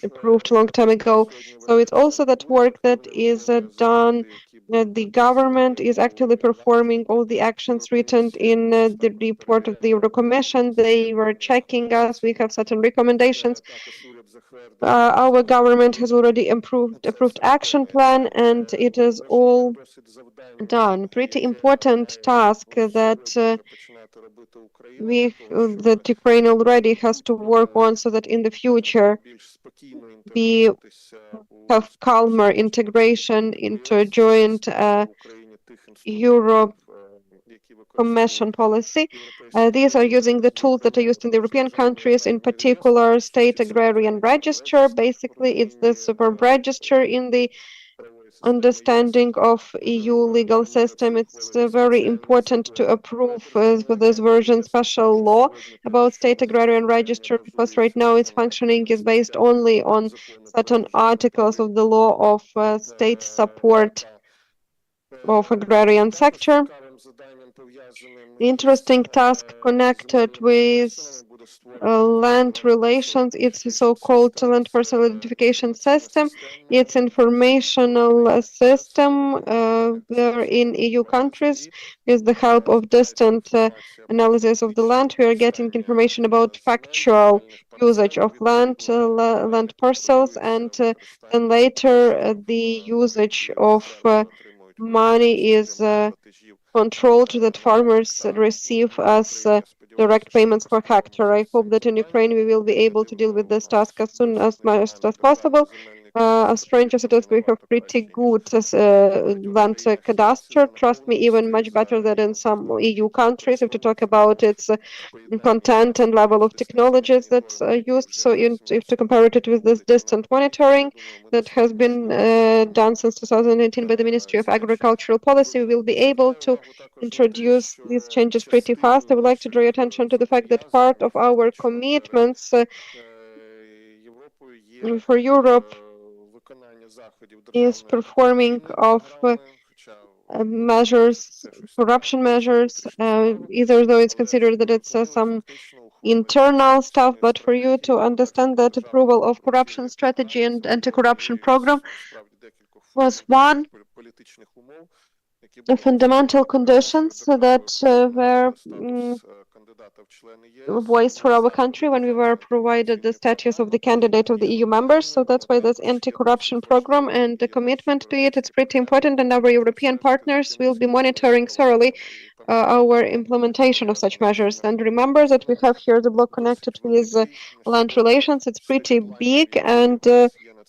approved a long time ago. So it's also that work that is done. The government is actually performing all the actions written in the report of the Euro Commission. They were checking us. We have certain recommendations. Our government has already approved action plan, and it is all done. Pretty important task that that Ukraine already has to work on, so that in the future we have calmer integration into a joint Europe Commission policy. These are using the tools that are used in the European countries, in particular state agrarian register. Basically, it's the superb register in the understanding of EU legal system. It's very important to approve for this version special law about state agrarian register, because right now its functioning is based only on certain articles of the law of state support of agrarian sector. Interesting task connected with land relations. It's a so-called land parcel identification system. It's informational system where in EU countries, with the help of distant analysis of the land, we are getting information about factual usage of land parcels, and then later the usage of money is controlled, that farmers receive as direct payments per hectare. I hope that in Ukraine we will be able to deal with this task as soon as much as possible. As strange as it is, we have pretty good land cadastre. Trust me, even much better than in some EU countries. If to talk about its content and level of technologies that's used. So if to compare it with this distant monitoring that has been done since 2018 by the Ministry of Agricultural Policy, we will be able to introduce these changes pretty fast. I would like to draw your attention to the fact that part of our commitments for Europe is performing of measures, corruption measures, either though it's considered that it's some internal stuff, but for you to understand that approval of corruption strategy and anti-corruption program was one of fundamental conditions that were voiced for our country when we were provided the status of the candidate of the EU members. So that's why this anti-corruption program and the commitment to it, it's pretty important, and our European partners will be monitoring thoroughly our implementation of such measures. And remember that we have here the block connected with land relations. It's pretty big, and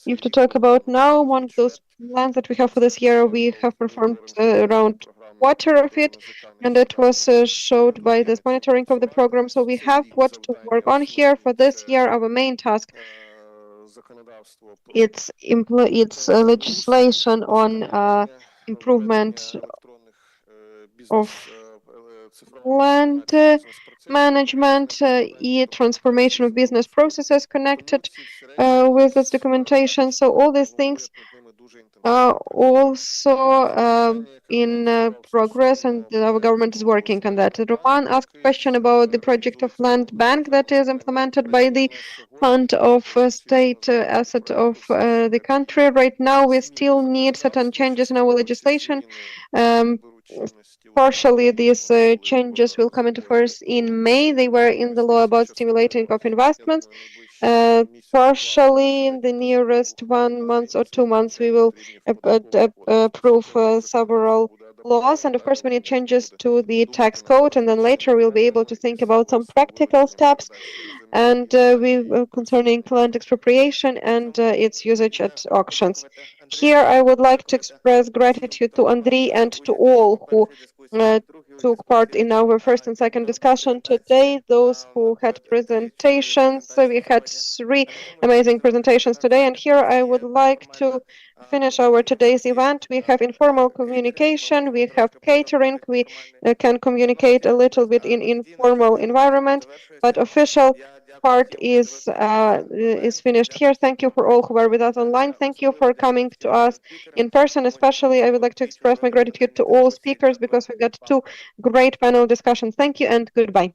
if to talk about now, one of those plans that we have for this year, we have performed around quarter of it, and it was showed by this monitoring of the program. So we have what to work on here for this year. Our main task, it's legislation on improvement of land management, transformation of business processes connected with this documentation. So all these things are also in progress, and our government is working on that. Roman asked a question about the project of land bank that is implemented by the fund of state asset of the country. Right now, we still need certain changes in our legislation. Partially, these changes will come into force in May. They were in the law about stimulating of investments. Partially, in the nearest 1 month or 2 months, we will approve several laws. And of course, we need changes to the tax code. And then later, we'll be able to think about some practical steps and concerning land expropriation and its usage at auctions. Here, I would like to express gratitude to Andriy and to all who took part in our first and second discussion today, those who had presentations. So we had 3 amazing presentations today, and here I would like to finish our today's event. We have informal communication, we have catering, we can communicate a little bit in informal environment, but official part is finished here. Thank you for all who were with us online. Thank you for coming to us in person. Especially, I would like to express my gratitude to all speakers because we got 2 great panel discussions. Thank you and goodbye.